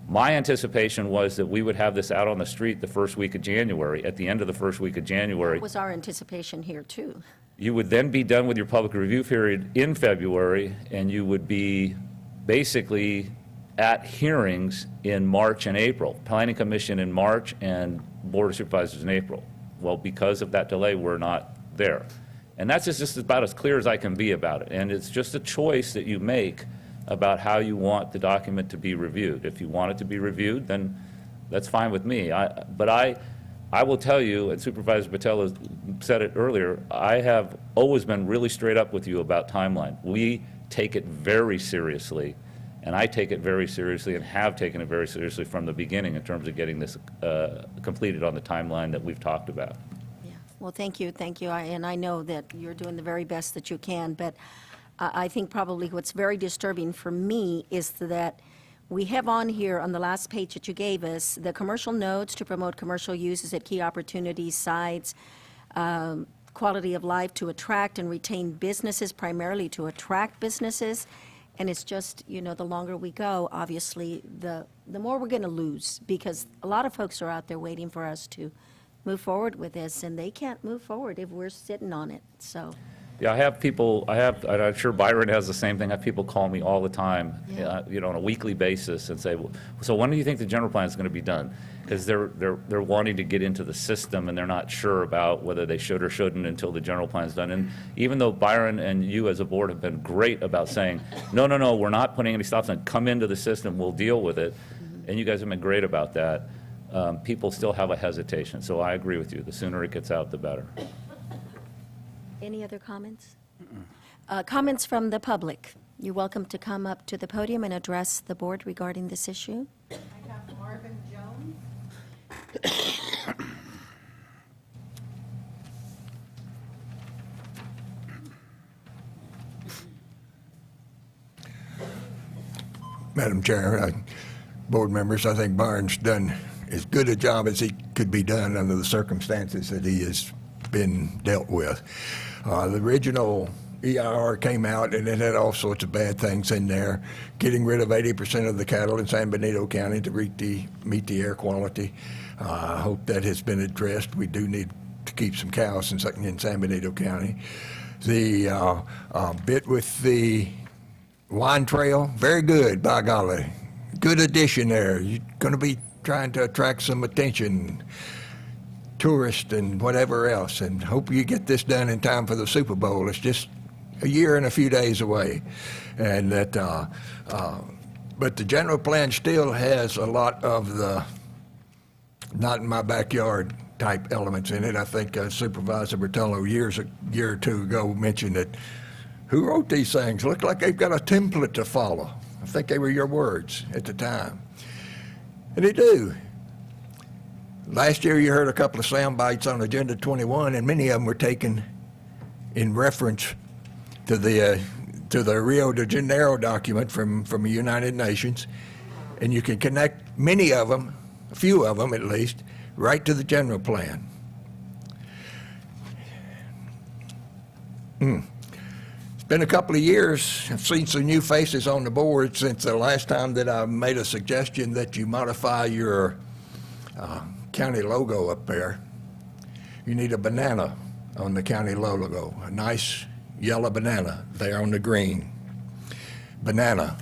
My anticipation was that we would have this out on the street the first week of January. At the end of the first week of January, That was our anticipation here, too. you would then be done with your public review period in February, and you would be basically at hearings in March and April. Planning Commission in March and Board of Supervisors in April. Well, because of that delay, we're not there. And that's just about as clear as I can be about it. And it's just a choice that you make about how you want the document to be reviewed. If you want it to be reviewed, then that's fine with me. But I will tell you, and Supervisor Patel said it earlier, I have always been really straight up with you about timeline. We take it very seriously, and I take it very seriously and have taken it very seriously from the beginning in terms of getting this completed on the timeline that we've talked about. Well, thank you, and I know that you're doing the very best that you can, but I think probably what's very disturbing for me is that we have on here, on the last page that you gave us, the commercial nodes to promote commercial uses at key opportunities, sites, quality of life to attract and retain businesses, primarily to attract businesses, and it's just, you know, the longer we go, obviously, the more we're going to lose, because a lot of folks are out there waiting for us to move forward with this, and they can't move forward if we're sitting on it, so. Yeah, I have people, and I'm sure Byron has the same thing, I have people call me all the time, you know, on a weekly basis and say, well, so when do you think the general plan is going to be done? Because they're wanting to get into the system and they're not sure about whether they should or shouldn't until the general plan is done. And even though Byron and you as a board have been great about saying, no, we're not putting any stops on, come into the system, we'll deal with it, and you guys have been great about that, people still have a hesitation. So I agree with you, the sooner it gets out, the better. Any other comments? Comments from the public. You're welcome to come up to the podium and address the board regarding this issue. I have Marvin Jones. Madam Chair, board members, I think Barnes done as good a job as he could be done under the circumstances that he has been dealt with. The original EIR came out and it had all sorts of bad things in there, getting rid of 80% of the cattle in San Benito County to meet the air quality. I hope that has been addressed. We do need to keep some cows in San Benito County. The bit with the wine trail, very good, by golly. Good addition there. You're going to be trying to attract some attention, tourists and whatever else, and hope you get this done in time for the Super Bowl. It's just a year and a few days away. And that, but the general plan still has a lot of the not in my backyard type elements in it. I think Supervisor Bertello a year or two ago mentioned that who wrote these things? Look like they've got a template to follow. I think they were your words at the time. And they do. Last year you heard a couple of sound bites on Agenda 21, and many of them were taken in reference to the Rio de Janeiro document from the United Nations. And you can connect many of them, a few of them at least, right to the general plan. It's been a couple of years. I've seen some new faces on the board since the last time that I made a suggestion that you modify your county logo up there. You need a banana on the county logo, a nice yellow banana there on the green. Banana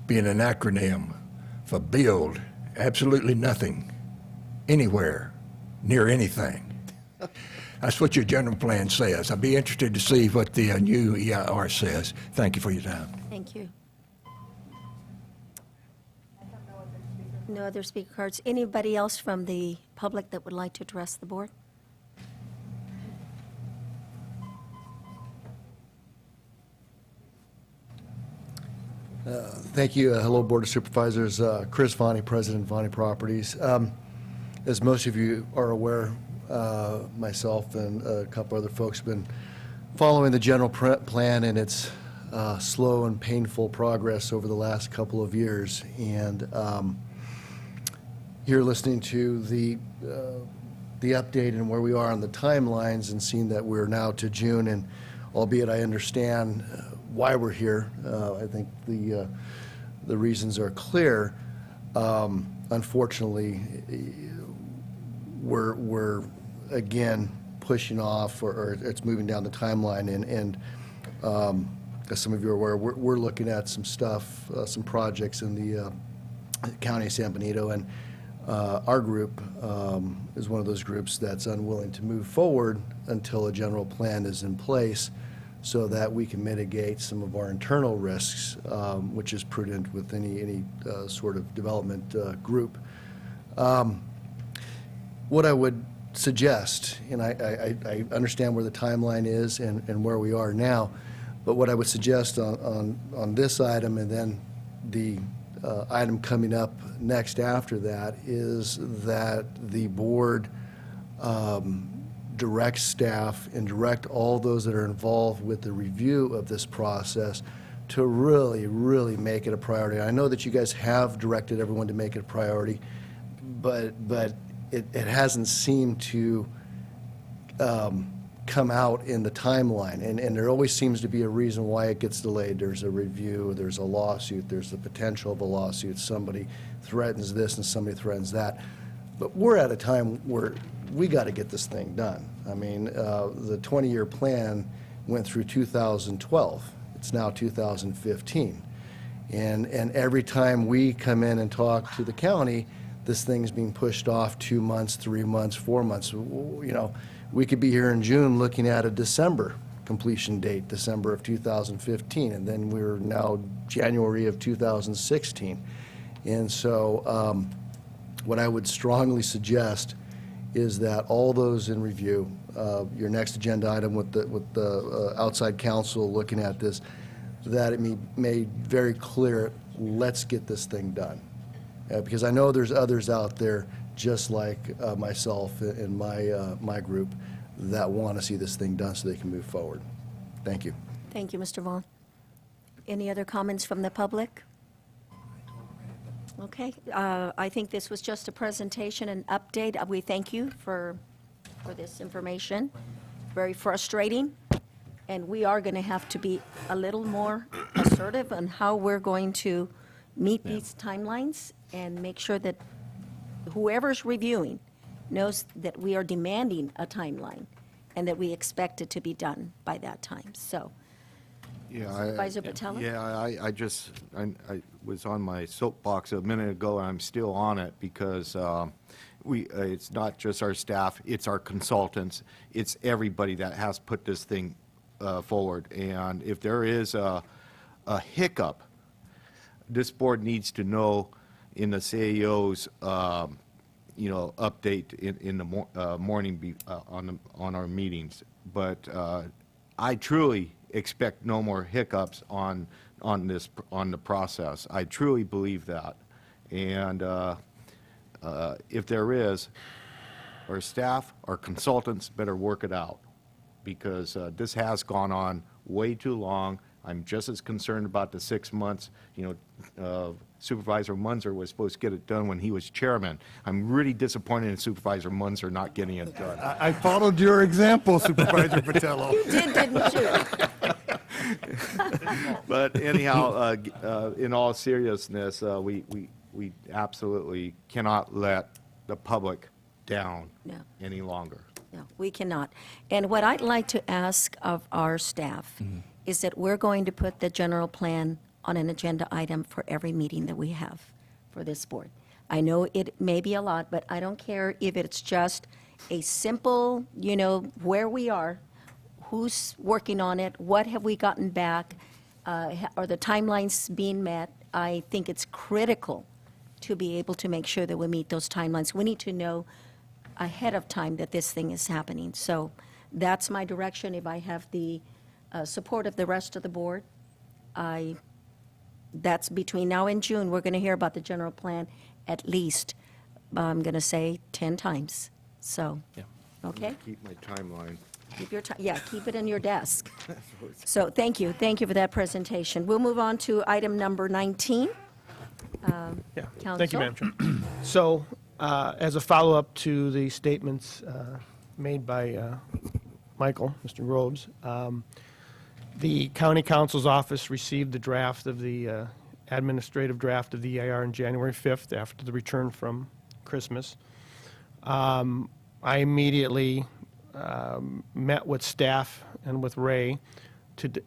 being an acronym for build absolutely nothing, anywhere, near anything. That's what your general plan says. I'd be interested to see what the new EIR says. Thank you for your time. Thank you. No other speaker cards. Anybody else from the public that would like to address the board? Thank you. Hello, Board of Supervisors. Chris Vonnie, President, Vonnie Properties. As most of you are aware, myself and a couple other folks have been following the general plan and its slow and painful progress over the last couple of years. And here listening to the update and where we are on the timelines and seeing that we're now to June, and albeit I understand why we're here, I think the reasons are clear. Unfortunately, we're again pushing off, or it's moving down the timeline, and as some of you are aware, we're looking at some stuff, some projects in the county of San Benito, and our group is one of those groups that's unwilling to move forward until a general plan is in place so that we can mitigate some of our internal risks, which is prudent with any sort of development group. What I would suggest, and I understand where the timeline is and where we are now, but what I would suggest on this item and then the item coming up next after that is that the board direct staff and direct all those that are involved with the review of this process to really, really make it a priority. I know that you guys have directed everyone to make it a priority, but it hasn't seemed to come out in the timeline, and there always seems to be a reason why it gets delayed. There's a review, there's a lawsuit, there's the potential of a lawsuit, somebody threatens this and somebody threatens that. But we're at a time where we got to get this thing done. I mean, the 20-year plan went through 2012. It's now 2015. And every time we come in and talk to the county, this thing's being pushed off 2 months, 3 months, 4 months. You know, we could be here in June looking at a December completion date, December of 2015, and then we're now January of 2016. And so what I would strongly suggest is that all those in review, your next agenda item with the outside counsel looking at this, that it be made very clear, let's get this thing done. Because I know there's others out there just like myself and my group that want to see this thing done so they can move forward. Thank you. Thank you, Mr. Vaughn. Any other comments from the public? Okay, I think this was just a presentation and update. We thank you for this information. Very frustrating, and we are going to have to be a little more assertive on how we're going to meet these timelines and make sure that whoever's reviewing knows that we are demanding a timeline and that we expect it to be done by that time. So, Yeah, Supervisor Patello? Yeah, I was on my soapbox a minute ago, and I'm still on it because it's not just our staff, it's our consultants, it's everybody that has put this thing forward. And if there is a hiccup, this board needs to know in the CAO's update in the morning on our meetings. But I truly expect no more hiccups on the process. I truly believe that, and if there is, our staff, our consultants better work it out, because this has gone on way too long. I'm just as concerned about the 6 months. Supervisor Munzer was supposed to get it done when he was chairman. I'm really disappointed in Supervisor Munzer not getting it done. I followed your example, Supervisor Patello. You did, didn't you? But anyhow, in all seriousness, we absolutely cannot let the public down any longer. No, we cannot. And what I'd like to ask of our staff is that we're going to put the general plan on an agenda item for every meeting that we have for this board. I know it may be a lot, but I don't care if it's just a simple, where we are, who's working on it, what have we gotten back, are the timelines being met. I think it's critical to be able to make sure that we meet those timelines. We need to know ahead of time that this thing is happening. So that's my direction. If I have the support of the rest of the board, I that's between now and June, we're going to hear about the general plan at least, I'm going to say 10 times. So, okay? Keep my timeline. Keep your, keep it in your desk. So, thank you for that presentation. We'll move on to item number 19. Thank you, Madam Chair. So, as a follow-up to the statements made by Michael, Mr. Groves, the County Counsel's Office received the draft of the administrative draft of the EIR on January 5th after the return from Christmas. I immediately met with staff and with Ray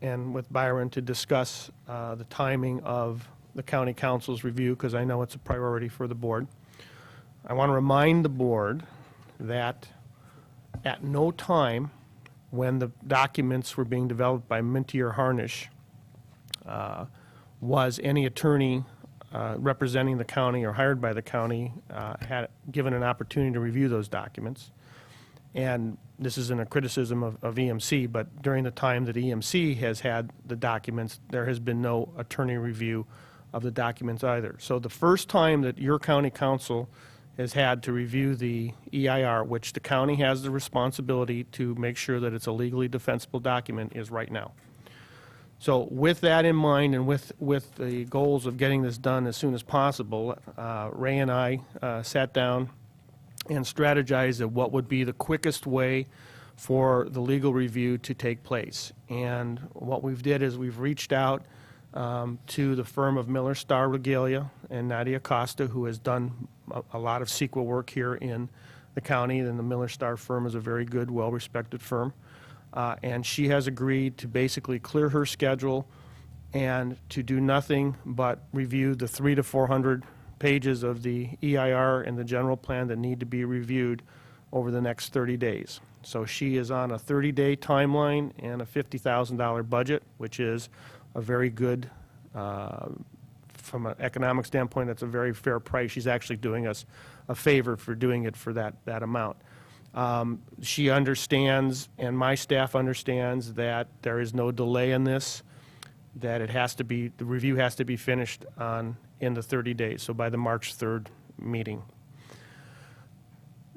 and with Byron to discuss the timing of the County Council's review, because I know it's a priority for the board. I want to remind the board that at no time when the documents were being developed by Mintier Harnish was any attorney representing the county or hired by the county had given an opportunity to review those documents. And this isn't a criticism of EMC, but during the time that EMC has had the documents, there has been no attorney review of the documents either. So the first time that your county council has had to review the EIR, which the county has the responsibility to make sure that it's a legally defensible document, is right now. So with that in mind and with the goals of getting this done as soon as possible, Ray and I sat down and strategized at what would be the quickest way for the legal review to take place. And what we've did is we've reached out to the firm of Miller Star Regalia and Nadia Costa, who has done a lot of CEQA work here in the county, and the Miller Star firm is a very good, well-respected firm. And she has agreed to basically clear her schedule and to do nothing but review the 300 to 400 pages of the EIR and the general plan that need to be reviewed over the next 30 days. So she is on a 30-day timeline and a $50,000 budget, which is a very good, from an economic standpoint, that's a very fair price. She's actually doing us a favor for doing it for that amount. She understands, and my staff understands, that there is no delay in this, that it has to be, the review has to be finished in the 30 days, so by the March 3rd meeting.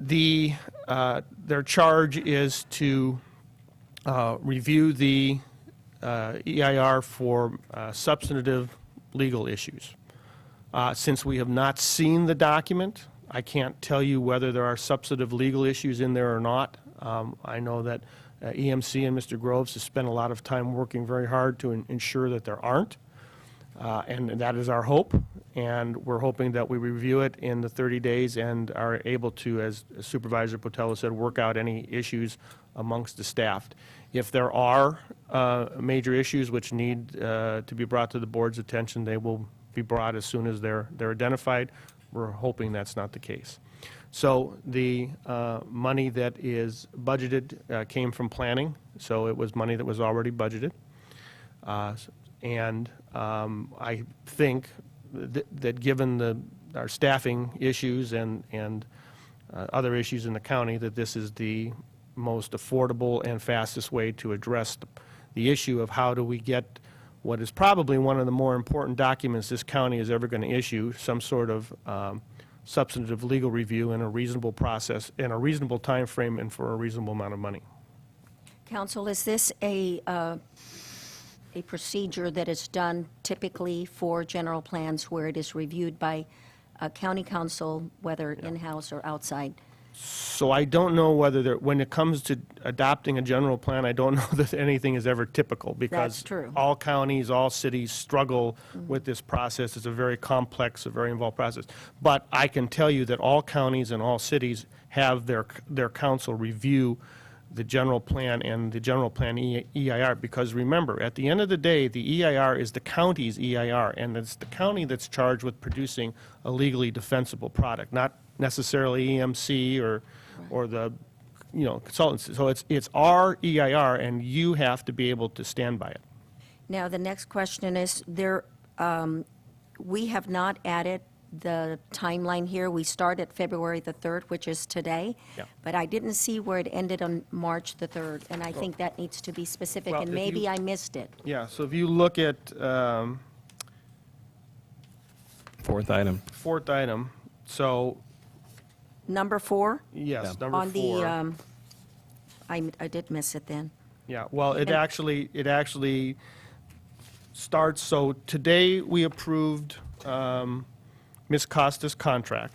Their charge is to review the EIR for substantive legal issues. Since we have not seen the document, I can't tell you whether there are substantive legal issues in there or not. I know that EMC and Mr. Groves has spent a lot of time working very hard to ensure that there aren't, and that is our hope. And we're hoping that we review it in the 30 days and are able to, as Supervisor Botello said, work out any issues amongst the staff. If there are major issues which need to be brought to the board's attention, they will be brought as soon as they're identified. We're hoping that's not the case. So the money that is budgeted came from planning, so it was money that was already budgeted. And I think that given our staffing issues and other issues in the county, that this is the most affordable and fastest way to address the issue of how do we get what is probably one of the more important documents this county is ever going to issue, some sort of substantive legal review in a reasonable process, in a reasonable time frame, and for a reasonable amount of money. Counsel, is this a procedure that is done typically for general plans where it is reviewed by a county council, whether in-house or outside? So I don't know whether when it comes to adopting a general plan, I don't know that anything is ever typical, because all counties, all cities struggle with this process. It's a very complex, a very involved process. But I can tell you that all counties and all cities have their council review the general plan and the general plan EIR, because remember, at the end of the day, the EIR is the county's EIR, and it's the county that's charged with producing a legally defensible product, not necessarily EMC or the consultants. So it's our EIR, and you have to be able to stand by it. Now, the next question is, we have not added the timeline here. We start at February the 3rd, which is today, but I didn't see where it ended on March the 3rd, and I think that needs to be specific, and maybe I missed it. Yeah, so if you look at Fourth item. Fourth item, so, Number 4? yes, number 4. On the, I did miss it then. Yeah, well, it And- actually starts, so today we approved Ms. Costa's contract.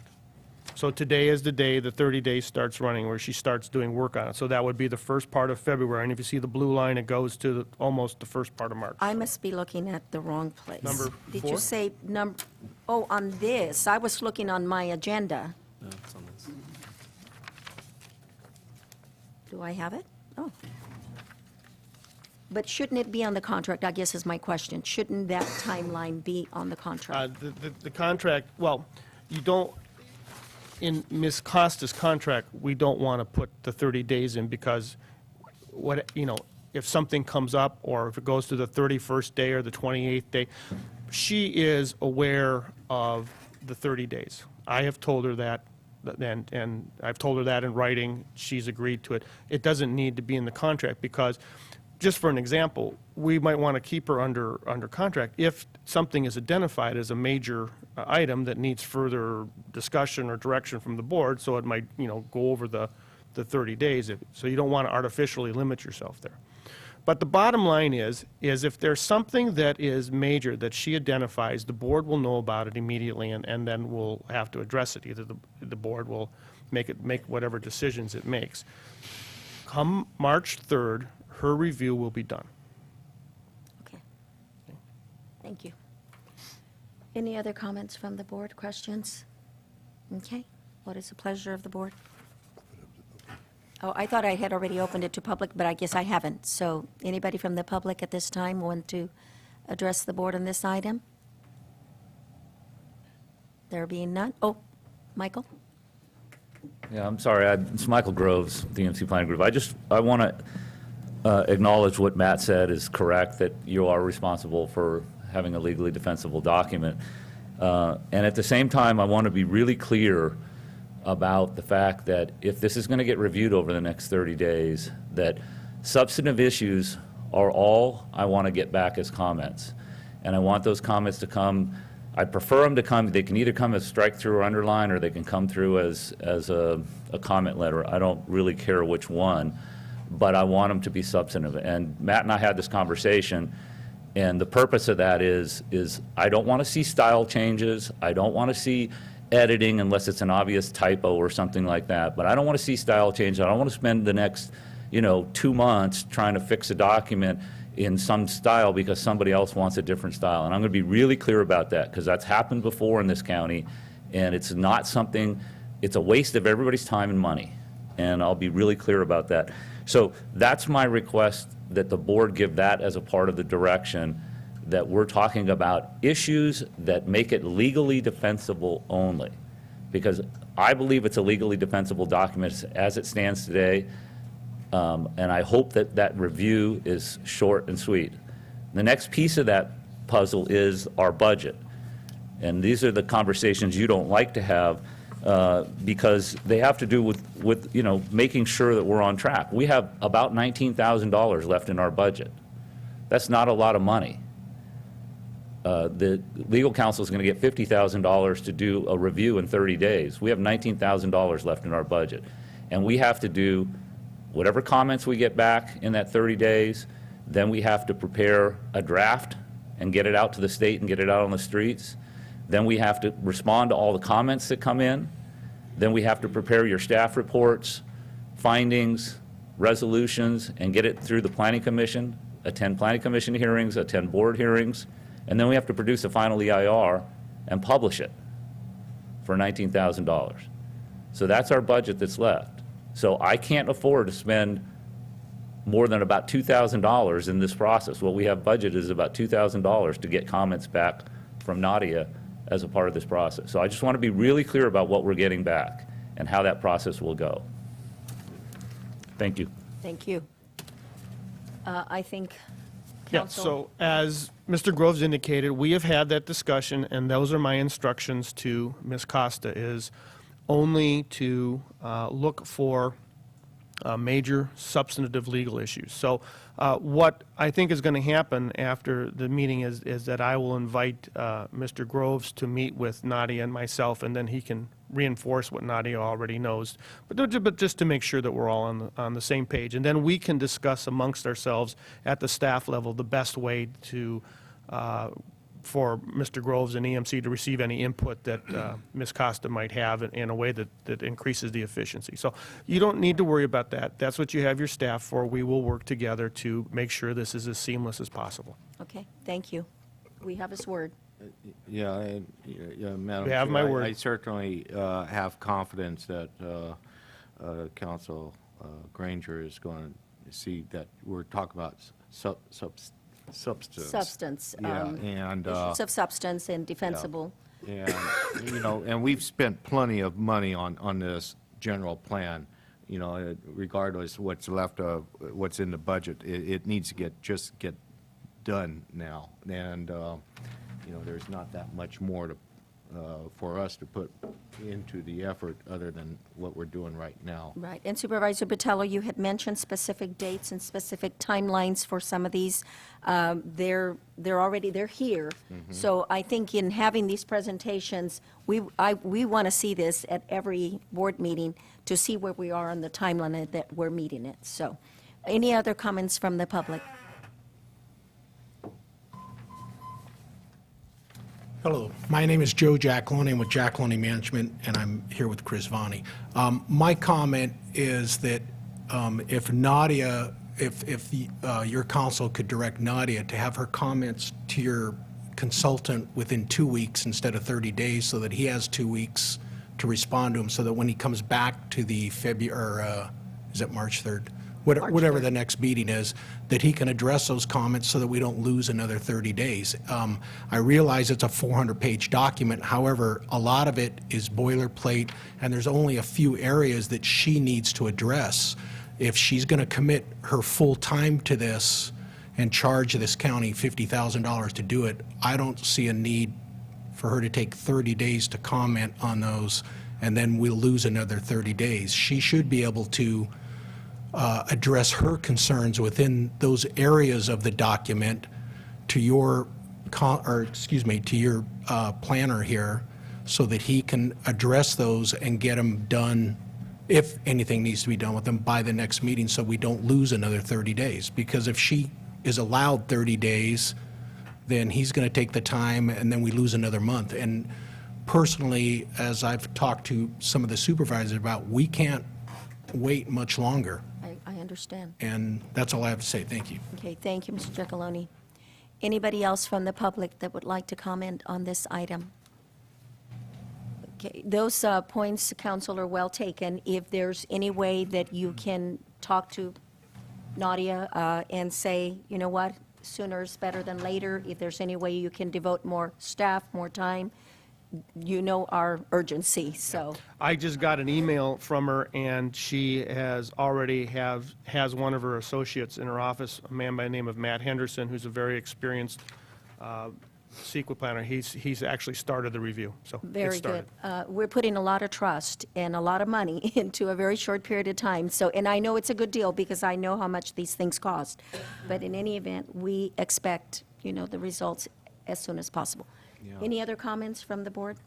So today is the day the 30 days starts running, where she starts doing work on it. So that would be the first part of February, and if you see the blue line, it goes to almost the first part of March. I must be looking at the wrong place. Number Did 4? you say oh, on this? I was looking on my agenda. No, it's on this. Do I have it? Oh. But shouldn't it be on the contract, I guess is my question. Shouldn't that timeline be on the contract? The contract, well, you don't, in Ms. Costa's contract, we don't want to put the 30 days in because if something comes up or if it goes to the 31st day or the 28th day, she is aware of the 30 days. I have told her that, and I've told her that in writing. She's agreed to it. It doesn't need to be in the contract because, just for an example, we might want to keep her under contract if something is identified as a major item that needs further discussion or direction from the board, so it might, go over the 30 days. So you don't want to artificially limit yourself there. But the bottom line is if there's something that is major that she identifies, the board will know about it immediately, and then we'll have to address it. Either the board will make whatever decisions it makes. Come March 3rd, her review will be done. Okay. Thank you. Any other comments from the board, questions? Okay. What is the pleasure of the board? Oh, I thought I had already opened it to public, but I guess I haven't. So anybody from the public at this time want to address the board on this item? There being none? Oh, Michael? Yeah, I'm sorry, it's Michael Groves, DMC Planning Group. I want to acknowledge what Matt said is correct, that you are responsible for having a legally defensible document. And at the same time, I want to be really clear about the fact that if this is going to get reviewed over the next 30 days, that substantive issues are all I want to get back as comments. And I want those comments to come, I prefer them to come, they can either come as strike through or underline, or they can come through as a comment letter. I don't really care which one, but I want them to be substantive. And Matt and I had this conversation, and the purpose of that is I don't want to see style changes. I don't want to see editing unless it's an obvious typo or something like that. But I don't want to see style change. I don't want to spend the next, 2 months trying to fix a document in some style because somebody else wants a different style. And I'm going to be really clear about that because that's happened before in this county, and it's not something, it's a waste of everybody's time and money. And I'll be really clear about that. So that's my request, that the board give that as a part of the direction, that we're talking about issues that make it legally defensible only. Because I believe it's a legally defensible document as it stands today, and I hope that that review is short and sweet. The next piece of that puzzle is our budget. And these are the conversations you don't like to have because they have to do with making sure that we're on track. We have about $19,000 left in our budget. That's not a lot of money. The legal counsel is going to get $50,000 to do a review in 30 days. We have $19,000 left in our budget. And we have to do whatever comments we get back in that 30 days. Then we have to prepare a draft and get it out to the state and get it out on the streets. Then we have to respond to all the comments that come in. Then we have to prepare your staff reports, findings, resolutions, and get it through the Planning Commission, attend Planning Commission hearings, attend board hearings, and then we have to produce a final EIR and publish it for $19,000. So that's our budget that's left. So I can't afford to spend more than about $2,000 in this process. What we have budgeted is about $2,000 to get comments back from Nadia as a part of this process. So I just want to be really clear about what we're getting back and how that process will go. Thank you. Thank you. I think Yeah, council. so as Mr. Groves indicated, we have had that discussion, and those are my instructions to Ms. Costa, is only to look for major substantive legal issues. So what I think is going to happen after the meeting is that I will invite Mr. Groves to meet with Nadia and myself, and then he can reinforce what Nadia already knows, but just to make sure that we're all on the same page. And then we can discuss amongst ourselves at the staff level the best way to for Mr. Groves and EMC to receive any input that Ms. Costa might have in a way that increases the efficiency. So you don't need to worry about that. That's what you have your staff for. We will work together to make sure this is as seamless as possible. Okay, thank you. We have his word. Yeah, Madam You have Chair, my word. I certainly have confidence that Council Granger is going to see that we're talking about substance. Substance. Yeah, and Issues of substance and defensible. and and we've spent plenty of money on this general plan. Regardless of what's left of what's in the budget, it needs to get done now. And there's not that much more for us to put into the effort other than what we're doing right now. Right. And Supervisor Botello, you had mentioned specific dates and specific timelines for some of these. They're here. So I think in having these presentations, we want to see this at every board meeting to see where we are on the timeline that we're meeting it. So any other comments from the public? Hello, my name is Joe Giacalone. I'm with Giacalone Management, and I'm here with Chris Vani. My comment is that if Nadia, if your council could direct Nadia to have her comments to your consultant within 2 weeks instead of 30 days, so that he has 2 weeks to respond to him, so that when he comes back to the February, is it March 3rd? Whatever the next meeting is, that he can address those comments so that we don't lose another 30 days. I realize it's a 400-page document. However, a lot of it is boilerplate, and there's only a few areas that she needs to address. If she's going to commit her full time to this and charge this county $50,000 to do it, I don't see a need for her to take 30 days to comment on those, and then we'll lose another 30 days. She should be able to address her concerns within those areas of the document to your planner here, so that he can address those and get them done, if anything needs to be done with them, by the next meeting, so we don't lose another 30 days. Because if she is allowed 30 days, then he's going to take the time, and then we lose another month. And personally, as I've talked to some of the supervisors about, we can't wait much longer. I understand. And that's all I have to say. Thank you. Okay, thank you, Mr. Giacalone. Anybody else from the public that would like to comment on this item? Okay, those points, Council, are well taken. If there's any way that you can talk to Nadia and say, you know what, sooner is better than later, if there's any way you can devote more staff, more time, you know our urgency, so. I just got an email from her, and she has already has one of her associates in her office, a man by the name of Matt Henderson, who's a very experienced CEQA planner. He's actually started the review, so it's Very started. good. We're putting a lot of trust and a lot of money into a very short period of time. So, and I know it's a good deal because I know how much these things cost. But in any event, we expect, the results as soon as possible. Yeah. Any other comments from the board?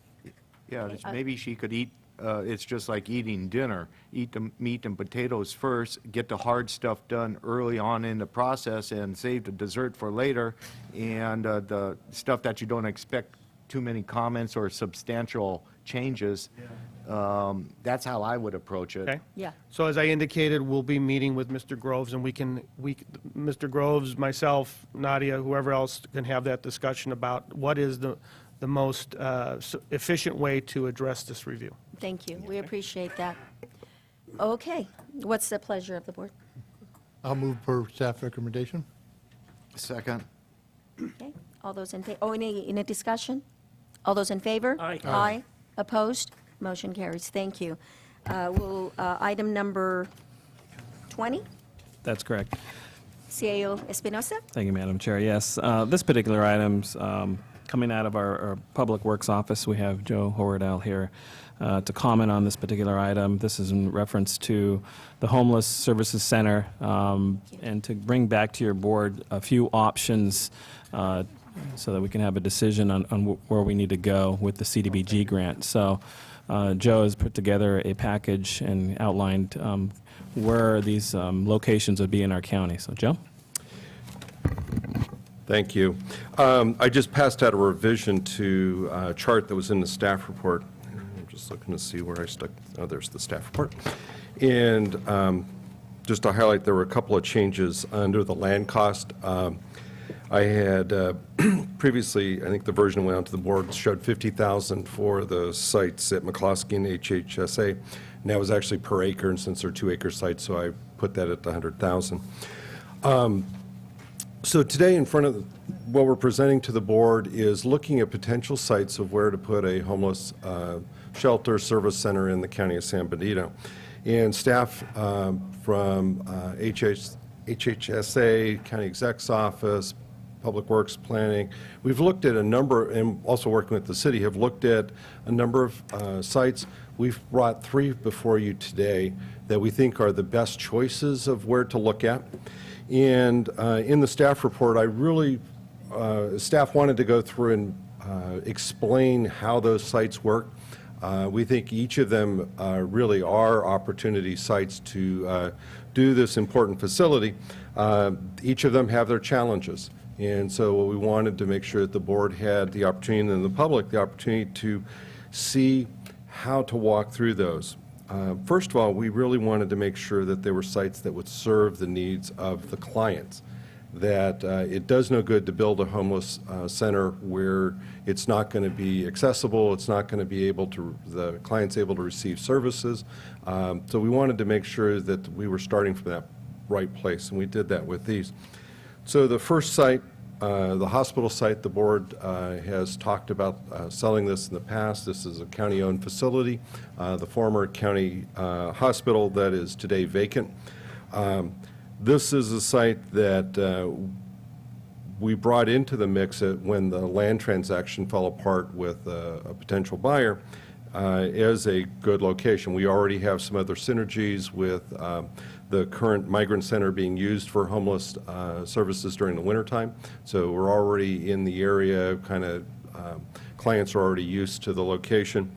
Yeah, maybe she could eat, it's just like eating dinner. Eat the meat and potatoes first, get the hard stuff done early on in the process, and save the dessert for later. And the stuff that you don't expect too many comments or substantial changes, that's how I would approach it. Okay. Yeah. So as I indicated, we'll be meeting with Mr. Groves, and Mr. Groves, myself, Nadia, whoever else can have that discussion about what is the most efficient way to address this review. Thank you. We appreciate that. Okay. What's the pleasure of the board? I'll move per staff recommendation. Second. Okay. All those in favor? Oh, any discussion? All those in favor? Aye. Aye. Opposed? Motion carries. Thank you. Item number 20, That's correct. CAO Espinosa. Thank you, Madam Chair. Yes, this particular item's coming out of our Public Works office. We have Joe Howardell here to comment on this particular item. This is in reference to the Homeless Services Center, and to bring back to your board a few options so that we can have a decision on where we need to go with the CDBG grant. So Joe has put together a package and outlined where these locations would be in our county. So Joe? Thank you. I just passed out a revision to a chart that was in the staff report. I'm just looking to see where I stuck. Oh, there's the staff report. And just to highlight, there were a couple of changes under the land cost. I had previously, I think the version that went out to the board showed $50,000 for the sites at McCloskey and HHSA. And that was actually per acre, and since they're 2-acre sites, so I put that at the $100,000. So today, in front of what we're presenting to the board is looking at potential sites of where to put a homeless shelter service center in the county of San Benito. And staff from HHSA, County Exec's Office, Public Works Planning, we've looked at a number, and also working with the city, have looked at a number of sites. We've brought 3 before you today that we think are the best choices of where to look at. And in the staff report, staff wanted to go through and explain how those sites work. We think each of them really are opportunity sites to do this important facility. Each of them have their challenges. And so we wanted to make sure that the board had the opportunity, and the public the opportunity, to see how to walk through those. First of all, we really wanted to make sure that there were sites that would serve the needs of the clients, that it does no good to build a homeless center where it's not going to be accessible, it's not going to be able to, the client's able to receive services. So we wanted to make sure that we were starting from that right place, and we did that with these. So the first site, the hospital site, the board has talked about selling this in the past. This is a county-owned facility, the former county hospital that is today vacant. This is a site that we brought into the mix when the land transaction fell apart with a potential buyer as a good location. We already have some other synergies with the current migrant center being used for homeless services during the wintertime. So we're already in the area, clients are already used to the location.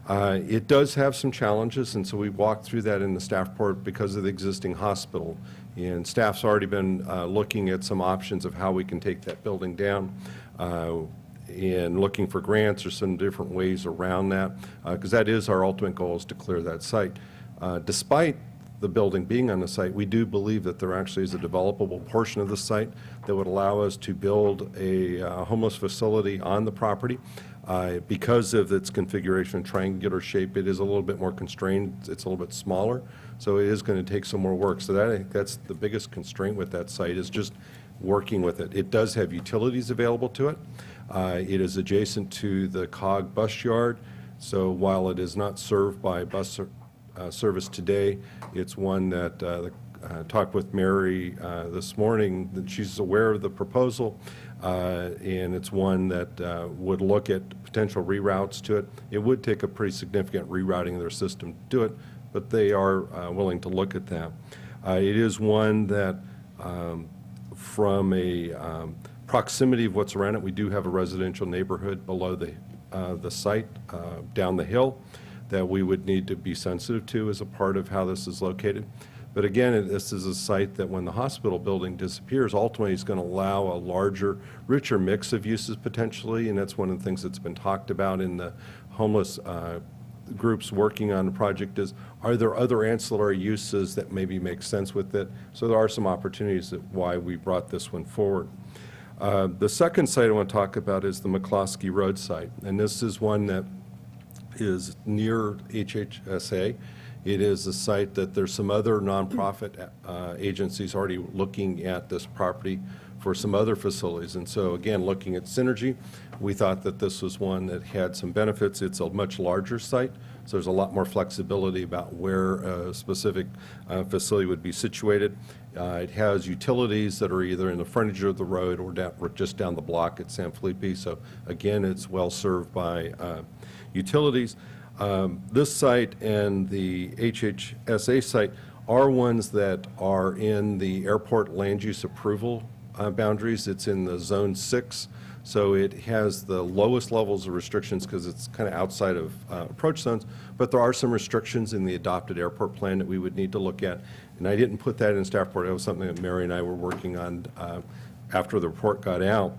It does have some challenges, and so we walked through that in the staff report because of the existing hospital. And staff's already been looking at some options of how we can take that building down and looking for grants or some different ways around that, because that is our ultimate goal, is to clear that site. Despite the building being on the site, we do believe that there actually is a developable portion of the site that would allow us to build a homeless facility on the property. Because of its configuration and triangular shape, it is a little bit more constrained. It's a little bit smaller, so it is going to take some more work. So I think that's the biggest constraint with that site, is just working with it. It does have utilities available to it. It is adjacent to the COG bus yard, so while it is not served by bus service today, it's one that talked with Mary this morning, that she's aware of the proposal, and it's one that would look at potential reroutes to it. It would take a pretty significant rerouting of their system to do it, but they are willing to look at that. It is one that, from a proximity of what's around it, we do have a residential neighborhood below the site, down the hill, that we would need to be sensitive to as a part of how this is located. But again, this is a site that, when the hospital building disappears, ultimately is going to allow a larger, richer mix of uses potentially, and that's one of the things that's been talked about in the homeless groups working on the project, is, are there other ancillary uses that maybe make sense with it? So there are some opportunities that why we brought this one forward. The second site I want to talk about is the McCloskey Road site, and this is one that is near HHSA. It is a site that there's some other nonprofit agencies already looking at this property for some other facilities. And so again, looking at synergy, we thought that this was one that had some benefits. It's a much larger site, so there's a lot more flexibility about where a specific facility would be situated. It has utilities that are either in the frontage of the road or just down the block at San Felipe. So again, it's well served by utilities. This site and the HHSA site are ones that are in the airport land use approval boundaries. It's in the Zone 6, so it has the lowest levels of restrictions because it's kind of outside of approach zones, but there are some restrictions in the adopted airport plan that we would need to look at. And I didn't put that in staff report. It was something that Mary and I were working on after the report got out.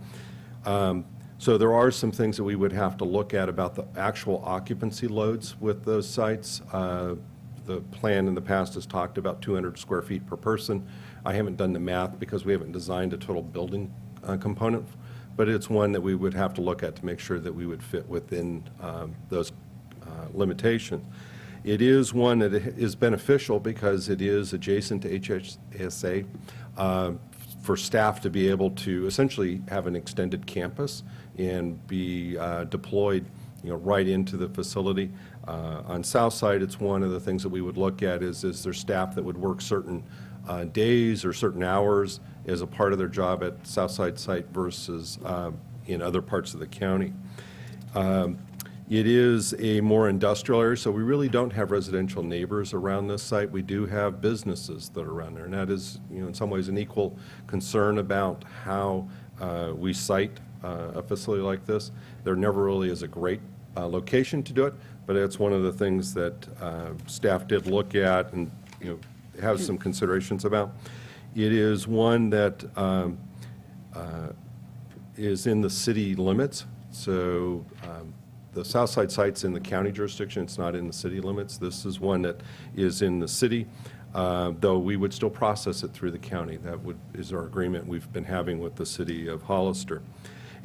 So there are some things that we would have to look at about the actual occupancy loads with those sites. The plan in the past has talked about 200 square feet per person. I haven't done the math because we haven't designed a total building component, but it's one that we would have to look at to make sure that we would fit within those limitations. It is one that is beneficial because it is adjacent to HHSA for staff to be able to essentially have an extended campus and be deployed, right into the facility. On South Side, it's one of the things that we would look at is there staff that would work certain days or certain hours as a part of their job at South Side site versus in other parts of the county. It is a more industrial area, so we really don't have residential neighbors around this site. We do have businesses that are around there, and that is, in some ways an equal concern about how we site a facility like this. There never really is a great location to do it, but it's one of the things that staff did look at and have some considerations about. It is one that is in the city limits, so the South Side site's in the county jurisdiction. It's not in the city limits. This is one that is in the city, though we would still process it through the county. That is our agreement we've been having with the city of Hollister.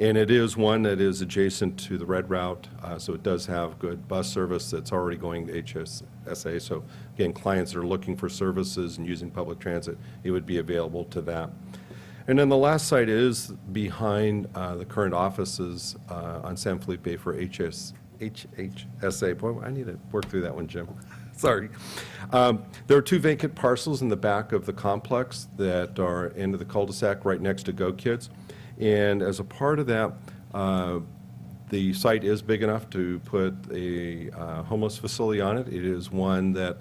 And it is one that is adjacent to the Red Route, so it does have good bus service that's already going to HSSA. So again, clients that are looking for services and using public transit, it would be available to that. And then the last site is behind the current offices on San Felipe for HHSA. Boy, I need to work through that one, Jim. Sorry. There are 2 vacant parcels in the back of the complex that are into the cul-de-sac right next to Go Kids. And as a part of that, the site is big enough to put a homeless facility on it. It is one that,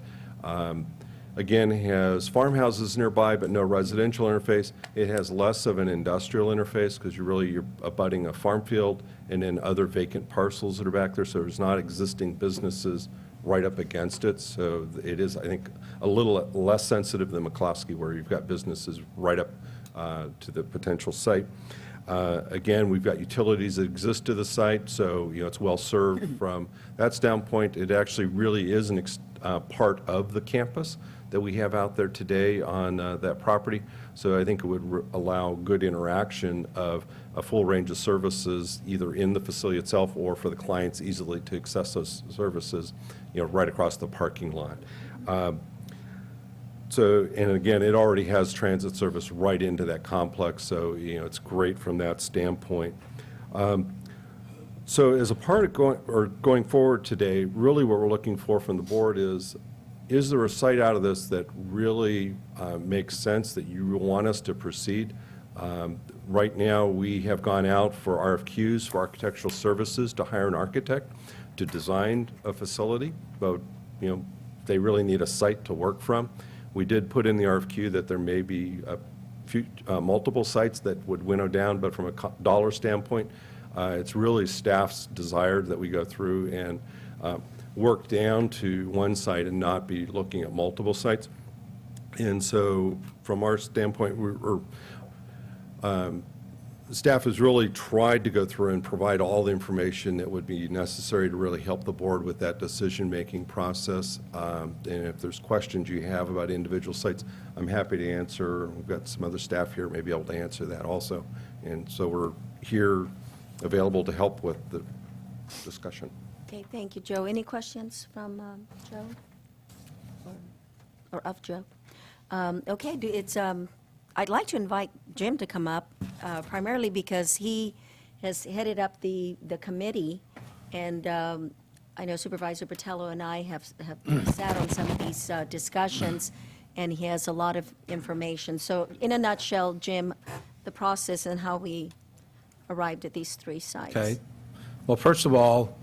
again, has farmhouses nearby but no residential interface. It has less of an industrial interface because you're abutting a farm field and then other vacant parcels that are back there, so there's not existing businesses right up against it. So it is, I think, a little less sensitive than McCloskey, where you've got businesses right up to the potential site. Again, we've got utilities that exist to the site, so it's well served from that standpoint. It actually really is part of the campus that we have out there today on that property. So I think it would allow good interaction of a full range of services either in the facility itself or for the clients easily to access those services, right across the parking lot. So, and again, it already has transit service right into that complex, so it's great from that standpoint. So as a part of going forward today, really what we're looking for from the board is there a site out of this that really makes sense that you want us to proceed? Right now, we have gone out for RFQs for architectural services to hire an architect to design a facility, but they really need a site to work from. We did put in the RFQ that there may be multiple sites that would winnow down, but from a dollar standpoint, it's really staff's desire that we go through and work down to one site and not be looking at multiple sites. And so from our standpoint, staff has really tried to go through and provide all the information that would be necessary to really help the board with that decision-making process. And if there's questions you have about individual sites, I'm happy to answer. We've got some other staff here may be able to answer that also. And so we're here available to help with the discussion. Okay, thank you, Joe. Any questions from Joe? or of Joe. Okay, I'd like to invite Jim to come up, primarily because he has headed up the committee, and I know Supervisor Botello and I have sat on some of these discussions, and he has a lot of information. So in a nutshell, Jim, the process and how we arrived at these 3 sites. Okay. Well, first of all,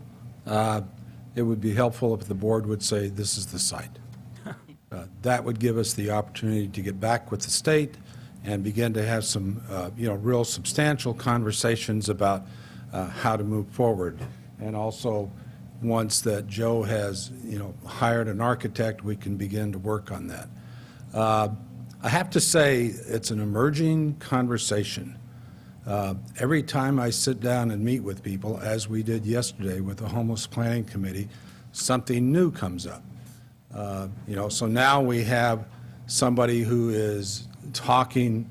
it would be helpful if the board would say, this is the site. That would give us the opportunity to get back with the state and begin to have some, real substantial conversations about how to move forward. And also, once that Joe has, hired an architect, we can begin to work on that. I have to say, it's an emerging conversation. Every time I sit down and meet with people, as we did yesterday with the Homeless Planning Committee, something new comes up. So now we have somebody who is talking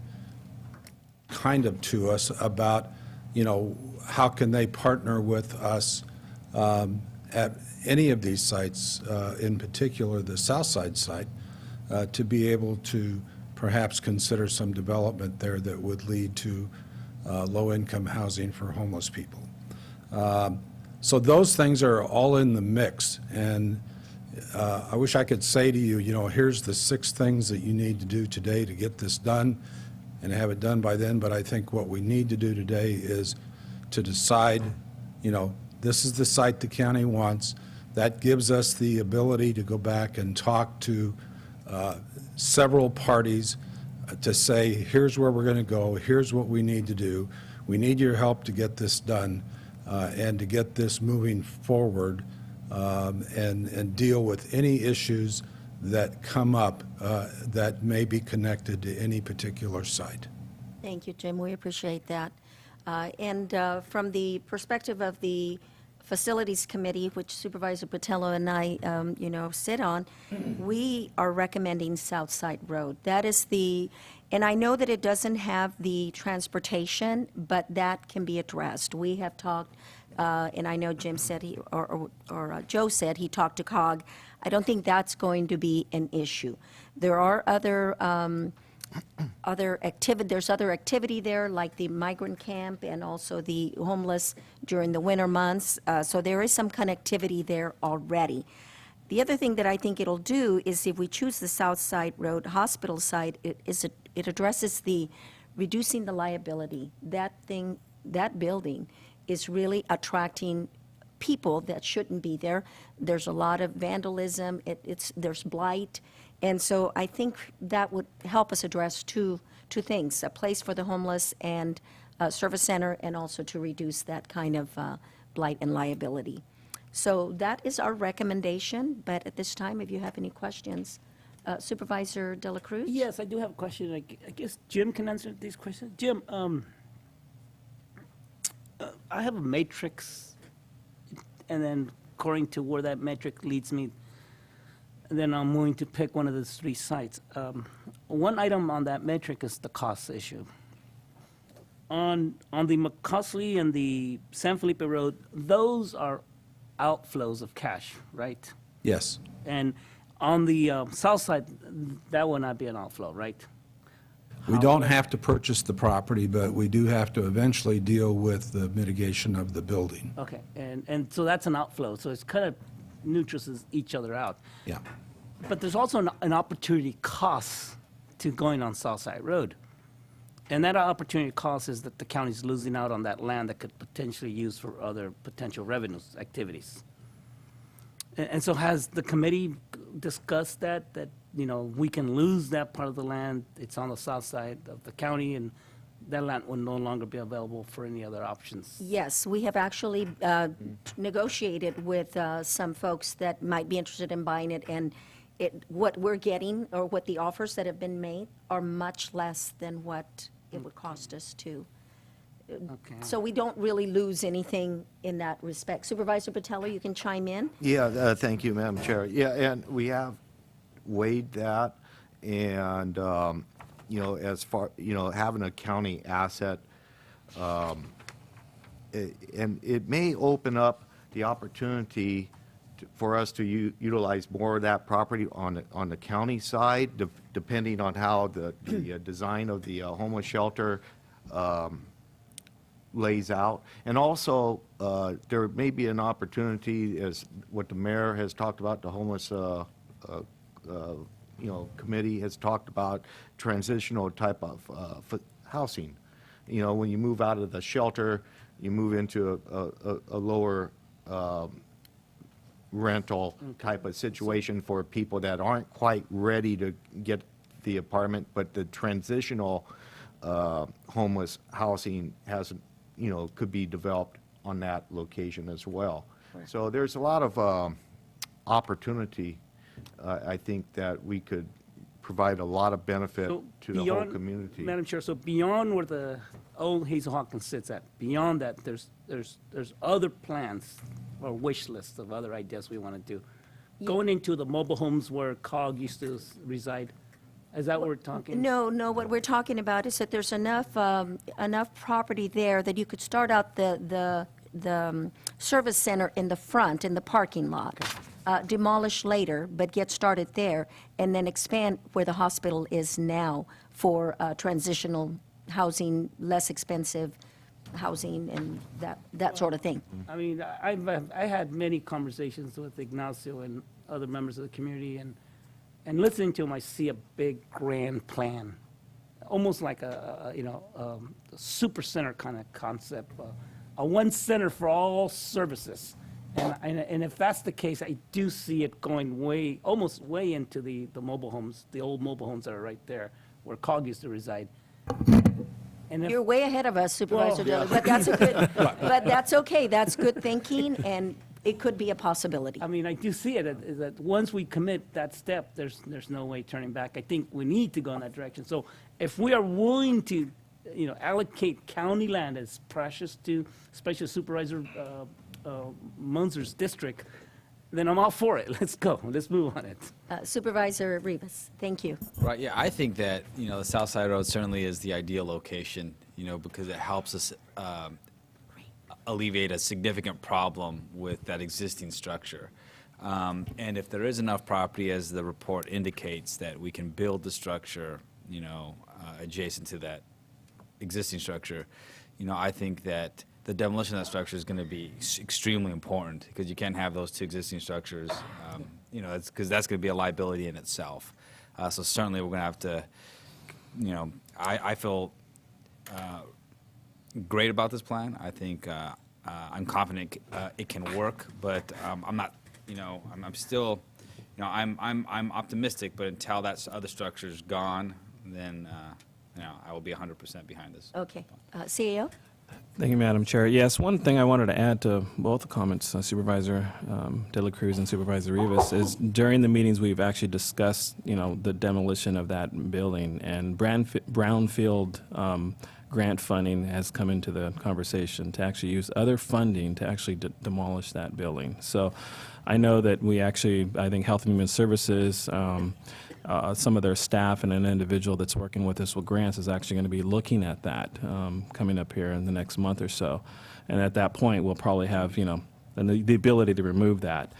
kind of to us about, how can they partner with us at any of these sites, in particular the South Side site, to be able to perhaps consider some development there that would lead to low-income housing for homeless people. So those things are all in the mix, and I wish I could say to you, here's the 6 things that you need to do today to get this done and have it done by then, but I think what we need to do today is to decide, this is the site the county wants. That gives us the ability to go back and talk to several parties to say, here's where we're going to go, here's what we need to do. We need your help to get this done and to get this moving forward. And deal with any issues that come up that may be connected to any particular site. Thank you, Jim. We appreciate that. And from the perspective of the Facilities Committee, which Supervisor Botello and I, sit on, we are recommending South Side Road. That is and I know that it doesn't have the transportation, but that can be addressed. We have talked, and I know Jim said Joe said he talked to COG. I don't think that's going to be an issue. There are there's other activity there, like the migrant camp and also the homeless during the winter months. So there is some connectivity there already. The other thing that I think it'll do is if we choose the South Side Road hospital site, it addresses reducing the liability. That building is really attracting people that shouldn't be there. There's a lot of vandalism, there's blight, and so I think that would help us address two things, a place for the homeless and a service center, and also to reduce that kind of blight and liability. So that is our recommendation, but at this time, if you have any questions, Supervisor De La Cruz? Yes, I do have a question. I guess Jim can answer these questions. Jim, I have a matrix, and then according to where that metric leads me, then I'm going to pick one of those 3 sites. One item on that metric is the cost issue. On the McCusley and the San Felipe Road, those are outflows of cash, right? Yes. And on the south side, that will not be an outflow, right? We don't have to purchase the property, but we do have to eventually deal with the mitigation of the building. Okay, and so that's an outflow, so it's kind of neutrals each other out. Yeah. But there's also an opportunity cost to going on Southside Road. And that opportunity cost is that the county's losing out on that land that could potentially use for other potential revenues activities. And so has the committee discussed that we can lose that part of the land, it's on the south side of the county, and that land will no longer be available for any other options? Yes, we have actually negotiated with some folks that might be interested in buying it, and what we're getting, or what the offers that have been made, are much less than what it would cost us to. Okay. So we don't really lose anything in that respect. Supervisor Botello, you can chime in. Yeah, thank you, Madam Chair. Yeah, and we have weighed that, and, as far, having a county asset, and it may open up the opportunity for us to utilize more of that property on the county side, depending on how the design of the homeless shelter lays out. And also, there may be an opportunity, as what the mayor has talked about, the homeless committee has talked about, transitional type of housing. When you move out of the shelter, you move into a lower rental type of situation for people that aren't quite ready to get the apartment, but the transitional homeless housing has, could be developed on that location as well. Right. So there's a lot of opportunity, I think, that we could provide a lot of benefit So to the whole community. Madam Chair, so beyond where the old Hazel Hawkins sits at, beyond that, there's other plans or wish lists of other ideas we want to do. Going into the mobile homes where COG used to reside, is that what we're talking? No, what we're talking about is that there's enough property there that you could start out the service center in the front, in the parking lot, demolish later, but get started there, and then expand where the hospital is now for transitional housing, less expensive housing, and that sort of thing. I mean, I had many conversations with Ignacio and other members of the community, and listening to him, I see a big, grand plan, almost like a super center kind of concept, a one center for all services. And if that's the case, I do see it going almost way into the mobile homes, the old mobile homes that are right there, where COG used to reside. And You're way ahead of us, Supervisor Well, Dillon, but that's okay. That's good thinking, and it could be a possibility. I mean, I do see it, is that once we commit that step, there's no way turning back. I think we need to go in that direction. So if we are willing to, allocate county land as precious to Special Supervisor Munzer's district, then I'm all for it. Let's go. Let's move on it. Supervisor Rivas, thank you. Right, yeah, I think that, the South Side Road certainly is the ideal location, because it helps us alleviate a significant problem with that existing structure. And if there is enough property, as the report indicates, that we can build the structure, adjacent to that existing structure, I think that the demolition of that structure is going to be extremely important, because you can't have those two existing structures, because that's going to be a liability in itself. So certainly we're going to have to, I feel great about this plan. I think I'm confident it can work, but I'm not, I'm still, I'm optimistic, but until that other structure is gone, then, I will be 100% behind this. Okay. CEO? Thank you, Madam Chair. Yes, one thing I wanted to add to both the comments, Supervisor De La Cruz and Supervisor Rivas, is during the meetings we've actually discussed, the demolition of that building, and brownfield grant funding has come into the conversation to actually use other funding to actually demolish that building. So I know that we actually, I think Health and Human Services, some of their staff and an individual that's working with us with grants is actually going to be looking at that coming up here in the next month or so. And at that point, we'll probably have, the ability to remove that.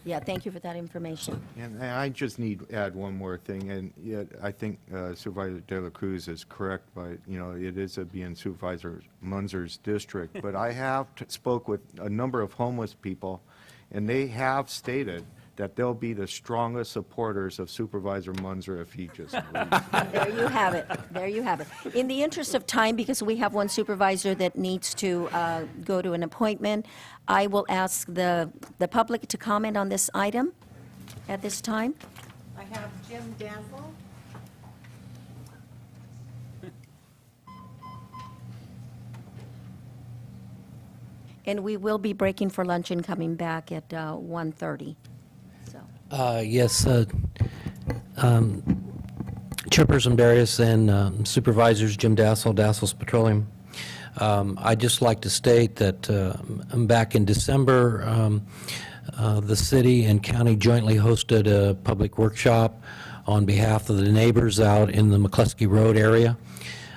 Yeah, thank you for that information. And I just need to add one more thing, and yet I think Supervisor De La Cruz is correct by, it is being Supervisor Munzer's district, but I have spoke with a number of homeless people, and they have stated that they'll be the strongest supporters of Supervisor Munzer if he just leaves. There you have it. There you have it. In the interest of time, because we have one supervisor that needs to go to an appointment, I will ask the public to comment on this item at this time. I have Jim Dazzle. And we will be breaking for lunch and coming back at 1:30. Yes, Chairperson Barrios and Supervisors Jim Dassel, Dassel's Petroleum. I'd just like to state that back in December, the city and county jointly hosted a public workshop on behalf of the neighbors out in the McCluskey Road area.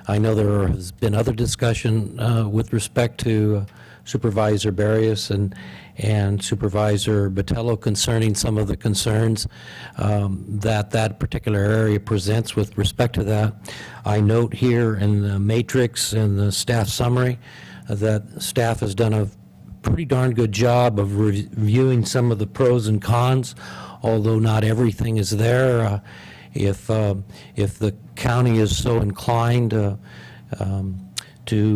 I know there has been other discussion with respect to Supervisor Barrios and Supervisor Botello concerning some of the concerns that particular area presents with respect to that. I note here in the matrix in the staff summary that staff has done a pretty darn good job of reviewing some of the pros and cons, although not everything is there. If the county is so inclined to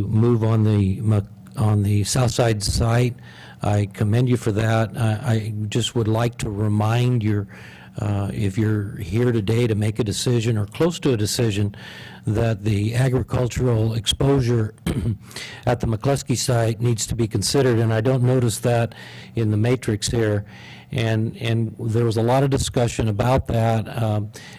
move on the south side site, I commend you for that. I just would like to remind you, if you're here today to make a decision or close to a decision, that the agricultural exposure at the McCluskey site needs to be considered, and I don't notice that in the matrix here. And there was a lot of discussion about that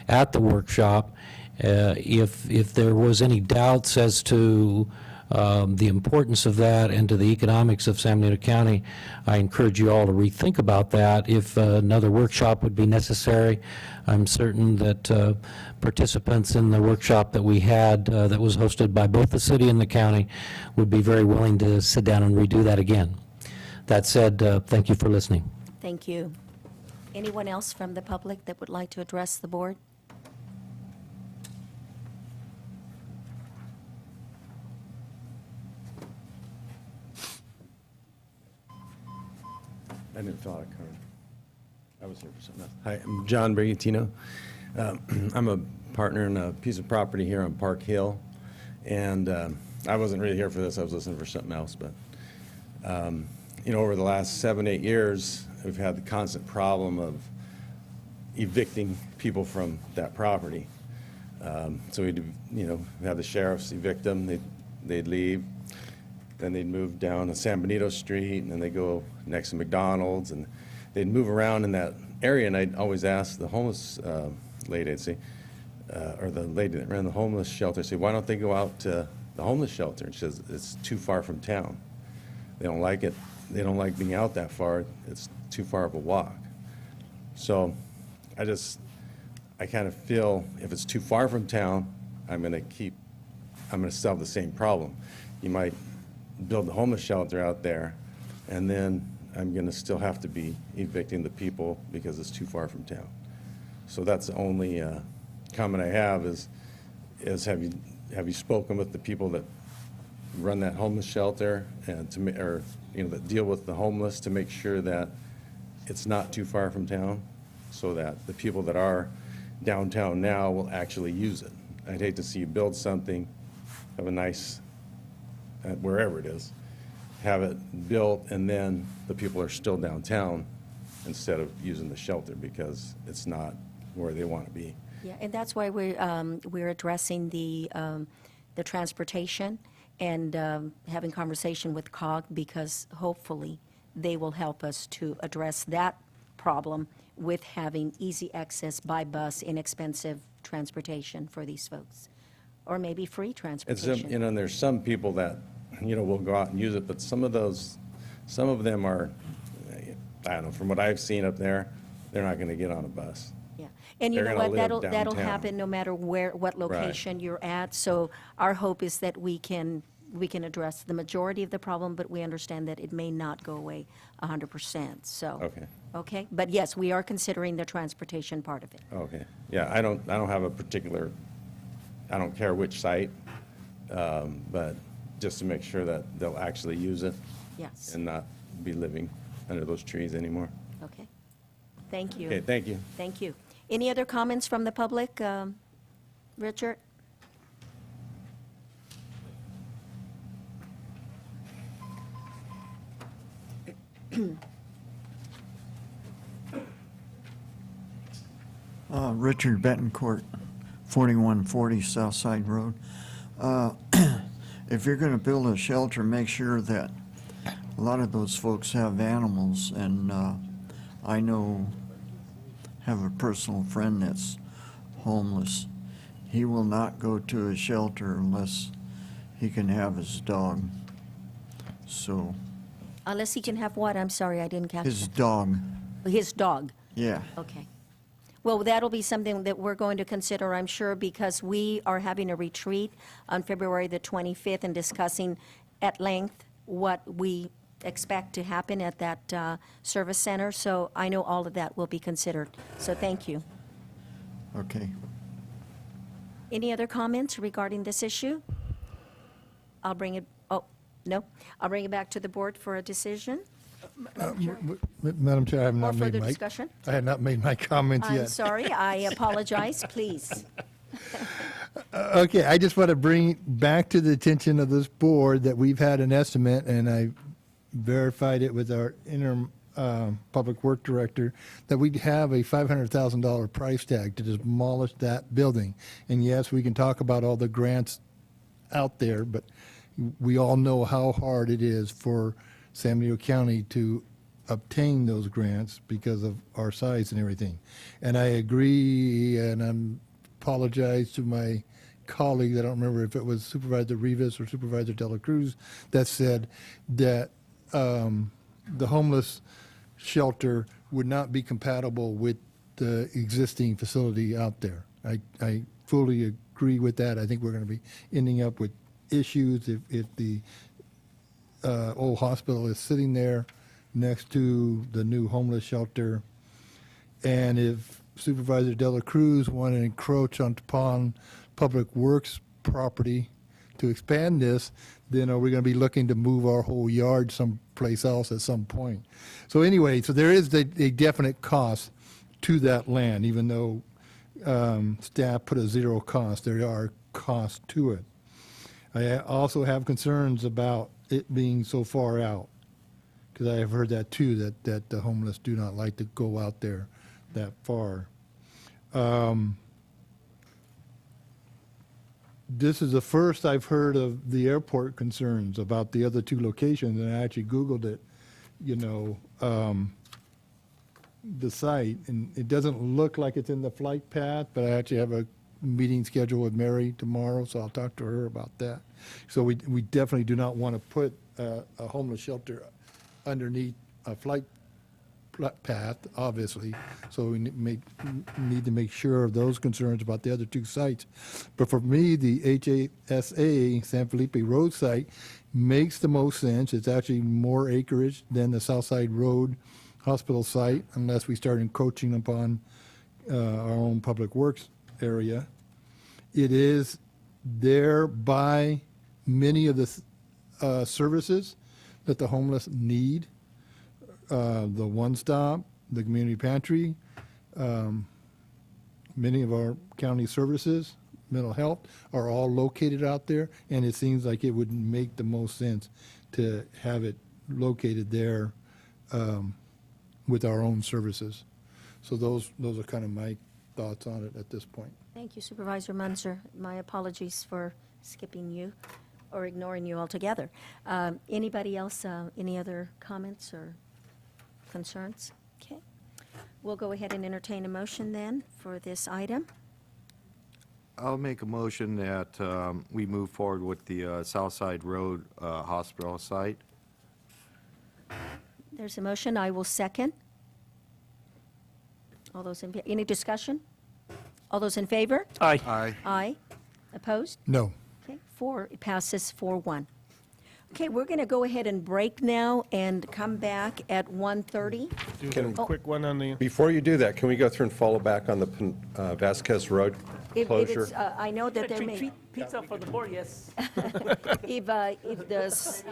at the workshop. If there was any doubts as to the importance of that and to the economics of San Benito County, I encourage you all to rethink about that. If another workshop would be necessary, I'm certain that participants in the workshop that we had that was hosted by both the city and the county would be very willing to sit down and redo that again. That said, thank you for listening. Thank you. Anyone else from the public that would like to address the board? I didn't fill out a card. I was here for something else. Hi, I'm John Brigantino. I'm a partner in a piece of property here on Park Hill, and I wasn't really here for this. I was listening for something else, but you know, over the last 7-8 years, we've had the constant problem of evicting people from that property. So we'd, you know, have the sheriffs evict them. They'd leave. Then they'd move down to San Benito Street, and then they'd go next to McDonald's, and they'd move around in that area. And I'd always ask the homeless lady, I'd say, or the lady that ran the homeless shelter, I'd say, why don't they go out to the homeless shelter? And she says, it's too far from town. They don't like it. They don't like being out that far. It's too far of a walk. So I kind of feel if it's too far from town, I'm going to still have the same problem. You might build the homeless shelter out there, and then I'm going to still have to be evicting the people because it's too far from town. So that's the only comment I have is have you spoken with the people that run that homeless shelter and or you know, that deal with the homeless to make sure that it's not too far from town, so that the people that are downtown now will actually use it. I'd hate to see you build something, have a nice, wherever it is, have it built, and then the people are still downtown instead of using the shelter because it's not where they want to be. Yeah, and that's why we're addressing the transportation and having conversation with COG, because hopefully they will help us to address that problem with having easy access by bus, inexpensive transportation for these folks, or maybe free transportation. You know, and there's some people that, you know, will go out and use it, but some of them are, I don't know, from what I've seen up there, they're not going to get on a bus. Yeah, and you They're know gonna what, live that'll downtown. happen no matter what location you're at. So our hope is that we can address the majority of the problem, but we understand that it may not go away 100%. So Okay. Okay, but yes, we are considering the transportation part of it. Okay. Yeah, I don't have a particular, I don't care which site, but just to make sure that they'll actually use it. Yes. And not be living under those trees anymore. Okay. Thank you. Okay, thank you. Thank you. Any other comments from the public? Richard? Richard Betancourt, 4140 Southside Road. If you're going to build a shelter, make sure that a lot of those folks have animals, and I have a personal friend that's homeless. He will not go to a shelter unless he can have his dog. So. Unless he can have what? I'm sorry, I didn't catch His that. dog. His dog? Yeah. Okay. Well, that'll be something that we're going to consider, I'm sure, because we are having a retreat on February the 25th and discussing at length what we expect to happen at that service center. So I know all of that will be considered. So thank you. Okay. Any other comments regarding this issue? I'll bring it, oh, no. I'll bring it back to the board for a decision. Madam Chair, I have not made further my... discussion? I have not made my comments yet. I'm sorry, I apologize, please. Okay, I just want to bring back to the attention of this board that we've had an estimate, and I verified it with our interim public work director, that we'd have a $500,000 price tag to demolish that building. And yes, we can talk about all the grants out there, but we all know how hard it is for San Diego County to obtain those grants because of our size and everything. And I agree, and I apologize to my colleague, I don't remember if it was Supervisor Rivas or Supervisor De La Cruz, that said that the homeless shelter would not be compatible with the existing facility out there. I fully agree with that. I think we're going to be ending up with issues if the old hospital is sitting there next to the new homeless shelter. And if Supervisor De La Cruz wanted to encroach upon Public Works property to expand this, then are we going to be looking to move our whole yard someplace else at some point? So anyway, so there is a definite cost to that land, even though staff put a zero cost. There are costs to it. I also have concerns about it being so far out, because I have heard that too, that the homeless do not like to go out there that far. This is the first I've heard of the airport concerns about the other two locations, and I actually Googled it, the site, and it doesn't look like it's in the flight path, but I actually have a meeting scheduled with Mary tomorrow, so I'll talk to her about that. So we definitely do not want to put a homeless shelter underneath a flight path, obviously. So we need to make sure of those concerns about the other two sites. But for me, the HASA San Felipe Road site makes the most sense. It's actually more acreage than the Southside Road Hospital site, unless we start encroaching upon our own public works area. It is there by many of the services that the homeless need. The One Stop, the community pantry, many of our county services, mental health, are all located out there, and it seems like it would make the most sense to have it located there with our own services. So those are kind of my thoughts on it at this point. Thank you, Supervisor Munzer. My apologies for skipping you or ignoring you altogether. Anybody else, any other comments or concerns? Okay. We'll go ahead and entertain a motion then for this item. I'll make a motion that we move forward with the Southside Road Hospital site. There's a motion. I will second. All those in, any discussion? All those in favor? Aye. Aye. Aye. Opposed? No. Okay, it passes 4-1. Okay, we're going to go ahead and break now and come back at 1:30. Do a quick one on the... Before you do that, can we go through and follow back on the Vasquez Road If closure? it's, I know that there may, Treat pizza for the board, yes. if there's,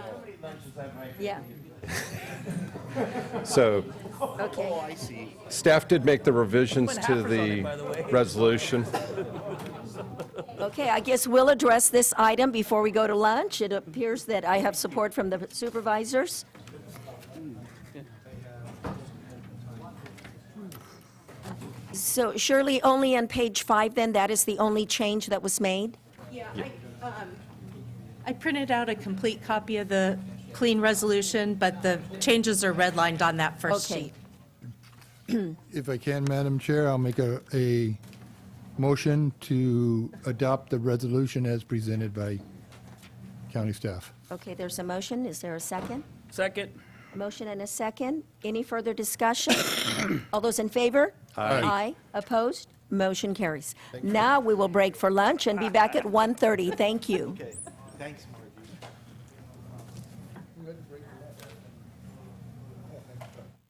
yeah, So okay. staff did make the revisions to the resolution. Okay, I guess we'll address this item before we go to lunch. It appears that I have support from the supervisors. So Shirley, only on page 5 then, that is the only change that was made? Yeah, I printed out a complete copy of the clean resolution, but the changes are redlined on that first Okay. sheet. If I can, Madam Chair, I'll make a motion to adopt the resolution as presented by county staff. Okay, there's a motion. Is there a second? Second. A motion and a second. Any further discussion? All those in favor? Aye. Aye. Opposed? Motion carries. Now we will break for lunch and be back at 1:30. Thank you. Thanks, Mike.